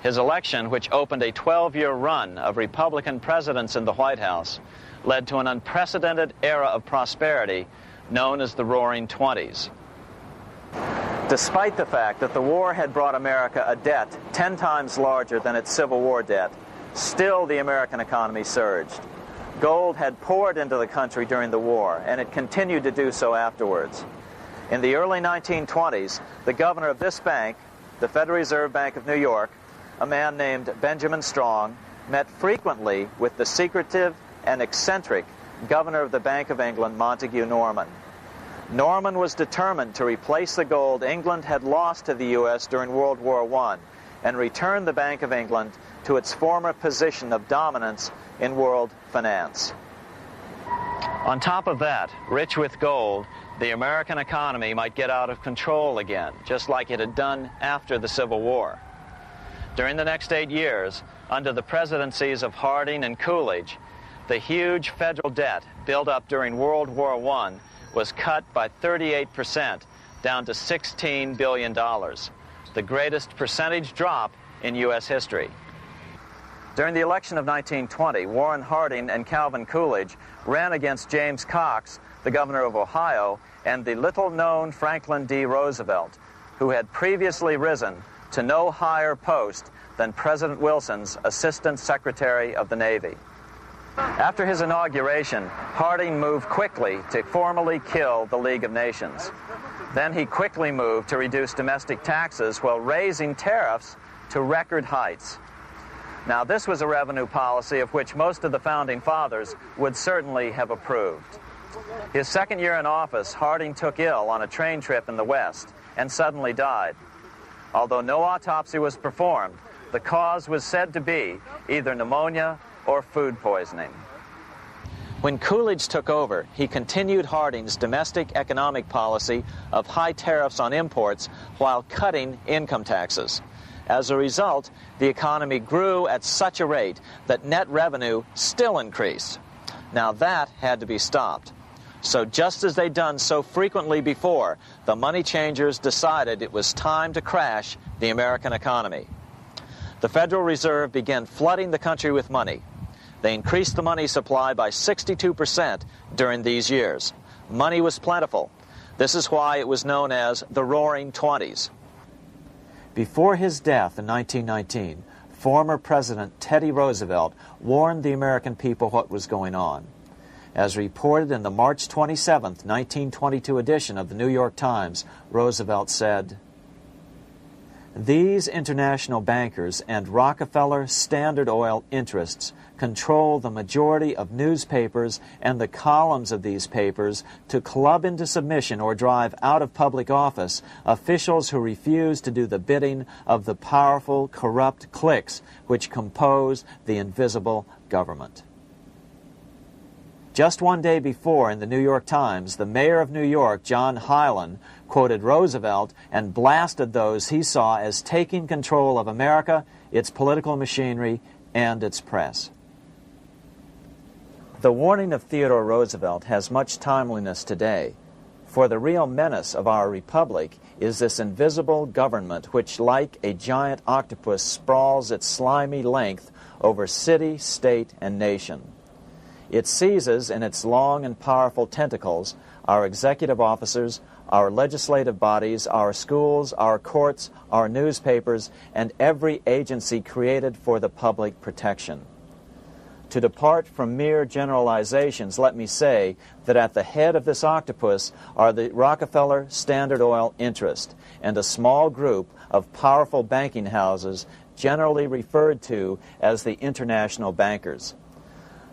His election, which opened a 12-year run of Republican presidents in the White House, led to an unprecedented era of prosperity known as the Roaring Twenties. Despite the fact that the war had brought America a debt 10 times larger than its Civil War debt, still the American economy surged. Gold had poured into the country during the war, and it continued to do so afterwards. In the early 1920s, the governor of this bank, the Federal Reserve Bank of New York, a man named Benjamin Strong, met frequently with the secretive and eccentric governor of the Bank of England, Montague Norman. Norman was determined to replace the gold England had lost to the U.S. during World War I and return the Bank of England to its former position of dominance in world finance. On top of that, rich with gold, the American economy might get out of control again, just like it had done after the Civil War. During the next 8 years, under the presidencies of Harding and Coolidge, the huge federal debt built up during World War I was cut by 38%, down to $16 billion, the greatest percentage drop in U.S. history. During the election of 1920, Warren Harding and Calvin Coolidge ran against James Cox, the governor of Ohio, and the little-known Franklin D. Roosevelt, who had previously risen to no higher post than President Wilson's Assistant Secretary of the Navy. After his inauguration, Harding moved quickly to formally kill the League of Nations. Then he quickly moved to reduce domestic taxes while raising tariffs to record heights. Now, this was a revenue policy of which most of the Founding Fathers would certainly have approved. His second year in office, Harding took ill on a train trip in the West and suddenly died. Although no autopsy was performed, the cause was said to be either pneumonia or food poisoning. When Coolidge took over, he continued Harding's domestic economic policy of high tariffs on imports while cutting income taxes. As a result, the economy grew at such a rate that net revenue still increased. Now that had to be stopped. So just as they'd done so frequently before, the money changers decided it was time to crash the American economy. The Federal Reserve began flooding the country with money. They increased the money supply by 62% during these years. Money was plentiful. This is why it was known as the Roaring Twenties. Before his death in 1919, former President Teddy Roosevelt warned the American people what was going on. As reported in the March 27, 1922 edition of the New York Times, Roosevelt said, "These international bankers and Rockefeller Standard Oil interests control the majority of newspapers and the columns of these papers to club into submission or drive out of public office officials who refuse to do the bidding of the powerful, corrupt cliques which compose the invisible government." Just one day before, in the New York Times, the mayor of New York, John Hylan, quoted Roosevelt and blasted those he saw as taking control of America, its political machinery, and its press. The warning of Theodore Roosevelt has much timeliness today, for the real menace of our republic is this invisible government which, like a giant octopus, sprawls its slimy length over city, state, and nation. It seizes in its long and powerful tentacles our executive officers, our legislative bodies, our schools, our courts, our newspapers, and every agency created for the public protection. To depart from mere generalizations, let me say that at the head of this octopus are the Rockefeller Standard Oil interest and a small group of powerful banking houses generally referred to as the international bankers.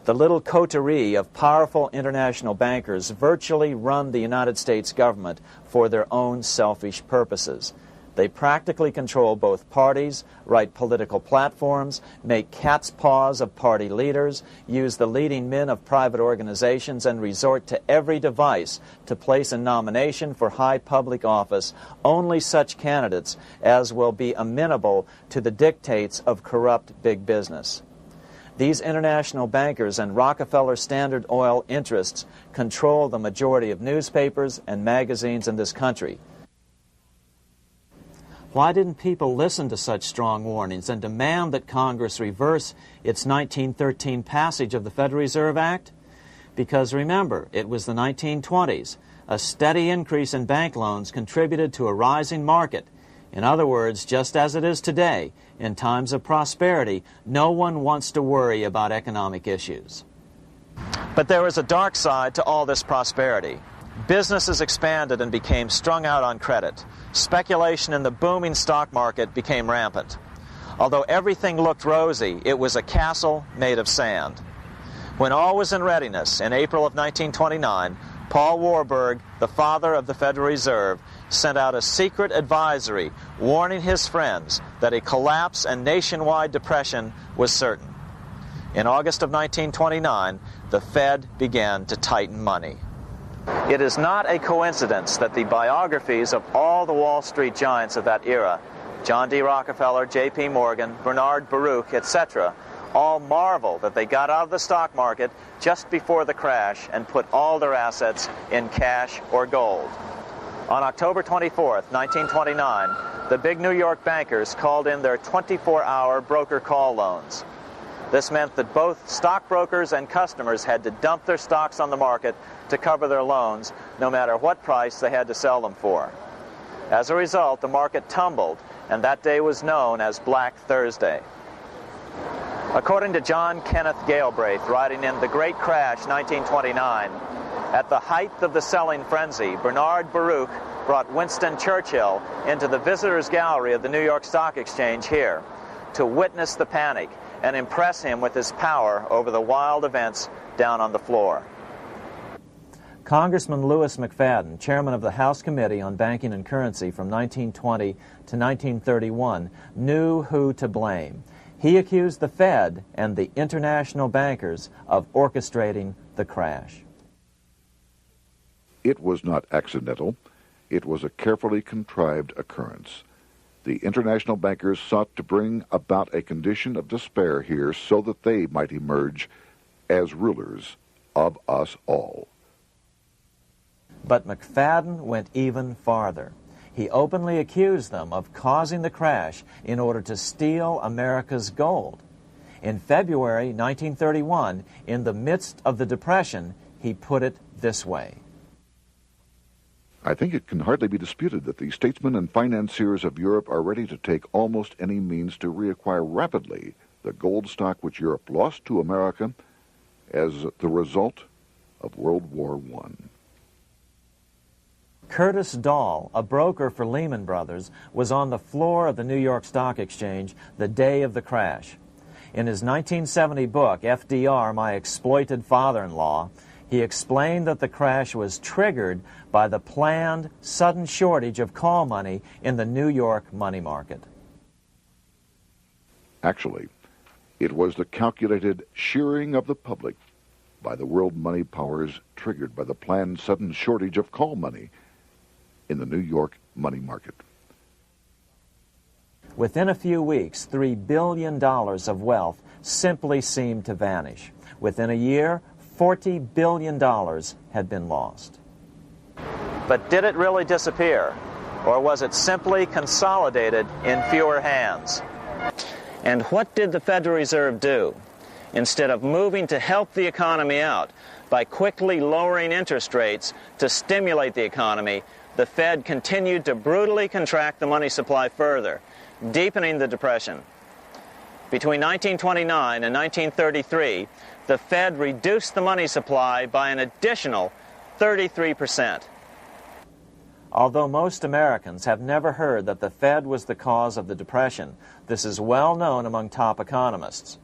The little coterie of powerful international bankers virtually run the United States government for their own selfish purposes. They practically control both parties, write political platforms, make cat's paws of party leaders, use the leading men of private organizations, and resort to every device to place in nomination for high public office only such candidates as will be amenable to the dictates of corrupt big business. These international bankers and Rockefeller Standard Oil interests control the majority of newspapers and magazines in this country. Why didn't people listen to such strong warnings and demand that Congress reverse its 1913 passage of the Federal Reserve Act? Because remember, it was the 1920s. A steady increase in bank loans contributed to a rising market. In other words, just as it is today, in times of prosperity, no one wants to worry about economic issues. But there was a dark side to all this prosperity. Businesses expanded and became strung out on credit. Speculation in the booming stock market became rampant. Although everything looked rosy, it was a castle made of sand. When all was in readiness, in April of 1929, Paul Warburg, the father of the Federal Reserve, sent out a secret advisory warning his friends that a collapse and nationwide depression was certain. In August of 1929, the Fed began to tighten money. It is not a coincidence that the biographies of all the Wall Street giants of that era, John D. Rockefeller, J.P. Morgan, Bernard Baruch, etc., all marvel that they got out of the stock market just before the crash and put all their assets in cash or gold. On October 24th, 1929, the big New York bankers called in their 24-hour broker call loans. This meant that both stockbrokers and customers had to dump their stocks on the market to cover their loans, no matter what price they had to sell them for. As a result, the market tumbled, and that day was known as Black Thursday. According to John Kenneth Galbraith, writing in The Great Crash, 1929, at the height of the selling frenzy, Bernard Baruch brought Winston Churchill into the visitors' gallery of the New York Stock Exchange here to witness the panic and impress him with his power over the wild events down on the floor. Congressman Louis McFadden, chairman of the House Committee on Banking and Currency from 1920 to 1931, knew who to blame. He accused the Fed and the international bankers of orchestrating the crash. It was not accidental. It was a carefully contrived occurrence. The international bankers sought to bring about a condition of despair here so that they might emerge as rulers of us all. But McFadden went even farther. He openly accused them of causing the crash in order to steal America's gold. In February 1931, in the midst of the Depression, he put it this way. I think it can hardly be disputed that the statesmen and financiers of Europe are ready to take almost any means to reacquire rapidly the gold stock which Europe lost to America as the result of World War I. Curtis Dahl, a broker for Lehman Brothers, was on the floor of the New York Stock Exchange the day of the crash. In his 1970 book, FDR, My Exploited Father-in-Law, he explained that the crash was triggered by the planned sudden shortage of call money in the New York money market. Actually, it was the calculated shearing of the public by the world money powers triggered by the planned sudden shortage of call money in the New York money market. Within a few weeks, $3 billion of wealth simply seemed to vanish. Within a year, $40 billion had been lost. But did it really disappear? Or was it simply consolidated in fewer hands? And what did the Federal Reserve do? Instead of moving to help the economy out by quickly lowering interest rates to stimulate the economy, the Fed continued to brutally contract the money supply further, deepening the Depression. Between 1929 and 1933, the Fed reduced the money supply by an additional 33%. Although most Americans have never heard that the Fed was the cause of the Depression, this is well known among top economists.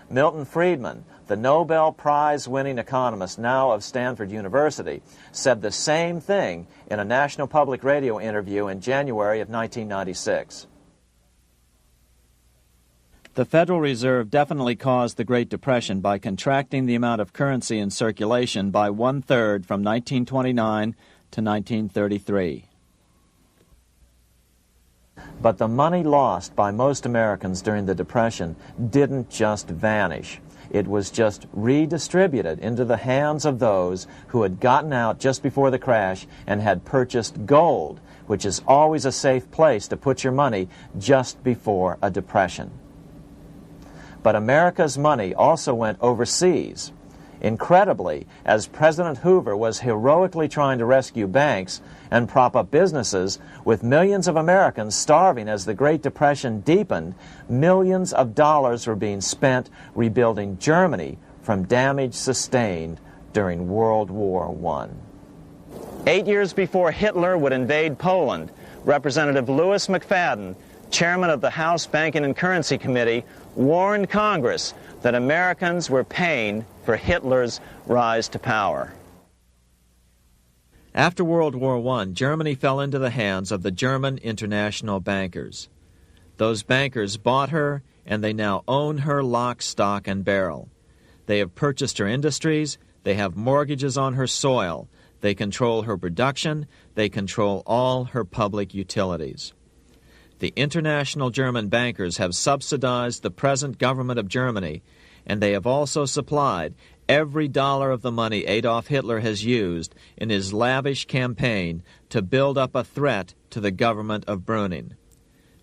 Milton Friedman, the Nobel Prize-winning economist, now of Stanford University, said the same thing in a National Public Radio interview in January of 1996. The Federal Reserve definitely caused the Great Depression by contracting the amount of currency in circulation by 1/3 from 1929 to 1933. But the money lost by most Americans during the Depression didn't just vanish. It was just redistributed into the hands of those who had gotten out just before the crash and had purchased gold, which is always a safe place to put your money just before a depression. But America's money also went overseas. Incredibly, as President Hoover was heroically trying to rescue banks and prop up businesses, with millions of Americans starving as the Great Depression deepened, millions of dollars were being spent rebuilding Germany from damage sustained during World War I. 8 years before Hitler would invade Poland, Representative Louis McFadden, chairman of the House Banking and Currency Committee, warned Congress that Americans were paying for Hitler's rise to power. After World War I, Germany fell into the hands of the German international bankers. Those bankers bought her, and they now own her lock, stock, and barrel. They have purchased her industries, they have mortgages on her soil, they control her production, they control all her public utilities. The international German bankers have subsidized the present government of Germany, and they have also supplied every dollar of the money Adolf Hitler has used in his lavish campaign to build up a threat to the government of Brüning.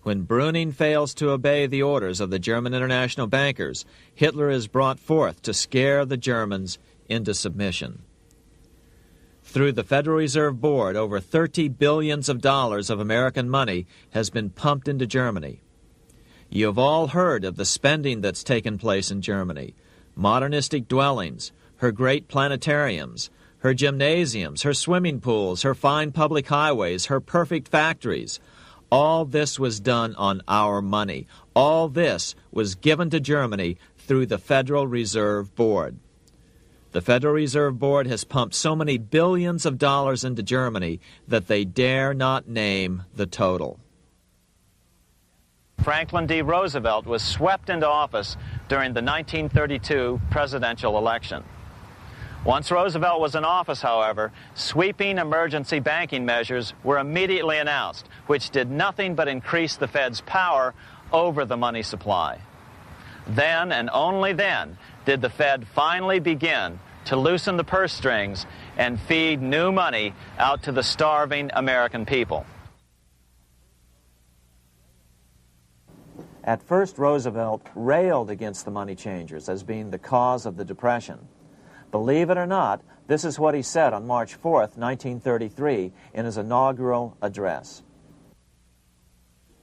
When Brüning fails to obey the orders of the German international bankers, Hitler is brought forth to scare the Germans into submission. Through the Federal Reserve Board, over $30 billion of American money has been pumped into Germany. You have all heard of the spending that's taken place in Germany. Modernistic dwellings, her great planetariums, her gymnasiums, her swimming pools, her fine public highways, her perfect factories. All this was done on our money. All this was given to Germany through the Federal Reserve Board. The Federal Reserve Board has pumped so many billions of dollars into Germany that they dare not name the total. Franklin D. Roosevelt was swept into office during the 1932 presidential election. Once Roosevelt was in office, however, sweeping emergency banking measures were immediately announced, which did nothing but increase the Fed's power over the money supply. Then, and only then, did the Fed finally begin to loosen the purse strings and feed new money out to the starving American people. At first, Roosevelt railed against the money changers as being the cause of the Depression. Believe it or not, this is what he said on March 4th, 1933, in his inaugural address.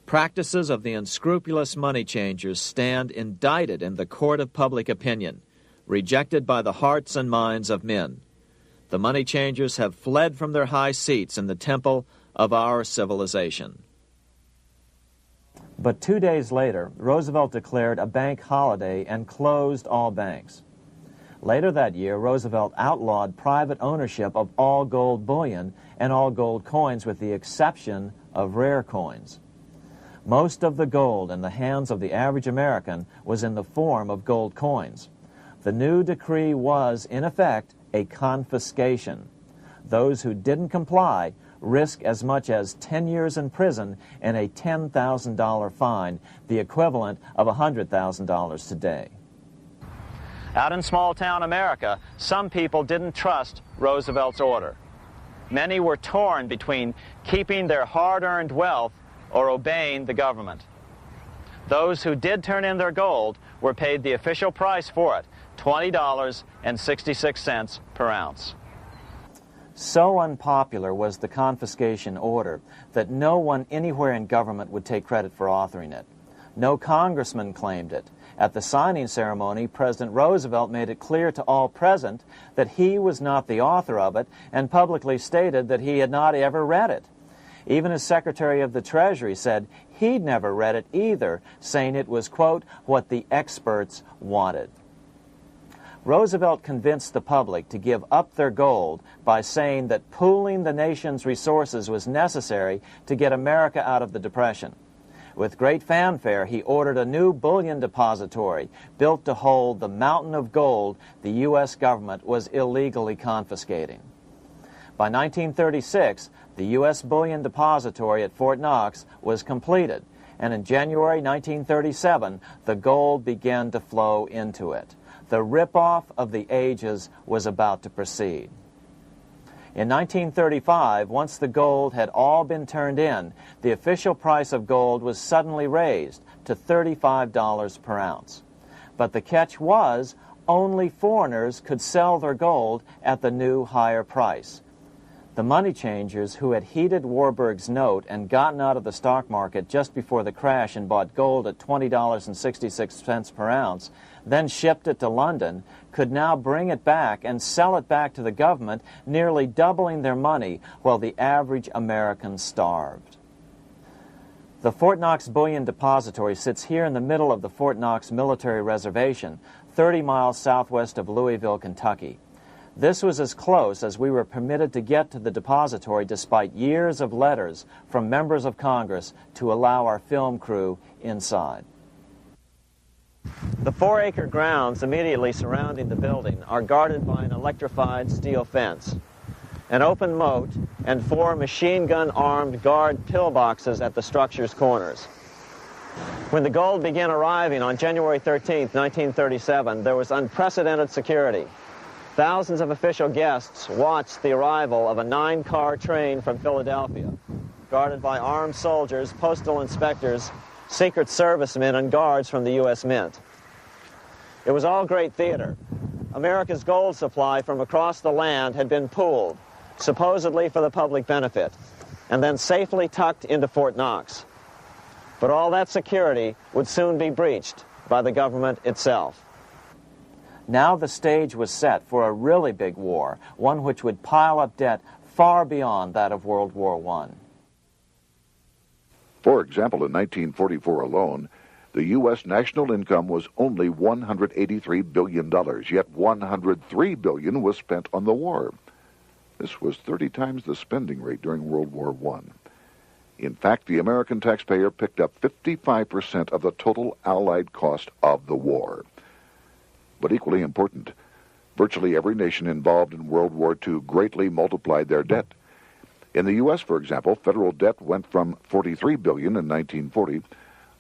Practices of the unscrupulous money changers stand indicted in the court of public opinion, rejected by the hearts and minds of men. The money changers have fled from their high seats in the temple of our civilization. But 2 days later, Roosevelt declared a bank holiday and closed all banks. Later that year, Roosevelt outlawed private ownership of all gold bullion and all gold coins with the exception of rare coins. Most of the gold in the hands of the average American was in the form of gold coins. The new decree was, in effect, a confiscation. Those who didn't comply risk as much as 10 years in prison and a $10,000 fine, the equivalent of $100,000 today. Out in small-town America, some people didn't trust Roosevelt's order. Many were torn between keeping their hard-earned wealth or obeying the government. Those who did turn in their gold were paid the official price for it, $20.66 per ounce. So unpopular was the confiscation order that no one anywhere in government would take credit for authoring it. No congressman claimed it. At the signing ceremony, President Roosevelt made it clear to all present that he was not the author of it and publicly stated that he had not ever read it. Even his Secretary of the Treasury said he'd never read it either, saying it was, quote, what the experts wanted. Roosevelt convinced the public to give up their gold by saying that pooling the nation's resources was necessary to get America out of the Depression. With great fanfare, he ordered a new bullion depository built to hold the mountain of gold the U.S. government was illegally confiscating. By 1936, the U.S. Bullion Depository at Fort Knox was completed, and in January 1937, the gold began to flow into it. The rip-off of the ages was about to proceed. In 1935, once the gold had all been turned in, the official price of gold was suddenly raised to $35 per ounce. But the catch was, only foreigners could sell their gold at the new higher price. The money changers who had heeded Warburg's note and gotten out of the stock market just before the crash and bought gold at $20.66 per ounce, then shipped it to London, could now bring it back and sell it back to the government, nearly doubling their money while the average American starved. The Fort Knox Bullion Depository sits here in the middle of the Fort Knox Military Reservation, 30 miles southwest of Louisville, Kentucky. This was as close as we were permitted to get to the depository despite years of letters from members of Congress to allow our film crew inside. The 4-acre grounds immediately surrounding the building are guarded by an electrified steel fence, an open moat, and 4 machine-gun-armed guard pillboxes at the structure's corners. When the gold began arriving on January 13, 1937, there was unprecedented security. Thousands of official guests watched the arrival of a 9-car train from Philadelphia, guarded by armed soldiers, postal inspectors, Secret Servicemen, and guards from the U.S. Mint. It was all great theater. America's gold supply from across the land had been pooled, supposedly for the public benefit, and then safely tucked into Fort Knox. But all that security would soon be breached by the government itself. Now the stage was set for a really big war, one which would pile up debt far beyond that of World War I. For example, in 1944 alone, the U.S. national income was only $183 billion, yet $103 billion was spent on the war. This was 30 times the spending rate during World War I. In fact, the American taxpayer picked up 55% of the total Allied cost of the war. But equally important, virtually every nation involved in World War II greatly multiplied their debt. In the U.S., for example, federal debt went from $43 billion in 1940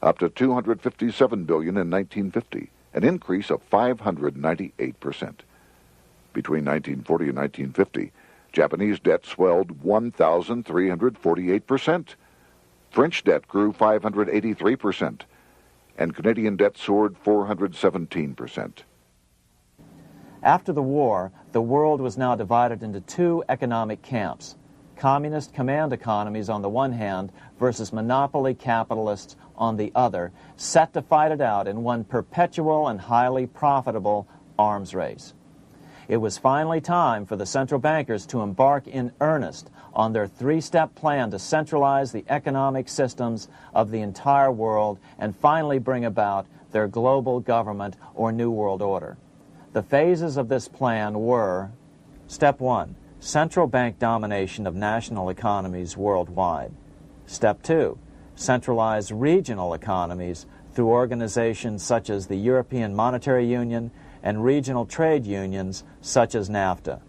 up to $257 billion in 1950, an increase of 598%. Between 1940 and 1950, Japanese debt swelled 1,348%. French debt grew 583%, and Canadian debt soared 417%. After the war, the world was now divided into 2 economic camps: communist command economies on the one hand versus monopoly capitalists on the other, set to fight it out in one perpetual and highly profitable arms race. It was finally time for the central bankers to embark in earnest on their 3-step plan to centralize the economic systems of the entire world and finally bring about their global government or New World Order. The phases of this plan were: Step 1, central bank domination of national economies worldwide. Step 2, centralize regional economies through organizations such as the European Monetary Union and regional trade unions such as NAFTA.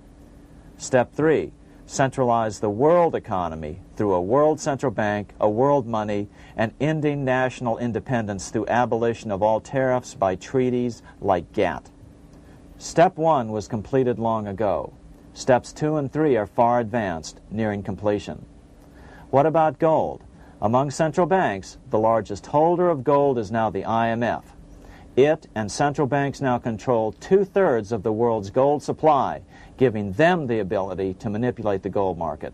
Step 3, centralize the world economy through a world central bank, a world money, and ending national independence through abolition of all tariffs by treaties like GATT. Step 1 was completed long ago. Steps 2 and 3 are far advanced, nearing completion. What about gold? Among central banks, the largest holder of gold is now the IMF. It and central banks now control 2/3 of the world's gold supply, giving them the ability to manipulate the gold market.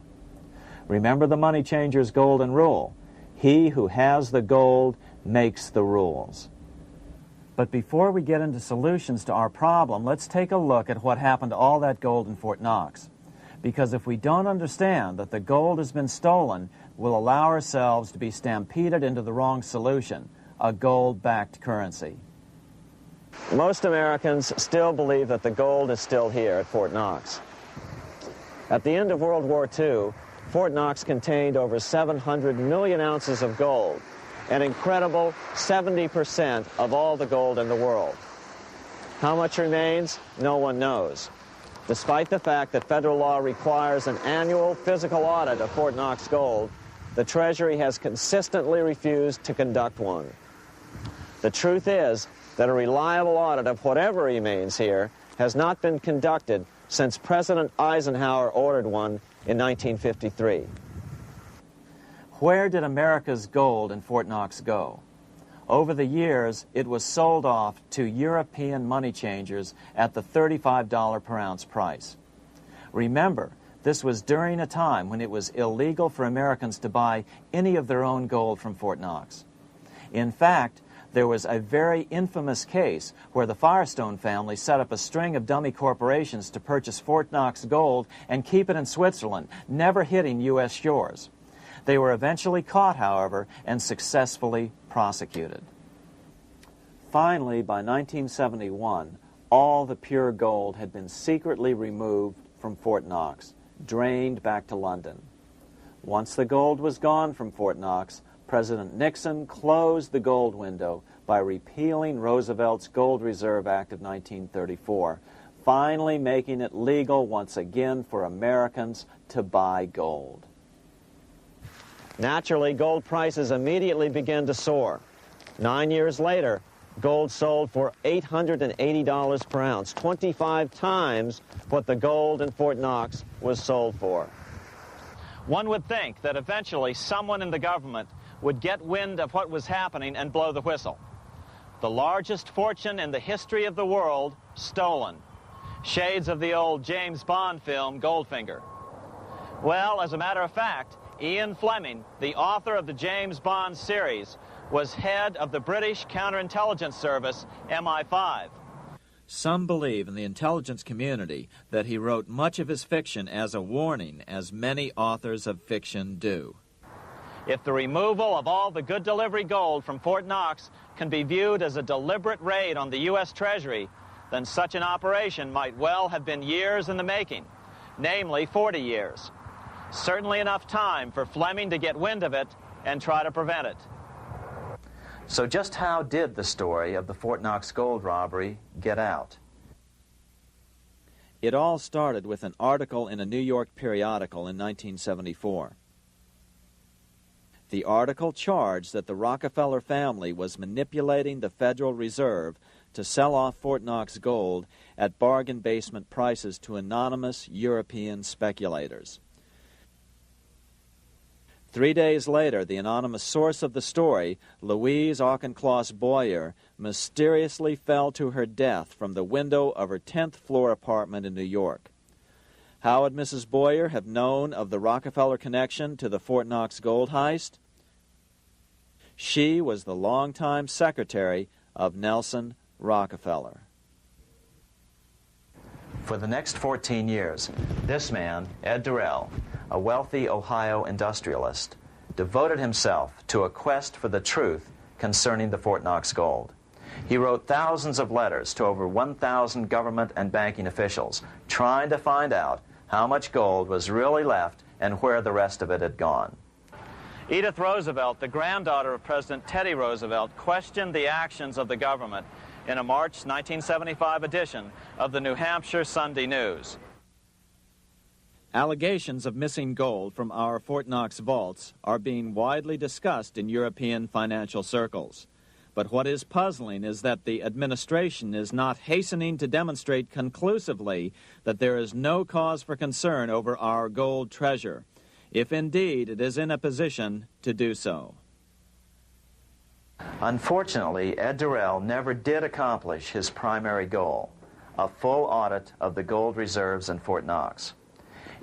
Remember the money changer's golden rule: he who has the gold makes the rules. But before we get into solutions to our problem, let's take a look at what happened to all that gold in Fort Knox. Because if we don't understand that the gold has been stolen, we'll allow ourselves to be stampeded into the wrong solution, a gold-backed currency. Most Americans still believe that the gold is still here at Fort Knox. At the end of World War II, Fort Knox contained over 700 million ounces of gold, an incredible 70% of all the gold in the world. How much remains? No one knows. Despite the fact that federal law requires an annual physical audit of Fort Knox gold, the Treasury has consistently refused to conduct one. The truth is that a reliable audit of whatever remains here has not been conducted since President Eisenhower ordered one in 1953. Where did America's gold in Fort Knox go? Over the years, it was sold off to European money changers at the $35 per ounce price. Remember, this was during a time when it was illegal for Americans to buy any of their own gold from Fort Knox. In fact, there was a very infamous case where the Firestone family set up a string of dummy corporations to purchase Fort Knox gold and keep it in Switzerland, never hitting U.S. shores. They were eventually caught, however, and successfully prosecuted. Finally, by 1971, all the pure gold had been secretly removed from Fort Knox, drained back to London. Once the gold was gone from Fort Knox, President Nixon closed the gold window by repealing Roosevelt's Gold Reserve Act of 1934, finally making it legal once again for Americans to buy gold. Naturally, gold prices immediately began to soar. 9 years later, gold sold for $880 per ounce, 25 times what the gold in Fort Knox was sold for. One would think that eventually someone in the government would get wind of what was happening and blow the whistle. The largest fortune in the history of the world stolen. Shades of the old James Bond film, Goldfinger. Well, as a matter of fact, Ian Fleming, the author of the James Bond series, was head of the British counterintelligence service, MI5. Some believe in the intelligence community that he wrote much of his fiction as a warning, as many authors of fiction do. If the removal of all the good delivery gold from Fort Knox can be viewed as a deliberate raid on the U.S. Treasury, then such an operation might well have been years in the making, namely 40 years. Certainly enough time for Fleming to get wind of it and try to prevent it. So just how did the story of the Fort Knox gold robbery get out? It all started with an article in a New York periodical in 1974. The article charged that the Rockefeller family was manipulating the Federal Reserve to sell off Fort Knox gold at bargain basement prices to anonymous European speculators. 3 days later, the anonymous source of the story, Louise Auchincloss Boyer, mysteriously fell to her death from the window of her 10th floor apartment in New York. How would Mrs. Boyer have known of the Rockefeller connection to the Fort Knox gold heist? She was the longtime secretary of Nelson Rockefeller. For the next 14 years, this man, Ed Durrell, a wealthy Ohio industrialist, devoted himself to a quest for the truth concerning the Fort Knox gold. He wrote thousands of letters to over 1,000 government and banking officials, trying to find out how much gold was really left and where the rest of it had gone. Edith Roosevelt, the granddaughter of President Teddy Roosevelt, questioned the actions of the government in a March 1975 edition of the New Hampshire Sunday News. Allegations of missing gold from our Fort Knox vaults are being widely discussed in European financial circles. But what is puzzling is that the administration is not hastening to demonstrate conclusively that there is no cause for concern over our gold treasure, if indeed it is in a position to do so. Unfortunately, Ed Durrell never did accomplish his primary goal, a full audit of the gold reserves in Fort Knox.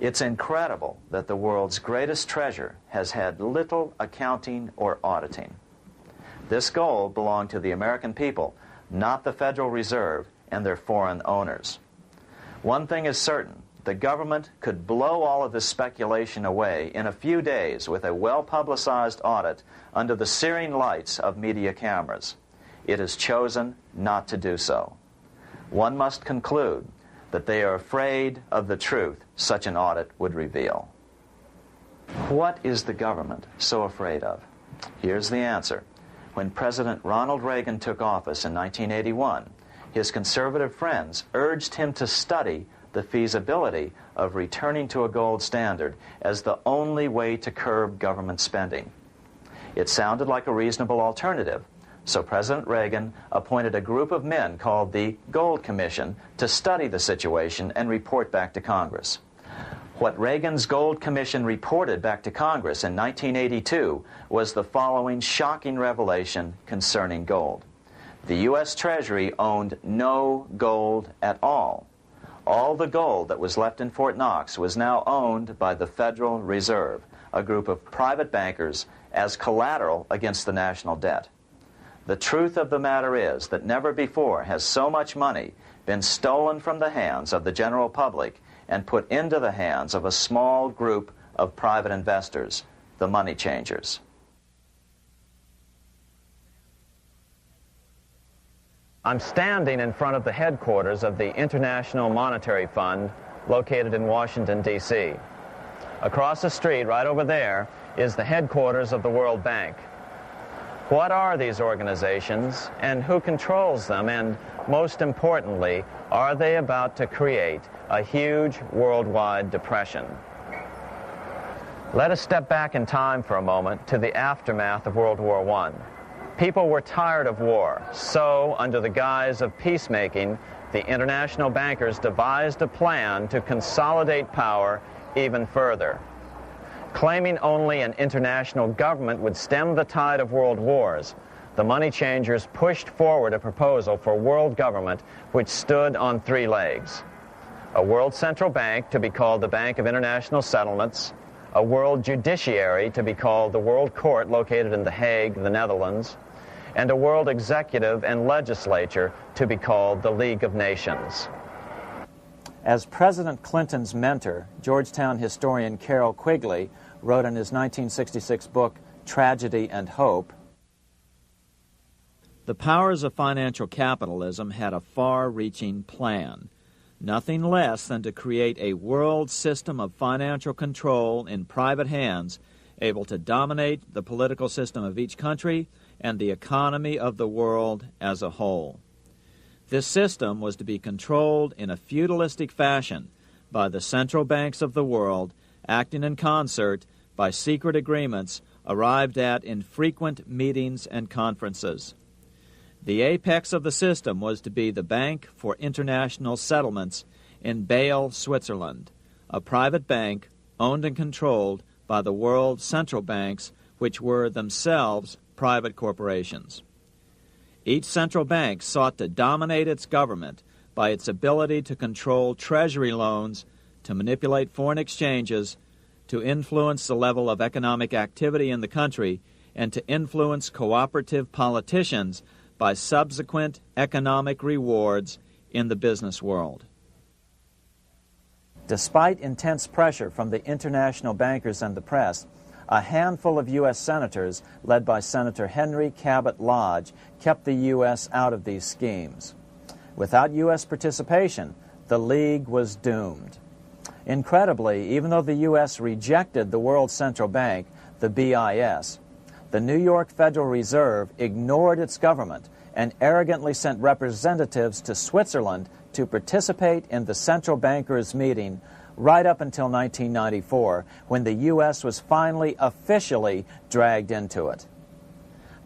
It's incredible that the world's greatest treasure has had little accounting or auditing. This gold belonged to the American people, not the Federal Reserve and their foreign owners. One thing is certain, the government could blow all of this speculation away in a few days with a well-publicized audit under the searing lights of media cameras. it has chosen not to do so. One must conclude that they are afraid of the truth such an audit would reveal. What is the government so afraid of? Here's the answer. When President Ronald Reagan took office in 1981, his conservative friends urged him to study the feasibility of returning to a gold standard as the only way to curb government spending. It sounded like a reasonable alternative, so President Reagan appointed a group of men called the Gold Commission to study the situation and report back to Congress. What Reagan's Gold Commission reported back to Congress in 1982 was the following shocking revelation concerning gold. The U.S. Treasury owned no gold at all. All the gold that was left in Fort Knox was now owned by the Federal Reserve, a group of private bankers, as collateral against the national debt. The truth of the matter is that never before has so much money been stolen from the hands of the general public and put into the hands of a small group of private investors, the money changers. I'm standing in front of the headquarters of the International Monetary Fund located in Washington, D.C. Across the street, right over there, is the headquarters of the World Bank. What are these organizations, and who controls them, and most importantly, are they about to create a huge worldwide depression? Let us step back in time for a moment to the aftermath of World War I. People were tired of war, so under the guise of peacemaking, the international bankers devised a plan to consolidate power even further. Claiming only an international government would stem the tide of world wars, the money changers pushed forward a proposal for world government which stood on three legs. A world central bank to be called the Bank of International Settlements, a world judiciary to be called the World Court located in The Hague, the Netherlands, and a world executive and legislature to be called the League of Nations. As President Clinton's mentor, Georgetown historian Carroll Quigley wrote in his 1966 book, Tragedy and Hope, the powers of financial capitalism had a far-reaching plan, nothing less than to create a world system of financial control in private hands, able to dominate the political system of each country and the economy of the world as a whole. This system was to be controlled in a feudalistic fashion by the central banks of the world, acting in concert by secret agreements arrived at in frequent meetings and conferences. The apex of the system was to be the Bank for International Settlements in Basel, Switzerland, a private bank owned and controlled by the world central banks, which were themselves private corporations. Each central bank sought to dominate its government by its ability to control treasury loans, to manipulate foreign exchanges, to influence the level of economic activity in the country, and to influence cooperative politicians by subsequent economic rewards in the business world. Despite intense pressure from the international bankers and the press, a handful of U.S. senators, led by Senator Henry Cabot Lodge, kept the U.S. out of these schemes. Without U.S. participation, the League was doomed. Incredibly, even though the U.S. rejected the World Central Bank, the BIS, the New York Federal Reserve ignored its government and arrogantly sent representatives to Switzerland to participate in the central bankers' meeting right up until 1994, when the U.S. was finally officially dragged into it.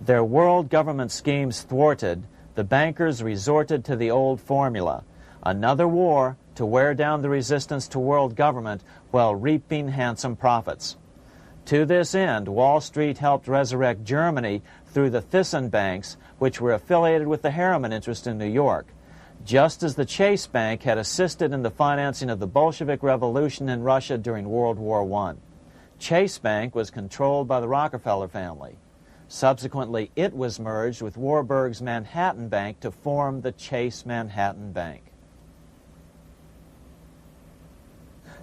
Their world government schemes thwarted, the bankers resorted to the old formula, another war to wear down the resistance to world government while reaping handsome profits. To this end, Wall Street helped resurrect Germany through the Thyssen banks, which were affiliated with the Harriman interest in New York, just as the Chase Bank had assisted in the financing of the Bolshevik Revolution in Russia during World War I. Chase Bank was controlled by the Rockefeller family. Subsequently, it was merged with Warburg's Manhattan Bank to form the Chase Manhattan Bank.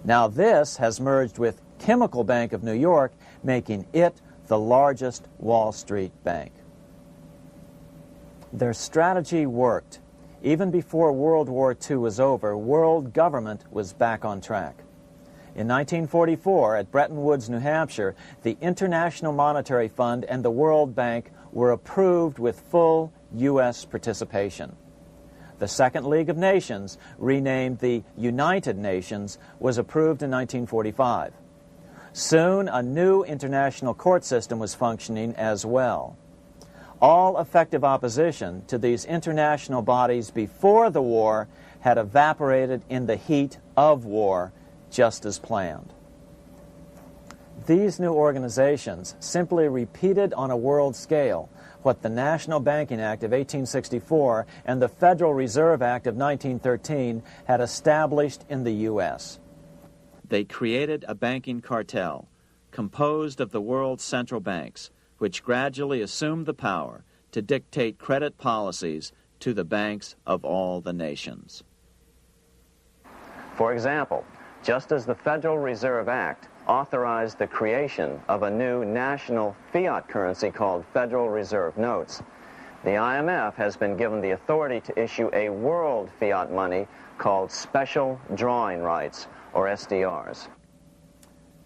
Now this has merged with Chemical Bank of New York, making it the largest Wall Street bank. Their strategy worked. Even before World War II was over, world government was back on track. In 1944, at Bretton Woods, New Hampshire, the International Monetary Fund and the World Bank were approved with full U.S. participation. The Second League of Nations, renamed the United Nations, was approved in 1945. Soon, a new international court system was functioning as well. All effective opposition to these international bodies before the war had evaporated in the heat of war, just as planned. These new organizations simply repeated on a world scale what the National Banking Act of 1864 and the Federal Reserve Act of 1913 had established in the U.S. They created a banking cartel composed of the world's central banks, which gradually assumed the power to dictate credit policies to the banks of all the nations. For example, just as the Federal Reserve Act authorized the creation of a new national fiat currency called Federal Reserve Notes, the IMF has been given the authority to issue a world fiat money called Special Drawing Rights, or SDRs.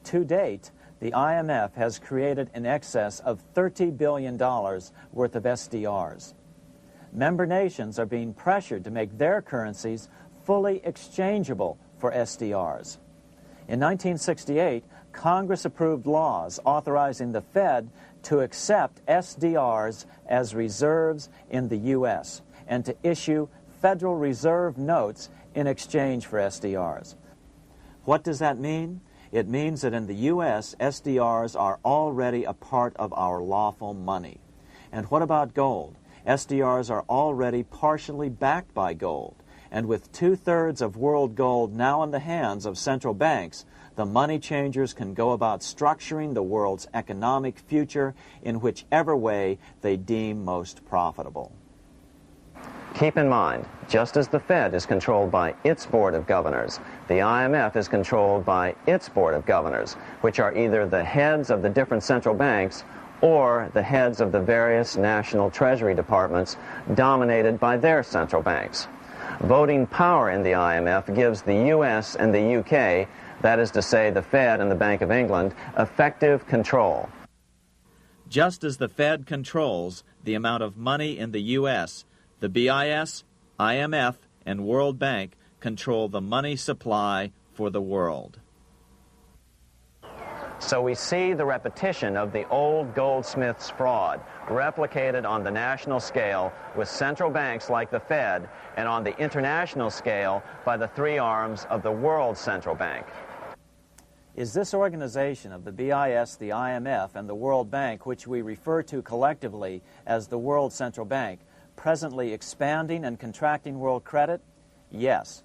To date, the IMF has created in excess of $30 billion worth of SDRs. Member nations are being pressured to make their currencies fully exchangeable for SDRs. In 1968, Congress approved laws authorizing the Fed to accept SDRs as reserves in the U.S. and to issue Federal Reserve notes in exchange for SDRs. What does that mean? It means that in the U.S., SDRs are already a part of our lawful money. And what about gold? SDRs are already partially backed by gold. And with 2/3 of world gold now in the hands of central banks, the money changers can go about structuring the world's economic future in whichever way they deem most profitable. Keep in mind, just as the Fed is controlled by its Board of Governors, the IMF is controlled by its Board of Governors, which are either the heads of the different central banks or the heads of the various national treasury departments dominated by their central banks. Voting power in the IMF gives the U.S. and the UK, that is to say the Fed and the Bank of England, effective control. Just as the Fed controls the amount of money in the U.S., the BIS, IMF, and World Bank control the money supply for the world. So we see the repetition of the old goldsmith's fraud replicated on the national scale with central banks like the Fed and on the international scale by the three arms of the World Central Bank. Is this organization of the BIS, the IMF, and the World Bank, which we refer to collectively as the World Central Bank, presently expanding and contracting world credit? Yes.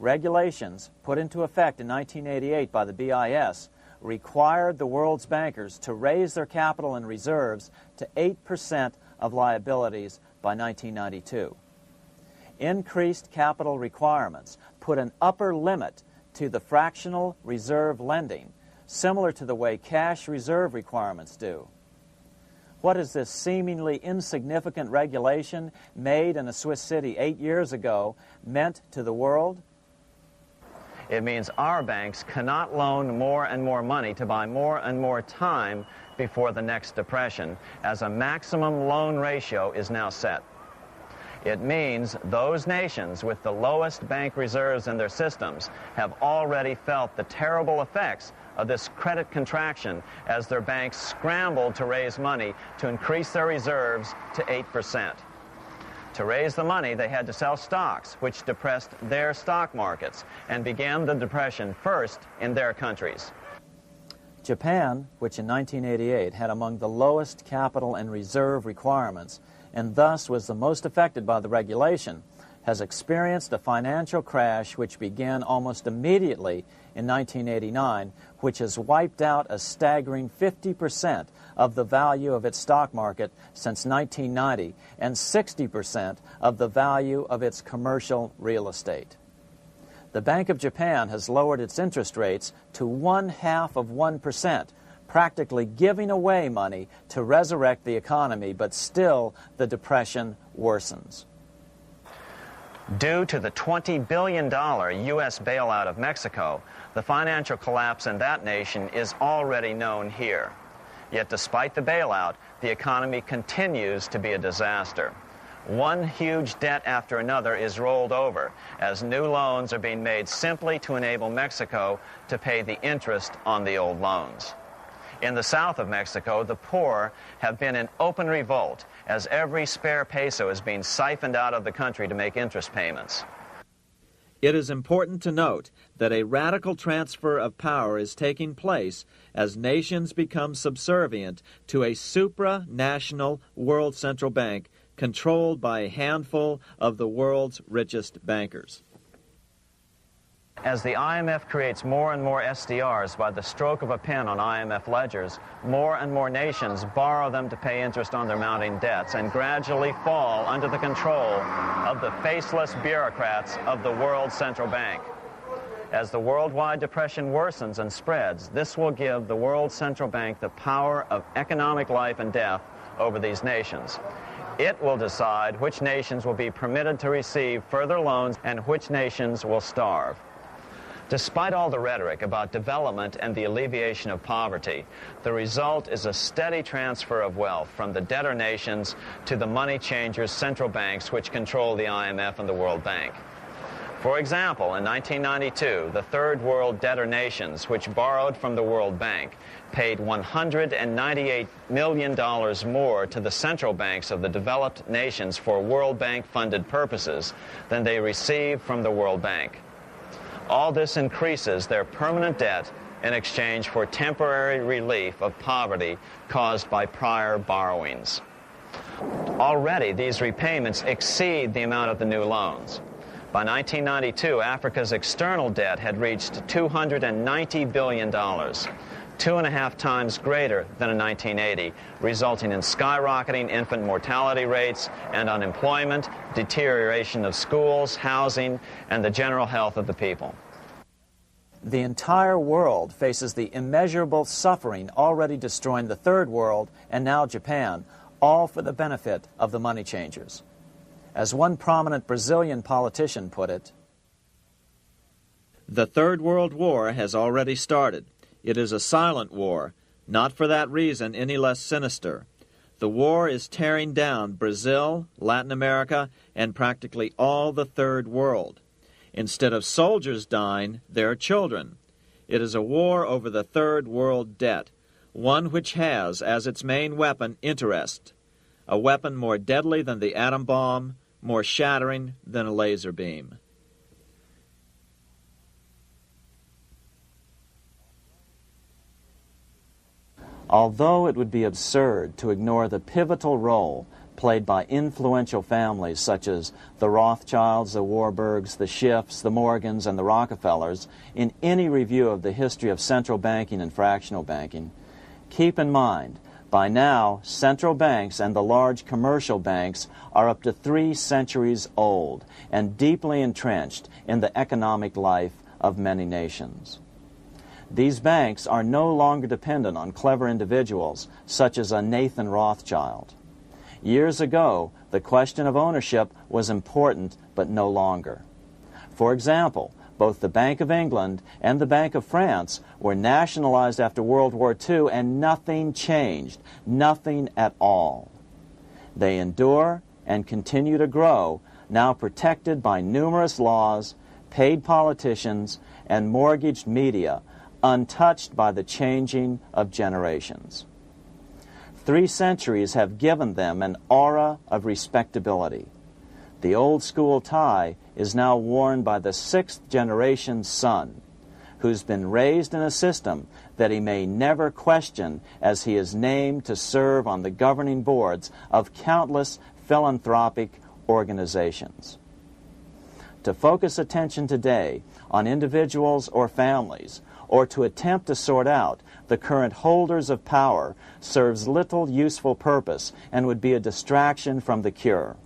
Regulations put into effect in 1988 by the BIS required the world's bankers to raise their capital and reserves to 8% of liabilities by 1992. Increased capital requirements put an upper limit to the fractional reserve lending, similar to the way cash reserve requirements do. What is this seemingly insignificant regulation made in a Swiss city 8 years ago meant to the world? It means our banks cannot loan more and more money to buy more and more time before the next depression, as a maximum loan ratio is now set. It means those nations with the lowest bank reserves in their systems have already felt the terrible effects of this credit contraction as their banks scrambled to raise money to increase their reserves to 8%. To raise the money, they had to sell stocks, which depressed their stock markets and began the depression first in their countries. Japan, which in 1988 had among the lowest capital and reserve requirements and thus was the most affected by the regulation, has experienced a financial crash which began almost immediately in 1989, which has wiped out a staggering 50% of the value of its stock market since 1990 and 60% of the value of its commercial real estate. The Bank of Japan has lowered its interest rates to 0.5%, practically giving away money to resurrect the economy, but still the depression worsens. Due to the $20 billion U.S. bailout of Mexico, the financial collapse in that nation is already known here. Yet despite the bailout, the economy continues to be a disaster. One huge debt after another is rolled over as new loans are being made simply to enable Mexico to pay the interest on the old loans. In the south of Mexico, the poor have been in open revolt as every spare peso is being siphoned out of the country to make interest payments. It is important to note that a radical transfer of power is taking place as nations become subservient to a supranational world central bank controlled by a handful of the world's richest bankers. As the IMF creates more and more SDRs by the stroke of a pen on IMF ledgers, more and more nations borrow them to pay interest on their mounting debts and gradually fall under the control of the faceless bureaucrats of the World Central Bank. As the worldwide depression worsens and spreads, this will give the World Central Bank the power of economic life and death over these nations. It will decide which nations will be permitted to receive further loans and which nations will starve. Despite all the rhetoric about development and the alleviation of poverty, the result is a steady transfer of wealth from the debtor nations to the money changers' central banks which control the IMF and the World Bank. For example, in 1992, the Third World debtor nations, which borrowed from the World Bank, paid $198 million more to the central banks of the developed nations for World Bank-funded purposes than they received from the World Bank. All this increases their permanent debt in exchange for temporary relief of poverty caused by prior borrowings. Already, these repayments exceed the amount of the new loans. By 1992, Africa's external debt had reached $290 billion, 2.5 times greater than in 1980, resulting in skyrocketing infant mortality rates and unemployment, deterioration of schools, housing, and the general health of the people. The entire world faces the immeasurable suffering already destroying the Third World and now Japan, all for the benefit of the money changers. As one prominent Brazilian politician put it, "The Third World War has already started. It is a silent war, not for that reason any less sinister. The war is tearing down Brazil, Latin America, and practically all the Third World. Instead of soldiers dying, there are children. It is a war over the Third World debt, one which has as its main weapon interest, a weapon more deadly than the atom bomb, more shattering than a laser beam." Although it would be absurd to ignore the pivotal role played by influential families such as the Rothschilds, the Warburgs, the Schiffs, the Morgans, and the Rockefellers in any review of the history of central banking and fractional banking, keep in mind, by now, central banks and the large commercial banks are up to 3 centuries old and deeply entrenched in the economic life of many nations. These banks are no longer dependent on clever individuals such as a Nathan Rothschild. Years ago, the question of ownership was important, but no longer. For example, both the Bank of England and the Bank of France were nationalized after World War II, and nothing changed, nothing at all. They endure and continue to grow, now protected by numerous laws, paid politicians, and mortgaged media, untouched by the changing of generations. 3 centuries have given them an aura of respectability. The old school tie is now worn by the 6th generation son, who's been raised in a system that he may never question as he is named to serve on the governing boards of countless philanthropic organizations. To focus attention today on individuals or families, or to attempt to sort out the current holders of power, serves little useful purpose and would be a distraction from the cure.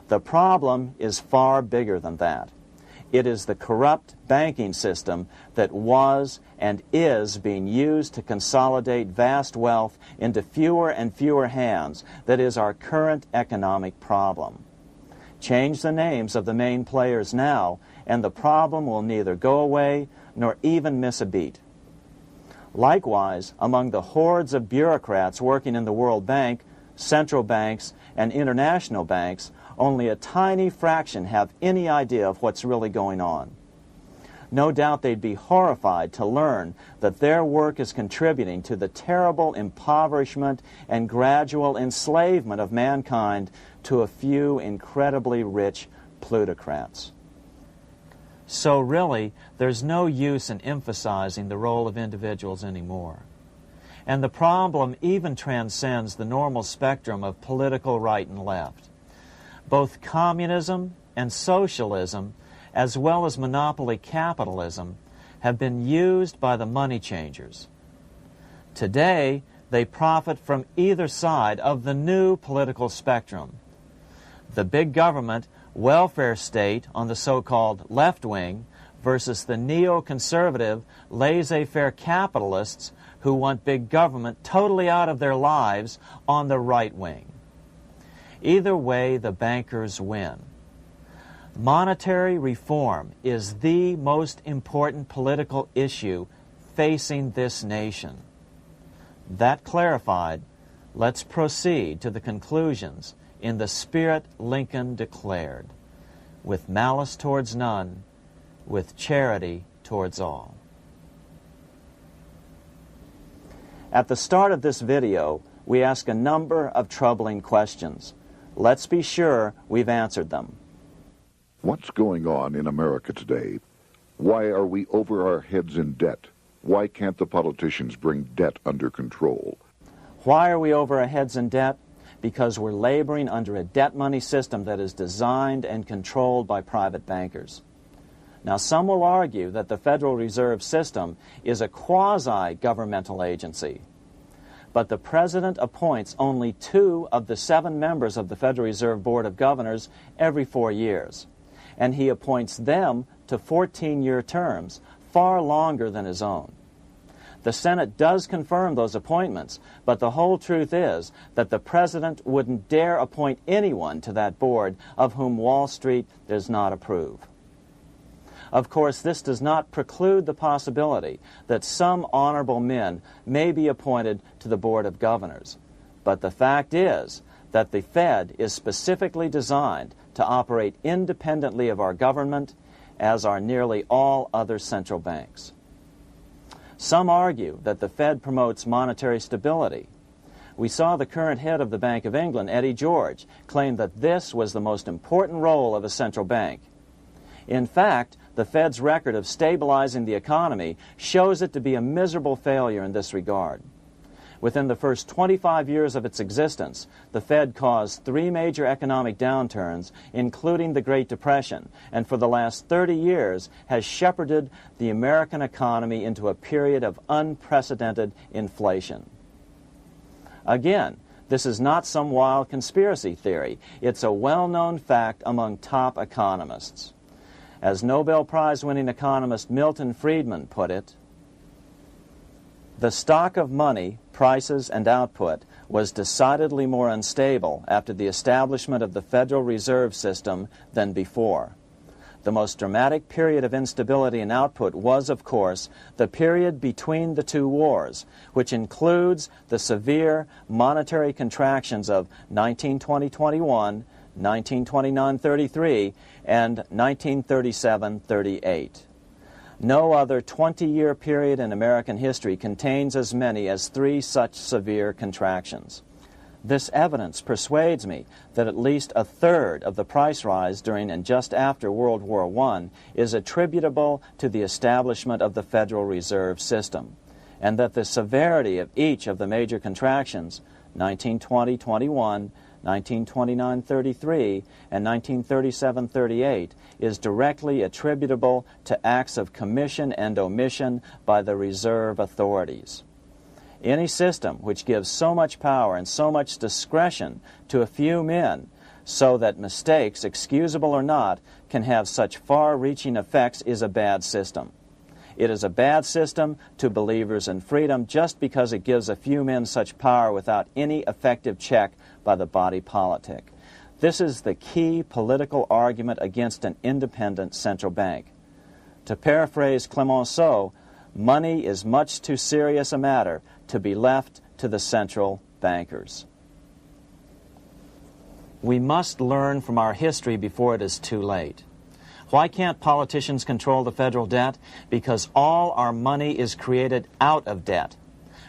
The problem is far bigger than that. It is the corrupt banking system that was and is being used to consolidate vast wealth into fewer and fewer hands that is our current economic problem. Change the names of the main players now, and the problem will neither go away nor even miss a beat. Likewise, among the hordes of bureaucrats working in the World Bank, central banks, and international banks, only a tiny fraction have any idea of what's really going on. No doubt they'd be horrified to learn that their work is contributing to the terrible impoverishment and gradual enslavement of mankind to a few incredibly rich plutocrats. So really, there's no use in emphasizing the role of individuals anymore. And the problem even transcends the normal spectrum of political right and left. Both communism and socialism, as well as monopoly capitalism, have been used by the money changers. Today, they profit from either side of the new political spectrum. The big government, welfare state on the so-called left wing versus the neoconservative, laissez-faire capitalists who want big government totally out of their lives on the right wing. Either way, the bankers win. Monetary reform is the most important political issue facing this nation. That clarified, let's proceed to the conclusions in the spirit Lincoln declared, with malice towards none, with charity towards all. At the start of this video, we ask a number of troubling questions. Let's be sure we've answered them. What's going on in America today? Why are we over our heads in debt? Why can't the politicians bring debt under control? Why are we over our heads in debt? Because we're laboring under a debt money system that is designed and controlled by private bankers. Now, some will argue that the Federal Reserve System is a quasi-governmental agency. But the President appoints only 2 of the 7 members of the Federal Reserve Board of Governors every 4 years. And he appoints them to 14-year terms, far longer than his own. The Senate does confirm those appointments, but the whole truth is that the President wouldn't dare appoint anyone to that board of whom Wall Street does not approve. Of course, this does not preclude the possibility that some honorable men may be appointed to the Board of Governors. But the fact is that the Fed is specifically designed to operate independently of our government, as are nearly all other central banks. Some argue that the Fed promotes monetary stability. We saw the current head of the Bank of England, Eddie George, claim that this was the most important role of a central bank. In fact, the Fed's record of stabilizing the economy shows it to be a miserable failure in this regard. Within the first 25 years of its existence, the Fed caused 3 major economic downturns, including the Great Depression, and for the last 30 years has shepherded the American economy into a period of unprecedented inflation. Again, this is not some wild conspiracy theory. It's a well-known fact among top economists. As Nobel Prize-winning economist Milton Friedman put it, the stock of money, prices, and output was decidedly more unstable after the establishment of the Federal Reserve System than before. The most dramatic period of instability in output was, of course, the period between the 2 wars, which includes the severe monetary contractions of 1920-21, 1929-33, and 1937-38. No other 20-year period in American history contains as many as 3 such severe contractions. This evidence persuades me that at least a third of the price rise during and just after World War I is attributable to the establishment of the Federal Reserve System, and that the severity of each of the major contractions, 1920-21, 1929-33, and 1937-38, is directly attributable to acts of commission and omission by the reserve authorities. Any system which gives so much power and so much discretion to a few men so that mistakes, excusable or not, can have such far-reaching effects is a bad system. It is a bad system to believers in freedom just because it gives a few men such power without any effective check by the body politic. This is the key political argument against an independent central bank. To paraphrase Clemenceau, money is much too serious a matter to be left to the central bankers. We must learn from our history before it is too late. Why can't politicians control the federal debt? Because all our money is created out of debt.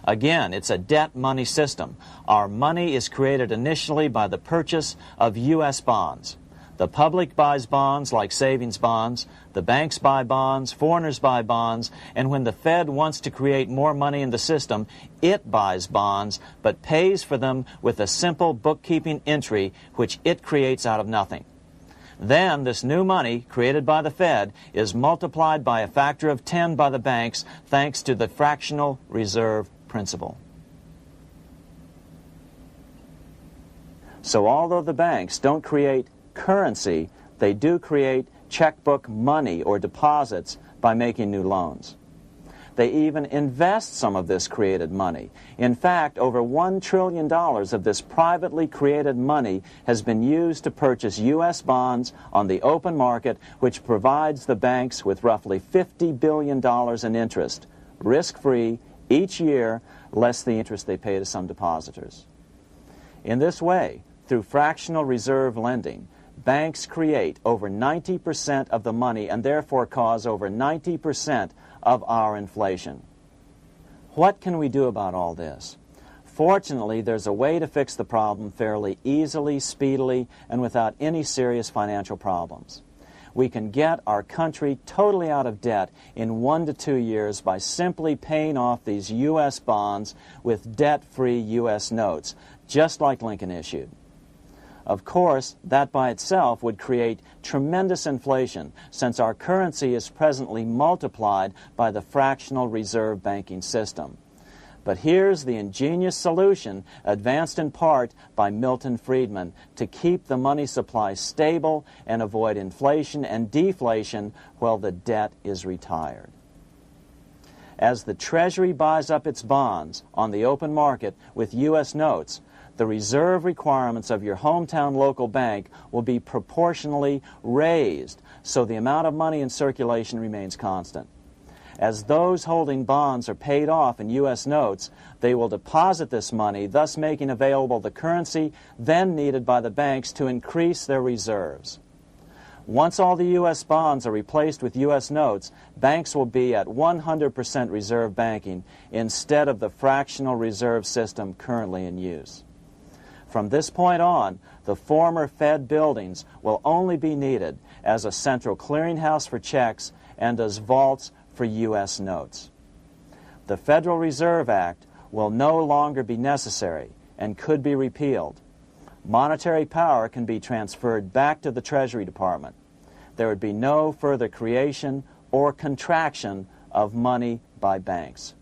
Again, it's a debt money system. Our money is created initially by the purchase of U.S. bonds. The public buys bonds like savings bonds, the banks buy bonds, foreigners buy bonds, and when the Fed wants to create more money in the system, it buys bonds, but pays for them with a simple bookkeeping entry which it creates out of nothing. Then this new money, created by the Fed, is multiplied by a factor of 10 by the banks thanks to the fractional reserve principle. So although the banks don't create currency, they do create checkbook money or deposits by making new loans. They even invest some of this created money. In fact, over $1 trillion of this privately created money has been used to purchase U.S. bonds on the open market, which provides the banks with roughly $50 billion in interest, risk-free, each year, less the interest they pay to some depositors. In this way, through fractional reserve lending, banks create over 90% of the money and therefore cause over 90% of our inflation. What can we do about all this? Fortunately, there's a way to fix the problem fairly easily, speedily, and without any serious financial problems. We can get our country totally out of debt in 1 to 2 years by simply paying off these U.S. bonds with debt-free U.S. notes, just like Lincoln issued. Of course, that by itself would create tremendous inflation, since our currency is presently multiplied by the fractional reserve banking system. But here's the ingenious solution, advanced in part by Milton Friedman, to keep the money supply stable and avoid inflation and deflation while the debt is retired. As the Treasury buys up its bonds on the open market with U.S. notes, the reserve requirements of your hometown local bank will be proportionally raised, so the amount of money in circulation remains constant. As those holding bonds are paid off in U.S. notes, they will deposit this money, thus making available the currency then needed by the banks to increase their reserves. Once all the U.S. bonds are replaced with U.S. notes, banks will be at 100% reserve banking instead of the fractional reserve system currently in use. From this point on, the former Fed buildings will only be needed as a central clearinghouse for checks and as vaults for U.S. notes. The Federal Reserve Act will no longer be necessary and could be repealed. Monetary power can be transferred back to the Treasury Department. There would be no further creation or contraction of money by banks.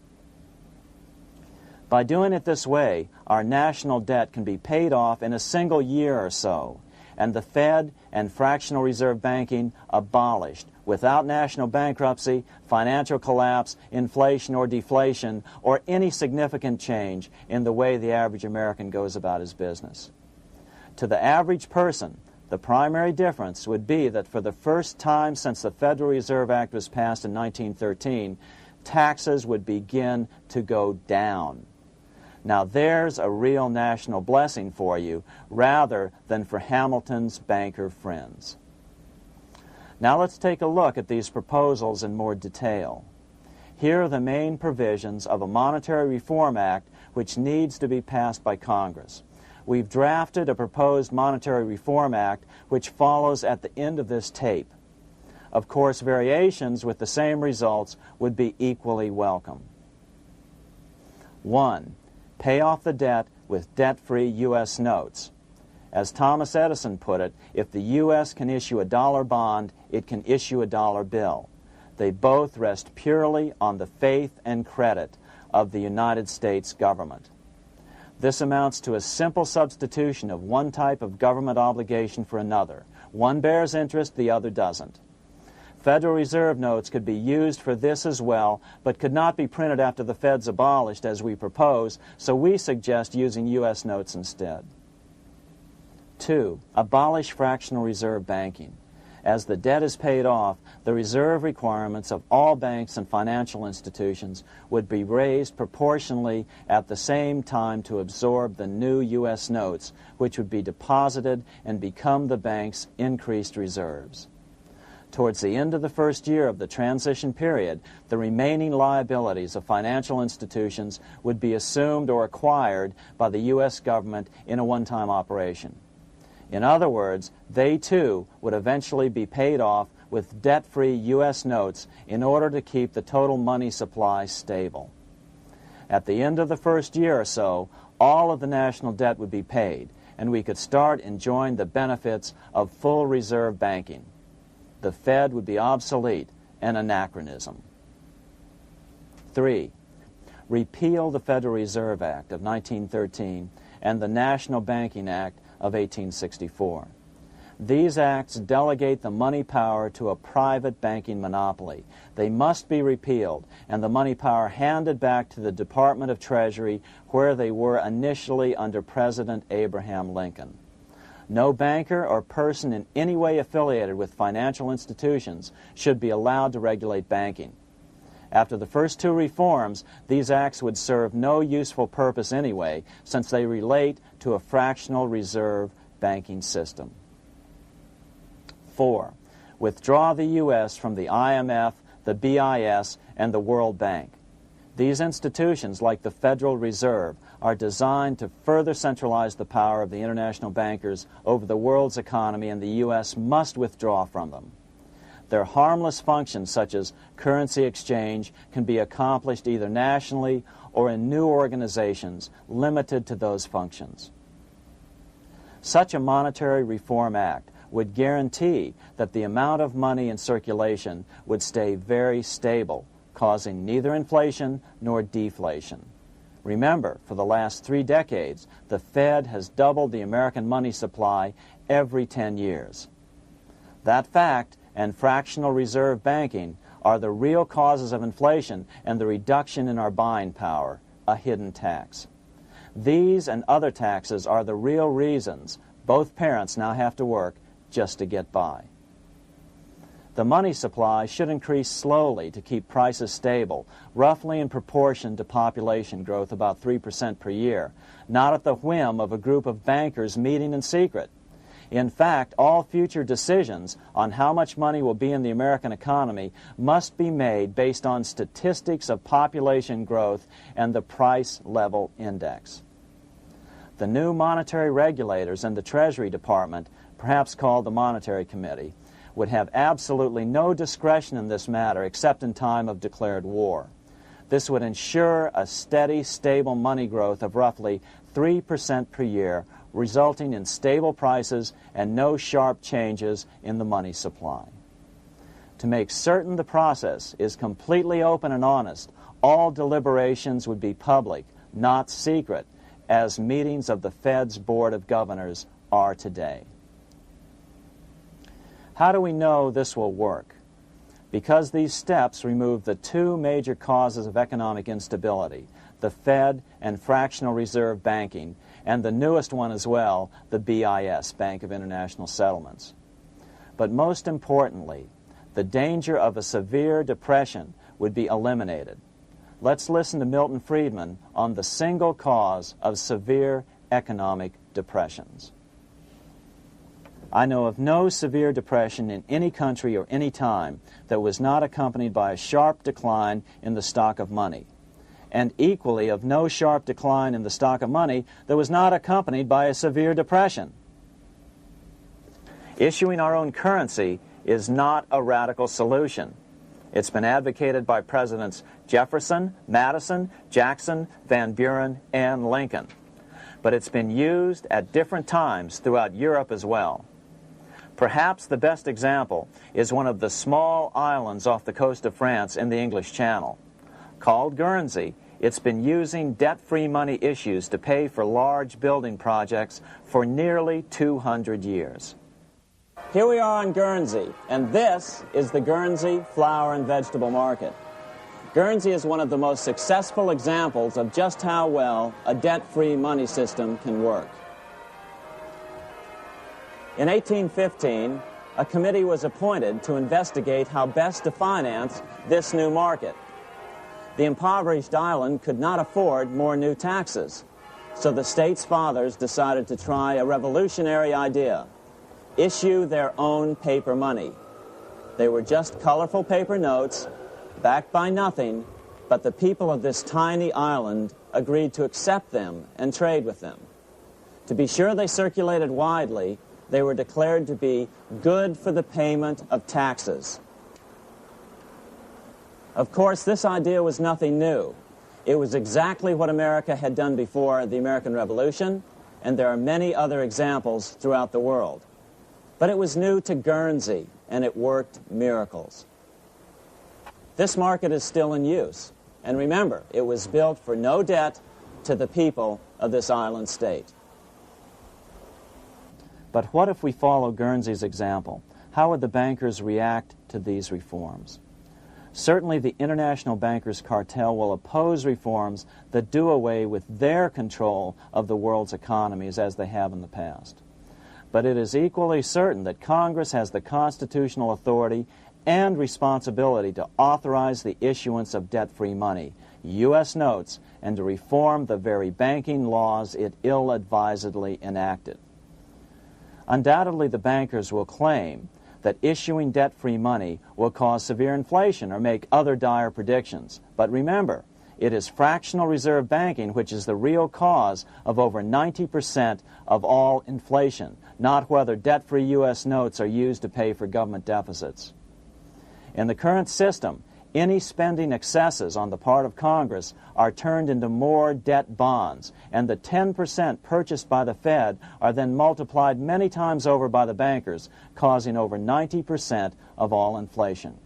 By doing it this way, our national debt can be paid off in a single year or so, and the Fed and fractional reserve banking abolished without national bankruptcy, financial collapse, inflation or deflation, or any significant change in the way the average American goes about his business. To the average person, the primary difference would be that for the first time since the Federal Reserve Act was passed in 1913, taxes would begin to go down. Now there's a real national blessing for you, rather than for Hamilton's banker friends. Now let's take a look at these proposals in more detail. Here are the main provisions of a Monetary Reform Act which needs to be passed by Congress. We've drafted a proposed Monetary Reform Act which follows at the end of this tape. Of course, variations with the same results would be equally welcome. 1. Pay off the debt with debt-free U.S. notes. As Thomas Edison put it, if the U.S. can issue a dollar bond, it can issue a dollar bill. They both rest purely on the faith and credit of the United States government. This amounts to a simple substitution of one type of government obligation for another. One bears interest, the other doesn't. Federal Reserve notes could be used for this as well, but could not be printed after the Fed's abolished as we propose, so we suggest using U.S. notes instead. 2. Abolish fractional reserve banking. As the debt is paid off, the reserve requirements of all banks and financial institutions would be raised proportionally at the same time to absorb the new U.S. notes, which would be deposited and become the bank's increased reserves. Towards the end of the first year of the transition period, the remaining liabilities of financial institutions would be assumed or acquired by the U.S. government in a one-time operation. In other words, they too would eventually be paid off with debt-free U.S. notes in order to keep the total money supply stable. At the end of the first year or so, all of the national debt would be paid, and we could start enjoying the benefits of full reserve banking. The Fed would be obsolete, an anachronism. 3. Repeal the Federal Reserve Act of 1913 and the National Banking Act of 1864. These acts delegate the money power to a private banking monopoly. They must be repealed, and the money power handed back to the Department of Treasury, where they were initially under President Abraham Lincoln. No banker or person in any way affiliated with financial institutions should be allowed to regulate banking. After the first two reforms, these acts would serve no useful purpose anyway, since they relate to a fractional reserve banking system. 4. Withdraw the U.S. from the IMF, the BIS, and the World Bank. These institutions, like the Federal Reserve, are designed to further centralize the power of the international bankers over the world's economy, and the U.S. must withdraw from them. Their harmless functions, such as currency exchange, can be accomplished either nationally or in new organizations limited to those functions. Such a monetary reform act would guarantee that the amount of money in circulation would stay very stable, causing neither inflation nor deflation. Remember, for the last 3 decades, the Fed has doubled the American money supply every 10 years. That fact and fractional reserve banking are the real causes of inflation and the reduction in our buying power, a hidden tax. These and other taxes are the real reasons both parents now have to work just to get by. The money supply should increase slowly to keep prices stable, roughly in proportion to population growth, about 3% per year, not at the whim of a group of bankers meeting in secret. In fact, all future decisions on how much money will be in the American economy must be made based on statistics of population growth and the price level index. The new monetary regulators and the Treasury Department, perhaps called the Monetary Committee, would have absolutely no discretion in this matter except in time of declared war. This would ensure a steady, stable money growth of roughly 3% per year, resulting in stable prices and no sharp changes in the money supply. To make certain the process is completely open and honest, all deliberations would be public, not secret, as meetings of the Fed's Board of Governors are today. How do we know this will work? Because these steps remove the 2 major causes of economic instability, the Fed and fractional reserve banking, and the newest one as well, the BIS, Bank of International Settlements. But most importantly, the danger of a severe depression would be eliminated. Let's listen to Milton Friedman on the single cause of severe economic depressions. I know of no severe depression in any country or any time that was not accompanied by a sharp decline in the stock of money, and equally of no sharp decline in the stock of money that was not accompanied by a severe depression. Issuing our own currency is not a radical solution. It's been advocated by Presidents Jefferson, Madison, Jackson, Van Buren, and Lincoln. But it's been used at different times throughout Europe as well. Perhaps the best example is one of the small islands off the coast of France in the English Channel. Called Guernsey, It's been using debt-free money issues to pay for large building projects for nearly 200 years. Here we are on Guernsey, and this is the Guernsey Flower and Vegetable Market. Guernsey is one of the most successful examples of just how well a debt-free money system can work. In 1815, a committee was appointed to investigate how best to finance this new market. The impoverished island could not afford more new taxes, so the state's fathers decided to try a revolutionary idea: issue their own paper money. They were just colorful paper notes, backed by nothing, but the people of this tiny island agreed to accept them and trade with them. To be sure they circulated widely, they were declared to be good for the payment of taxes. Of course, this idea was nothing new. It was exactly what America had done before the American Revolution, and there are many other examples throughout the world. But it was new to Guernsey, and it worked miracles. This market is still in use, and remember, it was built for no debt to the people of this island state. But what if we follow Guernsey's example? How would the bankers react to these reforms? Certainly the international bankers' cartel will oppose reforms that do away with their control of the world's economies as they have in the past. But it is equally certain that Congress has the constitutional authority and responsibility to authorize the issuance of debt-free money, U.S. notes, and to reform the very banking laws it ill-advisedly enacted. Undoubtedly, the bankers will claim that issuing debt-free money will cause severe inflation or make other dire predictions. But remember, it is fractional reserve banking which is the real cause of over 90% of all inflation, not whether debt-free U.S. notes are used to pay for government deficits. In the current system, any spending excesses on the part of Congress are turned into more debt bonds, and the 10% purchased by the Fed are then multiplied many times over by the bankers, causing over 90% of all inflation.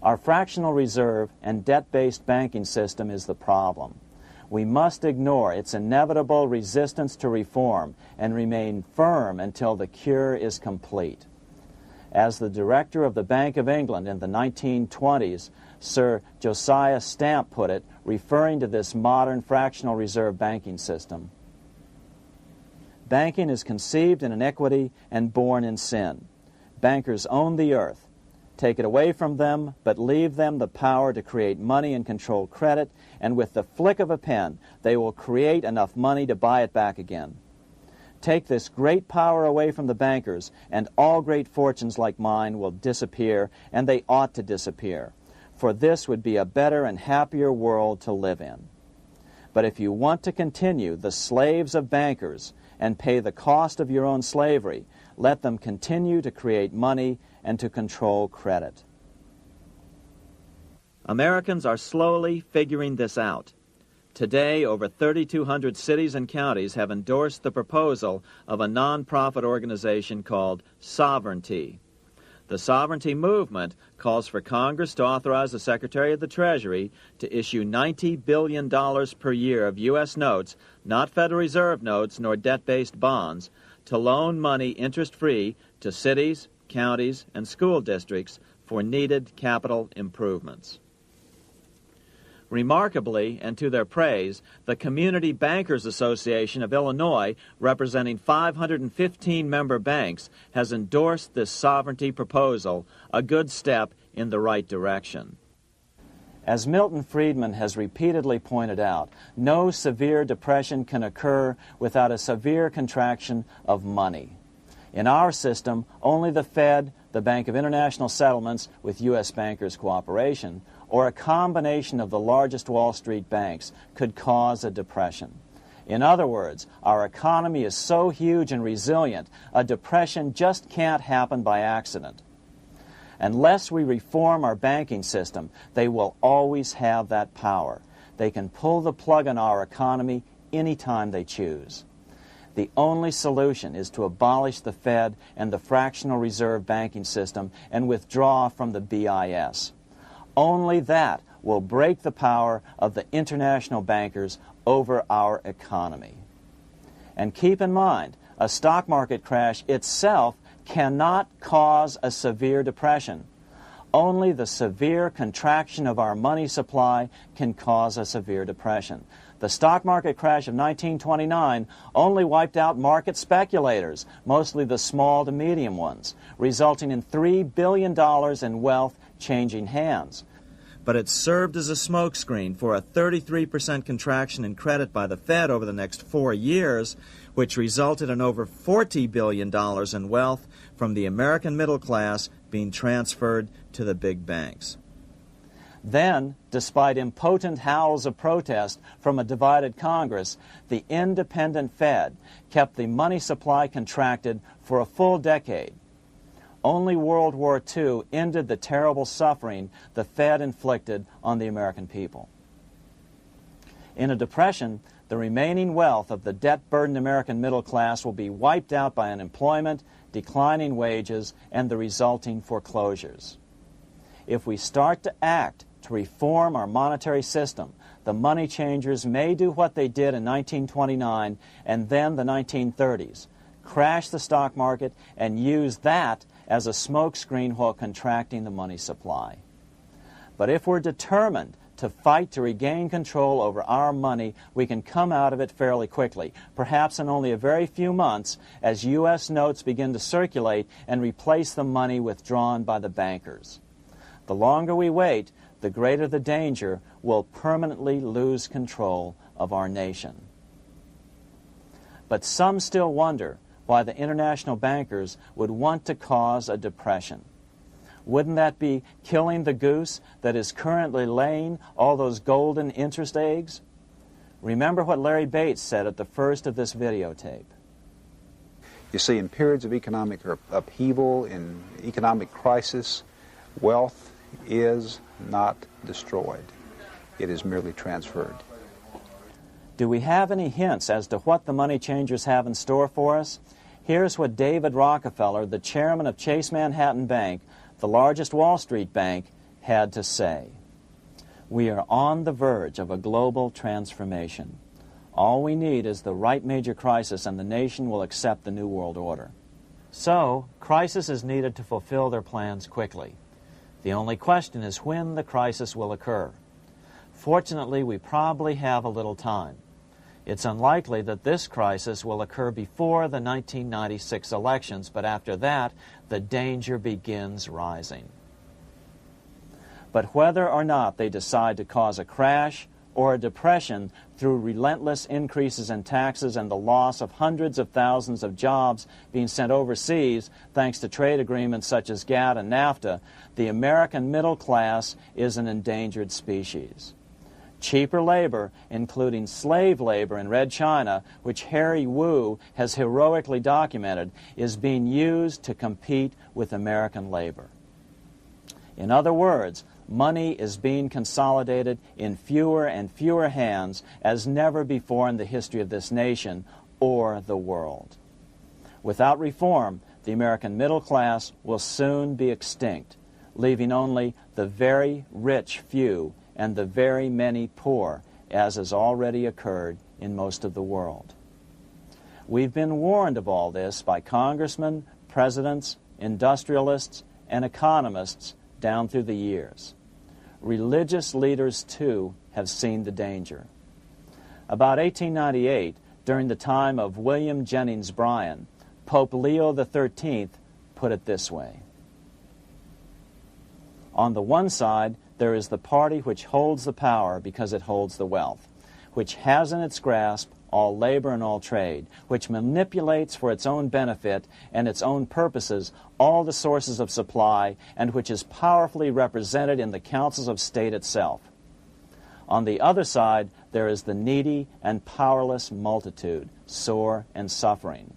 Our fractional reserve and debt-based banking system is the problem. We must ignore its inevitable resistance to reform and remain firm until the cure is complete. As the director of the Bank of England in the 1920s, Sir Josiah Stamp put it, referring to this modern fractional reserve banking system, "Banking is conceived in iniquity and born in sin. Bankers own the earth. Take it away from them, but leave them the power to create money and control credit, and with the flick of a pen, they will create enough money to buy it back again. Take this great power away from the bankers, and all great fortunes like mine will disappear, and they ought to disappear, for this would be a better and happier world to live in. But if you want to continue the slaves of bankers and pay the cost of your own slavery, let them continue to create money and to control credit." Americans are slowly figuring this out. Today, over 3,200 cities and counties have endorsed the proposal of a nonprofit organization called Sovereignty. The Sovereignty movement calls for Congress to authorize the Secretary of the Treasury to issue $90 billion per year of U.S. notes, not Federal Reserve notes nor debt-based bonds, to loan money interest-free to cities, counties, and school districts for needed capital improvements. Remarkably, and to their praise, the Community Bankers Association of Illinois, representing 515 member banks, has endorsed this sovereignty proposal, a good step in the right direction. As Milton Friedman has repeatedly pointed out, no severe depression can occur without a severe contraction of money. In our system, only the Fed, the Bank of International Settlements, with U.S. bankers' cooperation, or a combination of the largest Wall Street banks could cause a depression. In other words, our economy is so huge and resilient, a depression just can't happen by accident. Unless we reform our banking system, they will always have that power. They can pull the plug on our economy anytime they choose. The only solution is to abolish the Fed and the fractional reserve banking system and withdraw from the BIS. Only that will break the power of the international bankers over our economy. And keep in mind, a stock market crash itself cannot cause a severe depression. Only the severe contraction of our money supply can cause a severe depression. The stock market crash of 1929 only wiped out market speculators, mostly the small to medium ones, resulting in $3 billion in wealth changing hands. But it served as a smokescreen for a 33% contraction in credit by the Fed over the next 4 years, which resulted in over $40 billion in wealth from the American middle class being transferred to the big banks. Then, despite impotent howls of protest from a divided Congress, the independent Fed kept the money supply contracted for a full decade. Only World War II ended the terrible suffering the Fed inflicted on the American people. In a depression, the remaining wealth of the debt-burdened American middle class will be wiped out by unemployment, declining wages, and the resulting foreclosures. If we start to act to reform our monetary system, the money changers may do what they did in 1929 and then the 1930s, crash the stock market and use that as a smokescreen while contracting the money supply. But if we're determined to fight to regain control over our money, we can come out of it fairly quickly, perhaps in only a very few months, as U.S. notes begin to circulate and replace the money withdrawn by the bankers. The longer we wait, the greater the danger we'll permanently lose control of our nation. But some still wonder why the international bankers would want to cause a depression. Wouldn't that be killing the goose that is currently laying all those golden interest eggs? Remember what Larry Bates said at the first of this videotape. You see, in periods of economic upheaval, in economic crisis, wealth is not destroyed. It is merely transferred. Do we have any hints as to what the money changers have in store for us? Here's what David Rockefeller, the chairman of Chase Manhattan Bank, the largest Wall Street bank, had to say. We are on the verge of a global transformation. All we need is the right major crisis and the nation will accept the New World Order. So, crisis is needed to fulfill their plans quickly. The only question is when the crisis will occur. Fortunately, we probably have a little time. It's unlikely that this crisis will occur before the 1996 elections, but after that, the danger begins rising. But whether or not they decide to cause a crash or a depression through relentless increases in taxes and the loss of hundreds of thousands of jobs being sent overseas thanks to trade agreements such as GATT and NAFTA, the American middle class is an endangered species. Cheaper labor, including slave labor in Red China, which Harry Wu has heroically documented, is being used to compete with American labor. In other words, money is being consolidated in fewer and fewer hands as never before in the history of this nation or the world. Without reform, the American middle class will soon be extinct, leaving only the very rich few and the very many poor, as has already occurred in most of the world. We've been warned of all this by congressmen, presidents, industrialists, and economists down through the years. Religious leaders, too, have seen the danger. About 1898, during the time of William Jennings Bryan, Pope Leo XIII put it this way. On the one side, there is the party which holds the power because it holds the wealth, which has in its grasp all labor and all trade, which manipulates for its own benefit and its own purposes all the sources of supply, and which is powerfully represented in the councils of state itself. On the other side, there is the needy and powerless multitude, sore and suffering.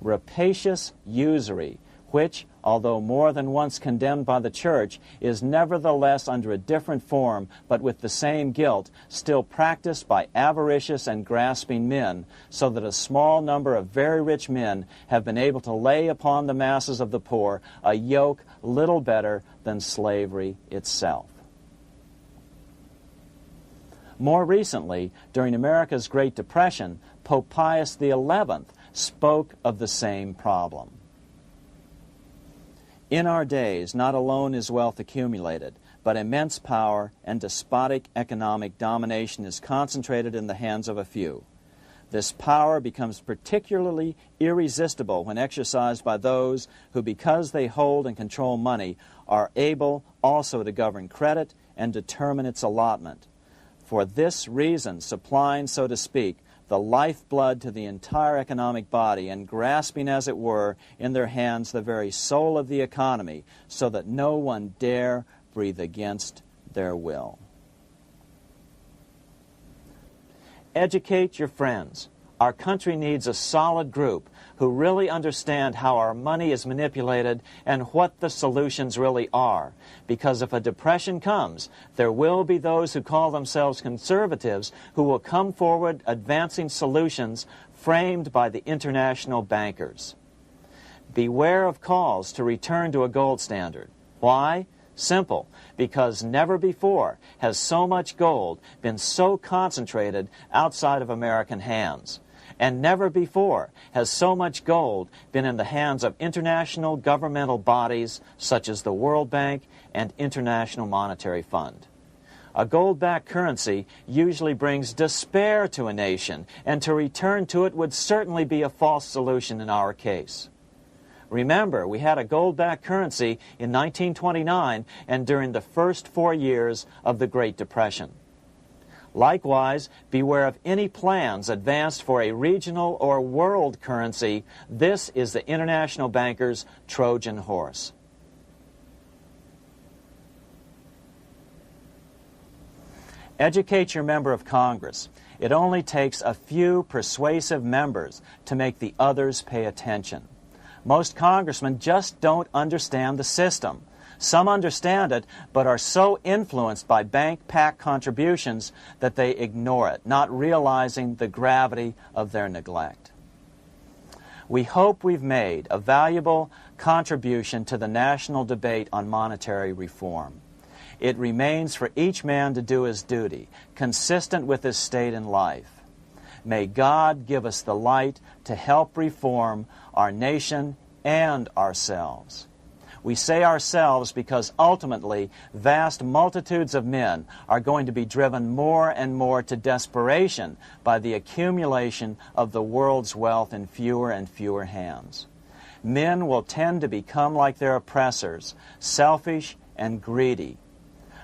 Rapacious usury, which, although more than once condemned by the Church, is nevertheless under a different form, but with the same guilt, still practiced by avaricious and grasping men, so that a small number of very rich men have been able to lay upon the masses of the poor a yoke little better than slavery itself. More recently, during America's Great Depression, Pope Pius XI spoke of the same problem. In our days, not alone is wealth accumulated, but immense power and despotic economic domination is concentrated in the hands of a few. This power becomes particularly irresistible when exercised by those who, because they hold and control money, are able also to govern credit and determine its allotment. For this reason, supplying, so to speak, the lifeblood to the entire economic body and grasping, as it were, in their hands the very soul of the economy, so that no one dare breathe against their will. Educate your friends. Our country needs a solid group who really understand how our money is manipulated and what the solutions really are. Because if a depression comes, there will be those who call themselves conservatives who will come forward advancing solutions framed by the international bankers. Beware of calls to return to a gold standard. Why? Simple, because never before has so much gold been so concentrated outside of American hands. And never before has so much gold been in the hands of international governmental bodies such as the World Bank and International Monetary Fund. A gold-backed currency usually brings despair to a nation, and to return to it would certainly be a false solution in our case. Remember, we had a gold-backed currency in 1929 and during the first 4 years of the Great Depression. Likewise, beware of any plans advanced for a regional or world currency. This is the international bankers' Trojan horse. Educate your member of Congress. It only takes a few persuasive members to make the others pay attention. Most congressmen just don't understand the system. Some understand it, but are so influenced by bank PAC contributions that they ignore it, not realizing the gravity of their neglect. We hope we've made a valuable contribution to the national debate on monetary reform. It remains for each man to do his duty, consistent with his state in life. May God give us the light to help reform our nation and ourselves. We say ourselves because ultimately vast multitudes of men are going to be driven more and more to desperation by the accumulation of the world's wealth in fewer and fewer hands. Men will tend to become like their oppressors, selfish and greedy.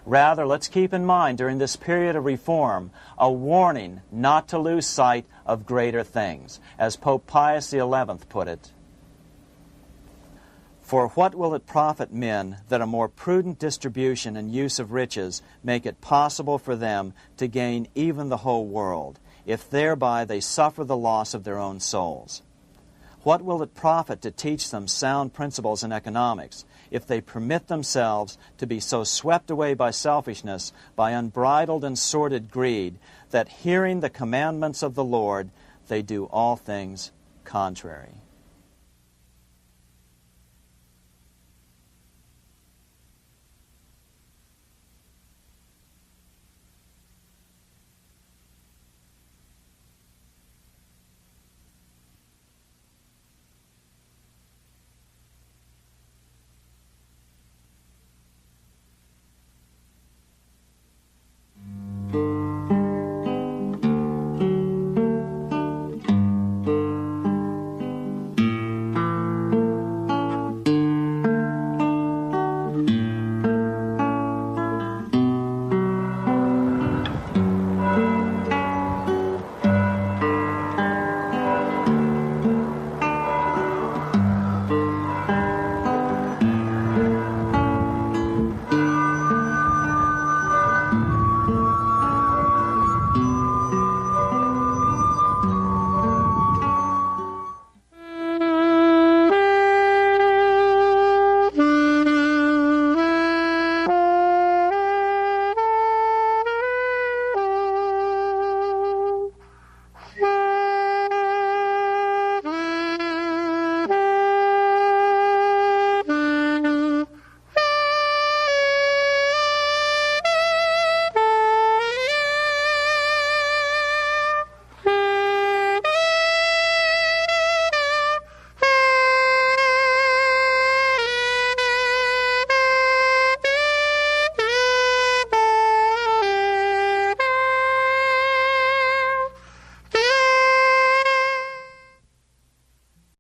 Rather, let's keep in mind during this period of reform a warning not to lose sight of greater things, as Pope Pius XI put it. For what will it profit men that a more prudent distribution and use of riches make it possible for them to gain even the whole world, if thereby they suffer the loss of their own souls? What will it profit to teach them sound principles in economics, if they permit themselves to be so swept away by selfishness, by unbridled and sordid greed, that hearing the commandments of the Lord, they do all things contrary?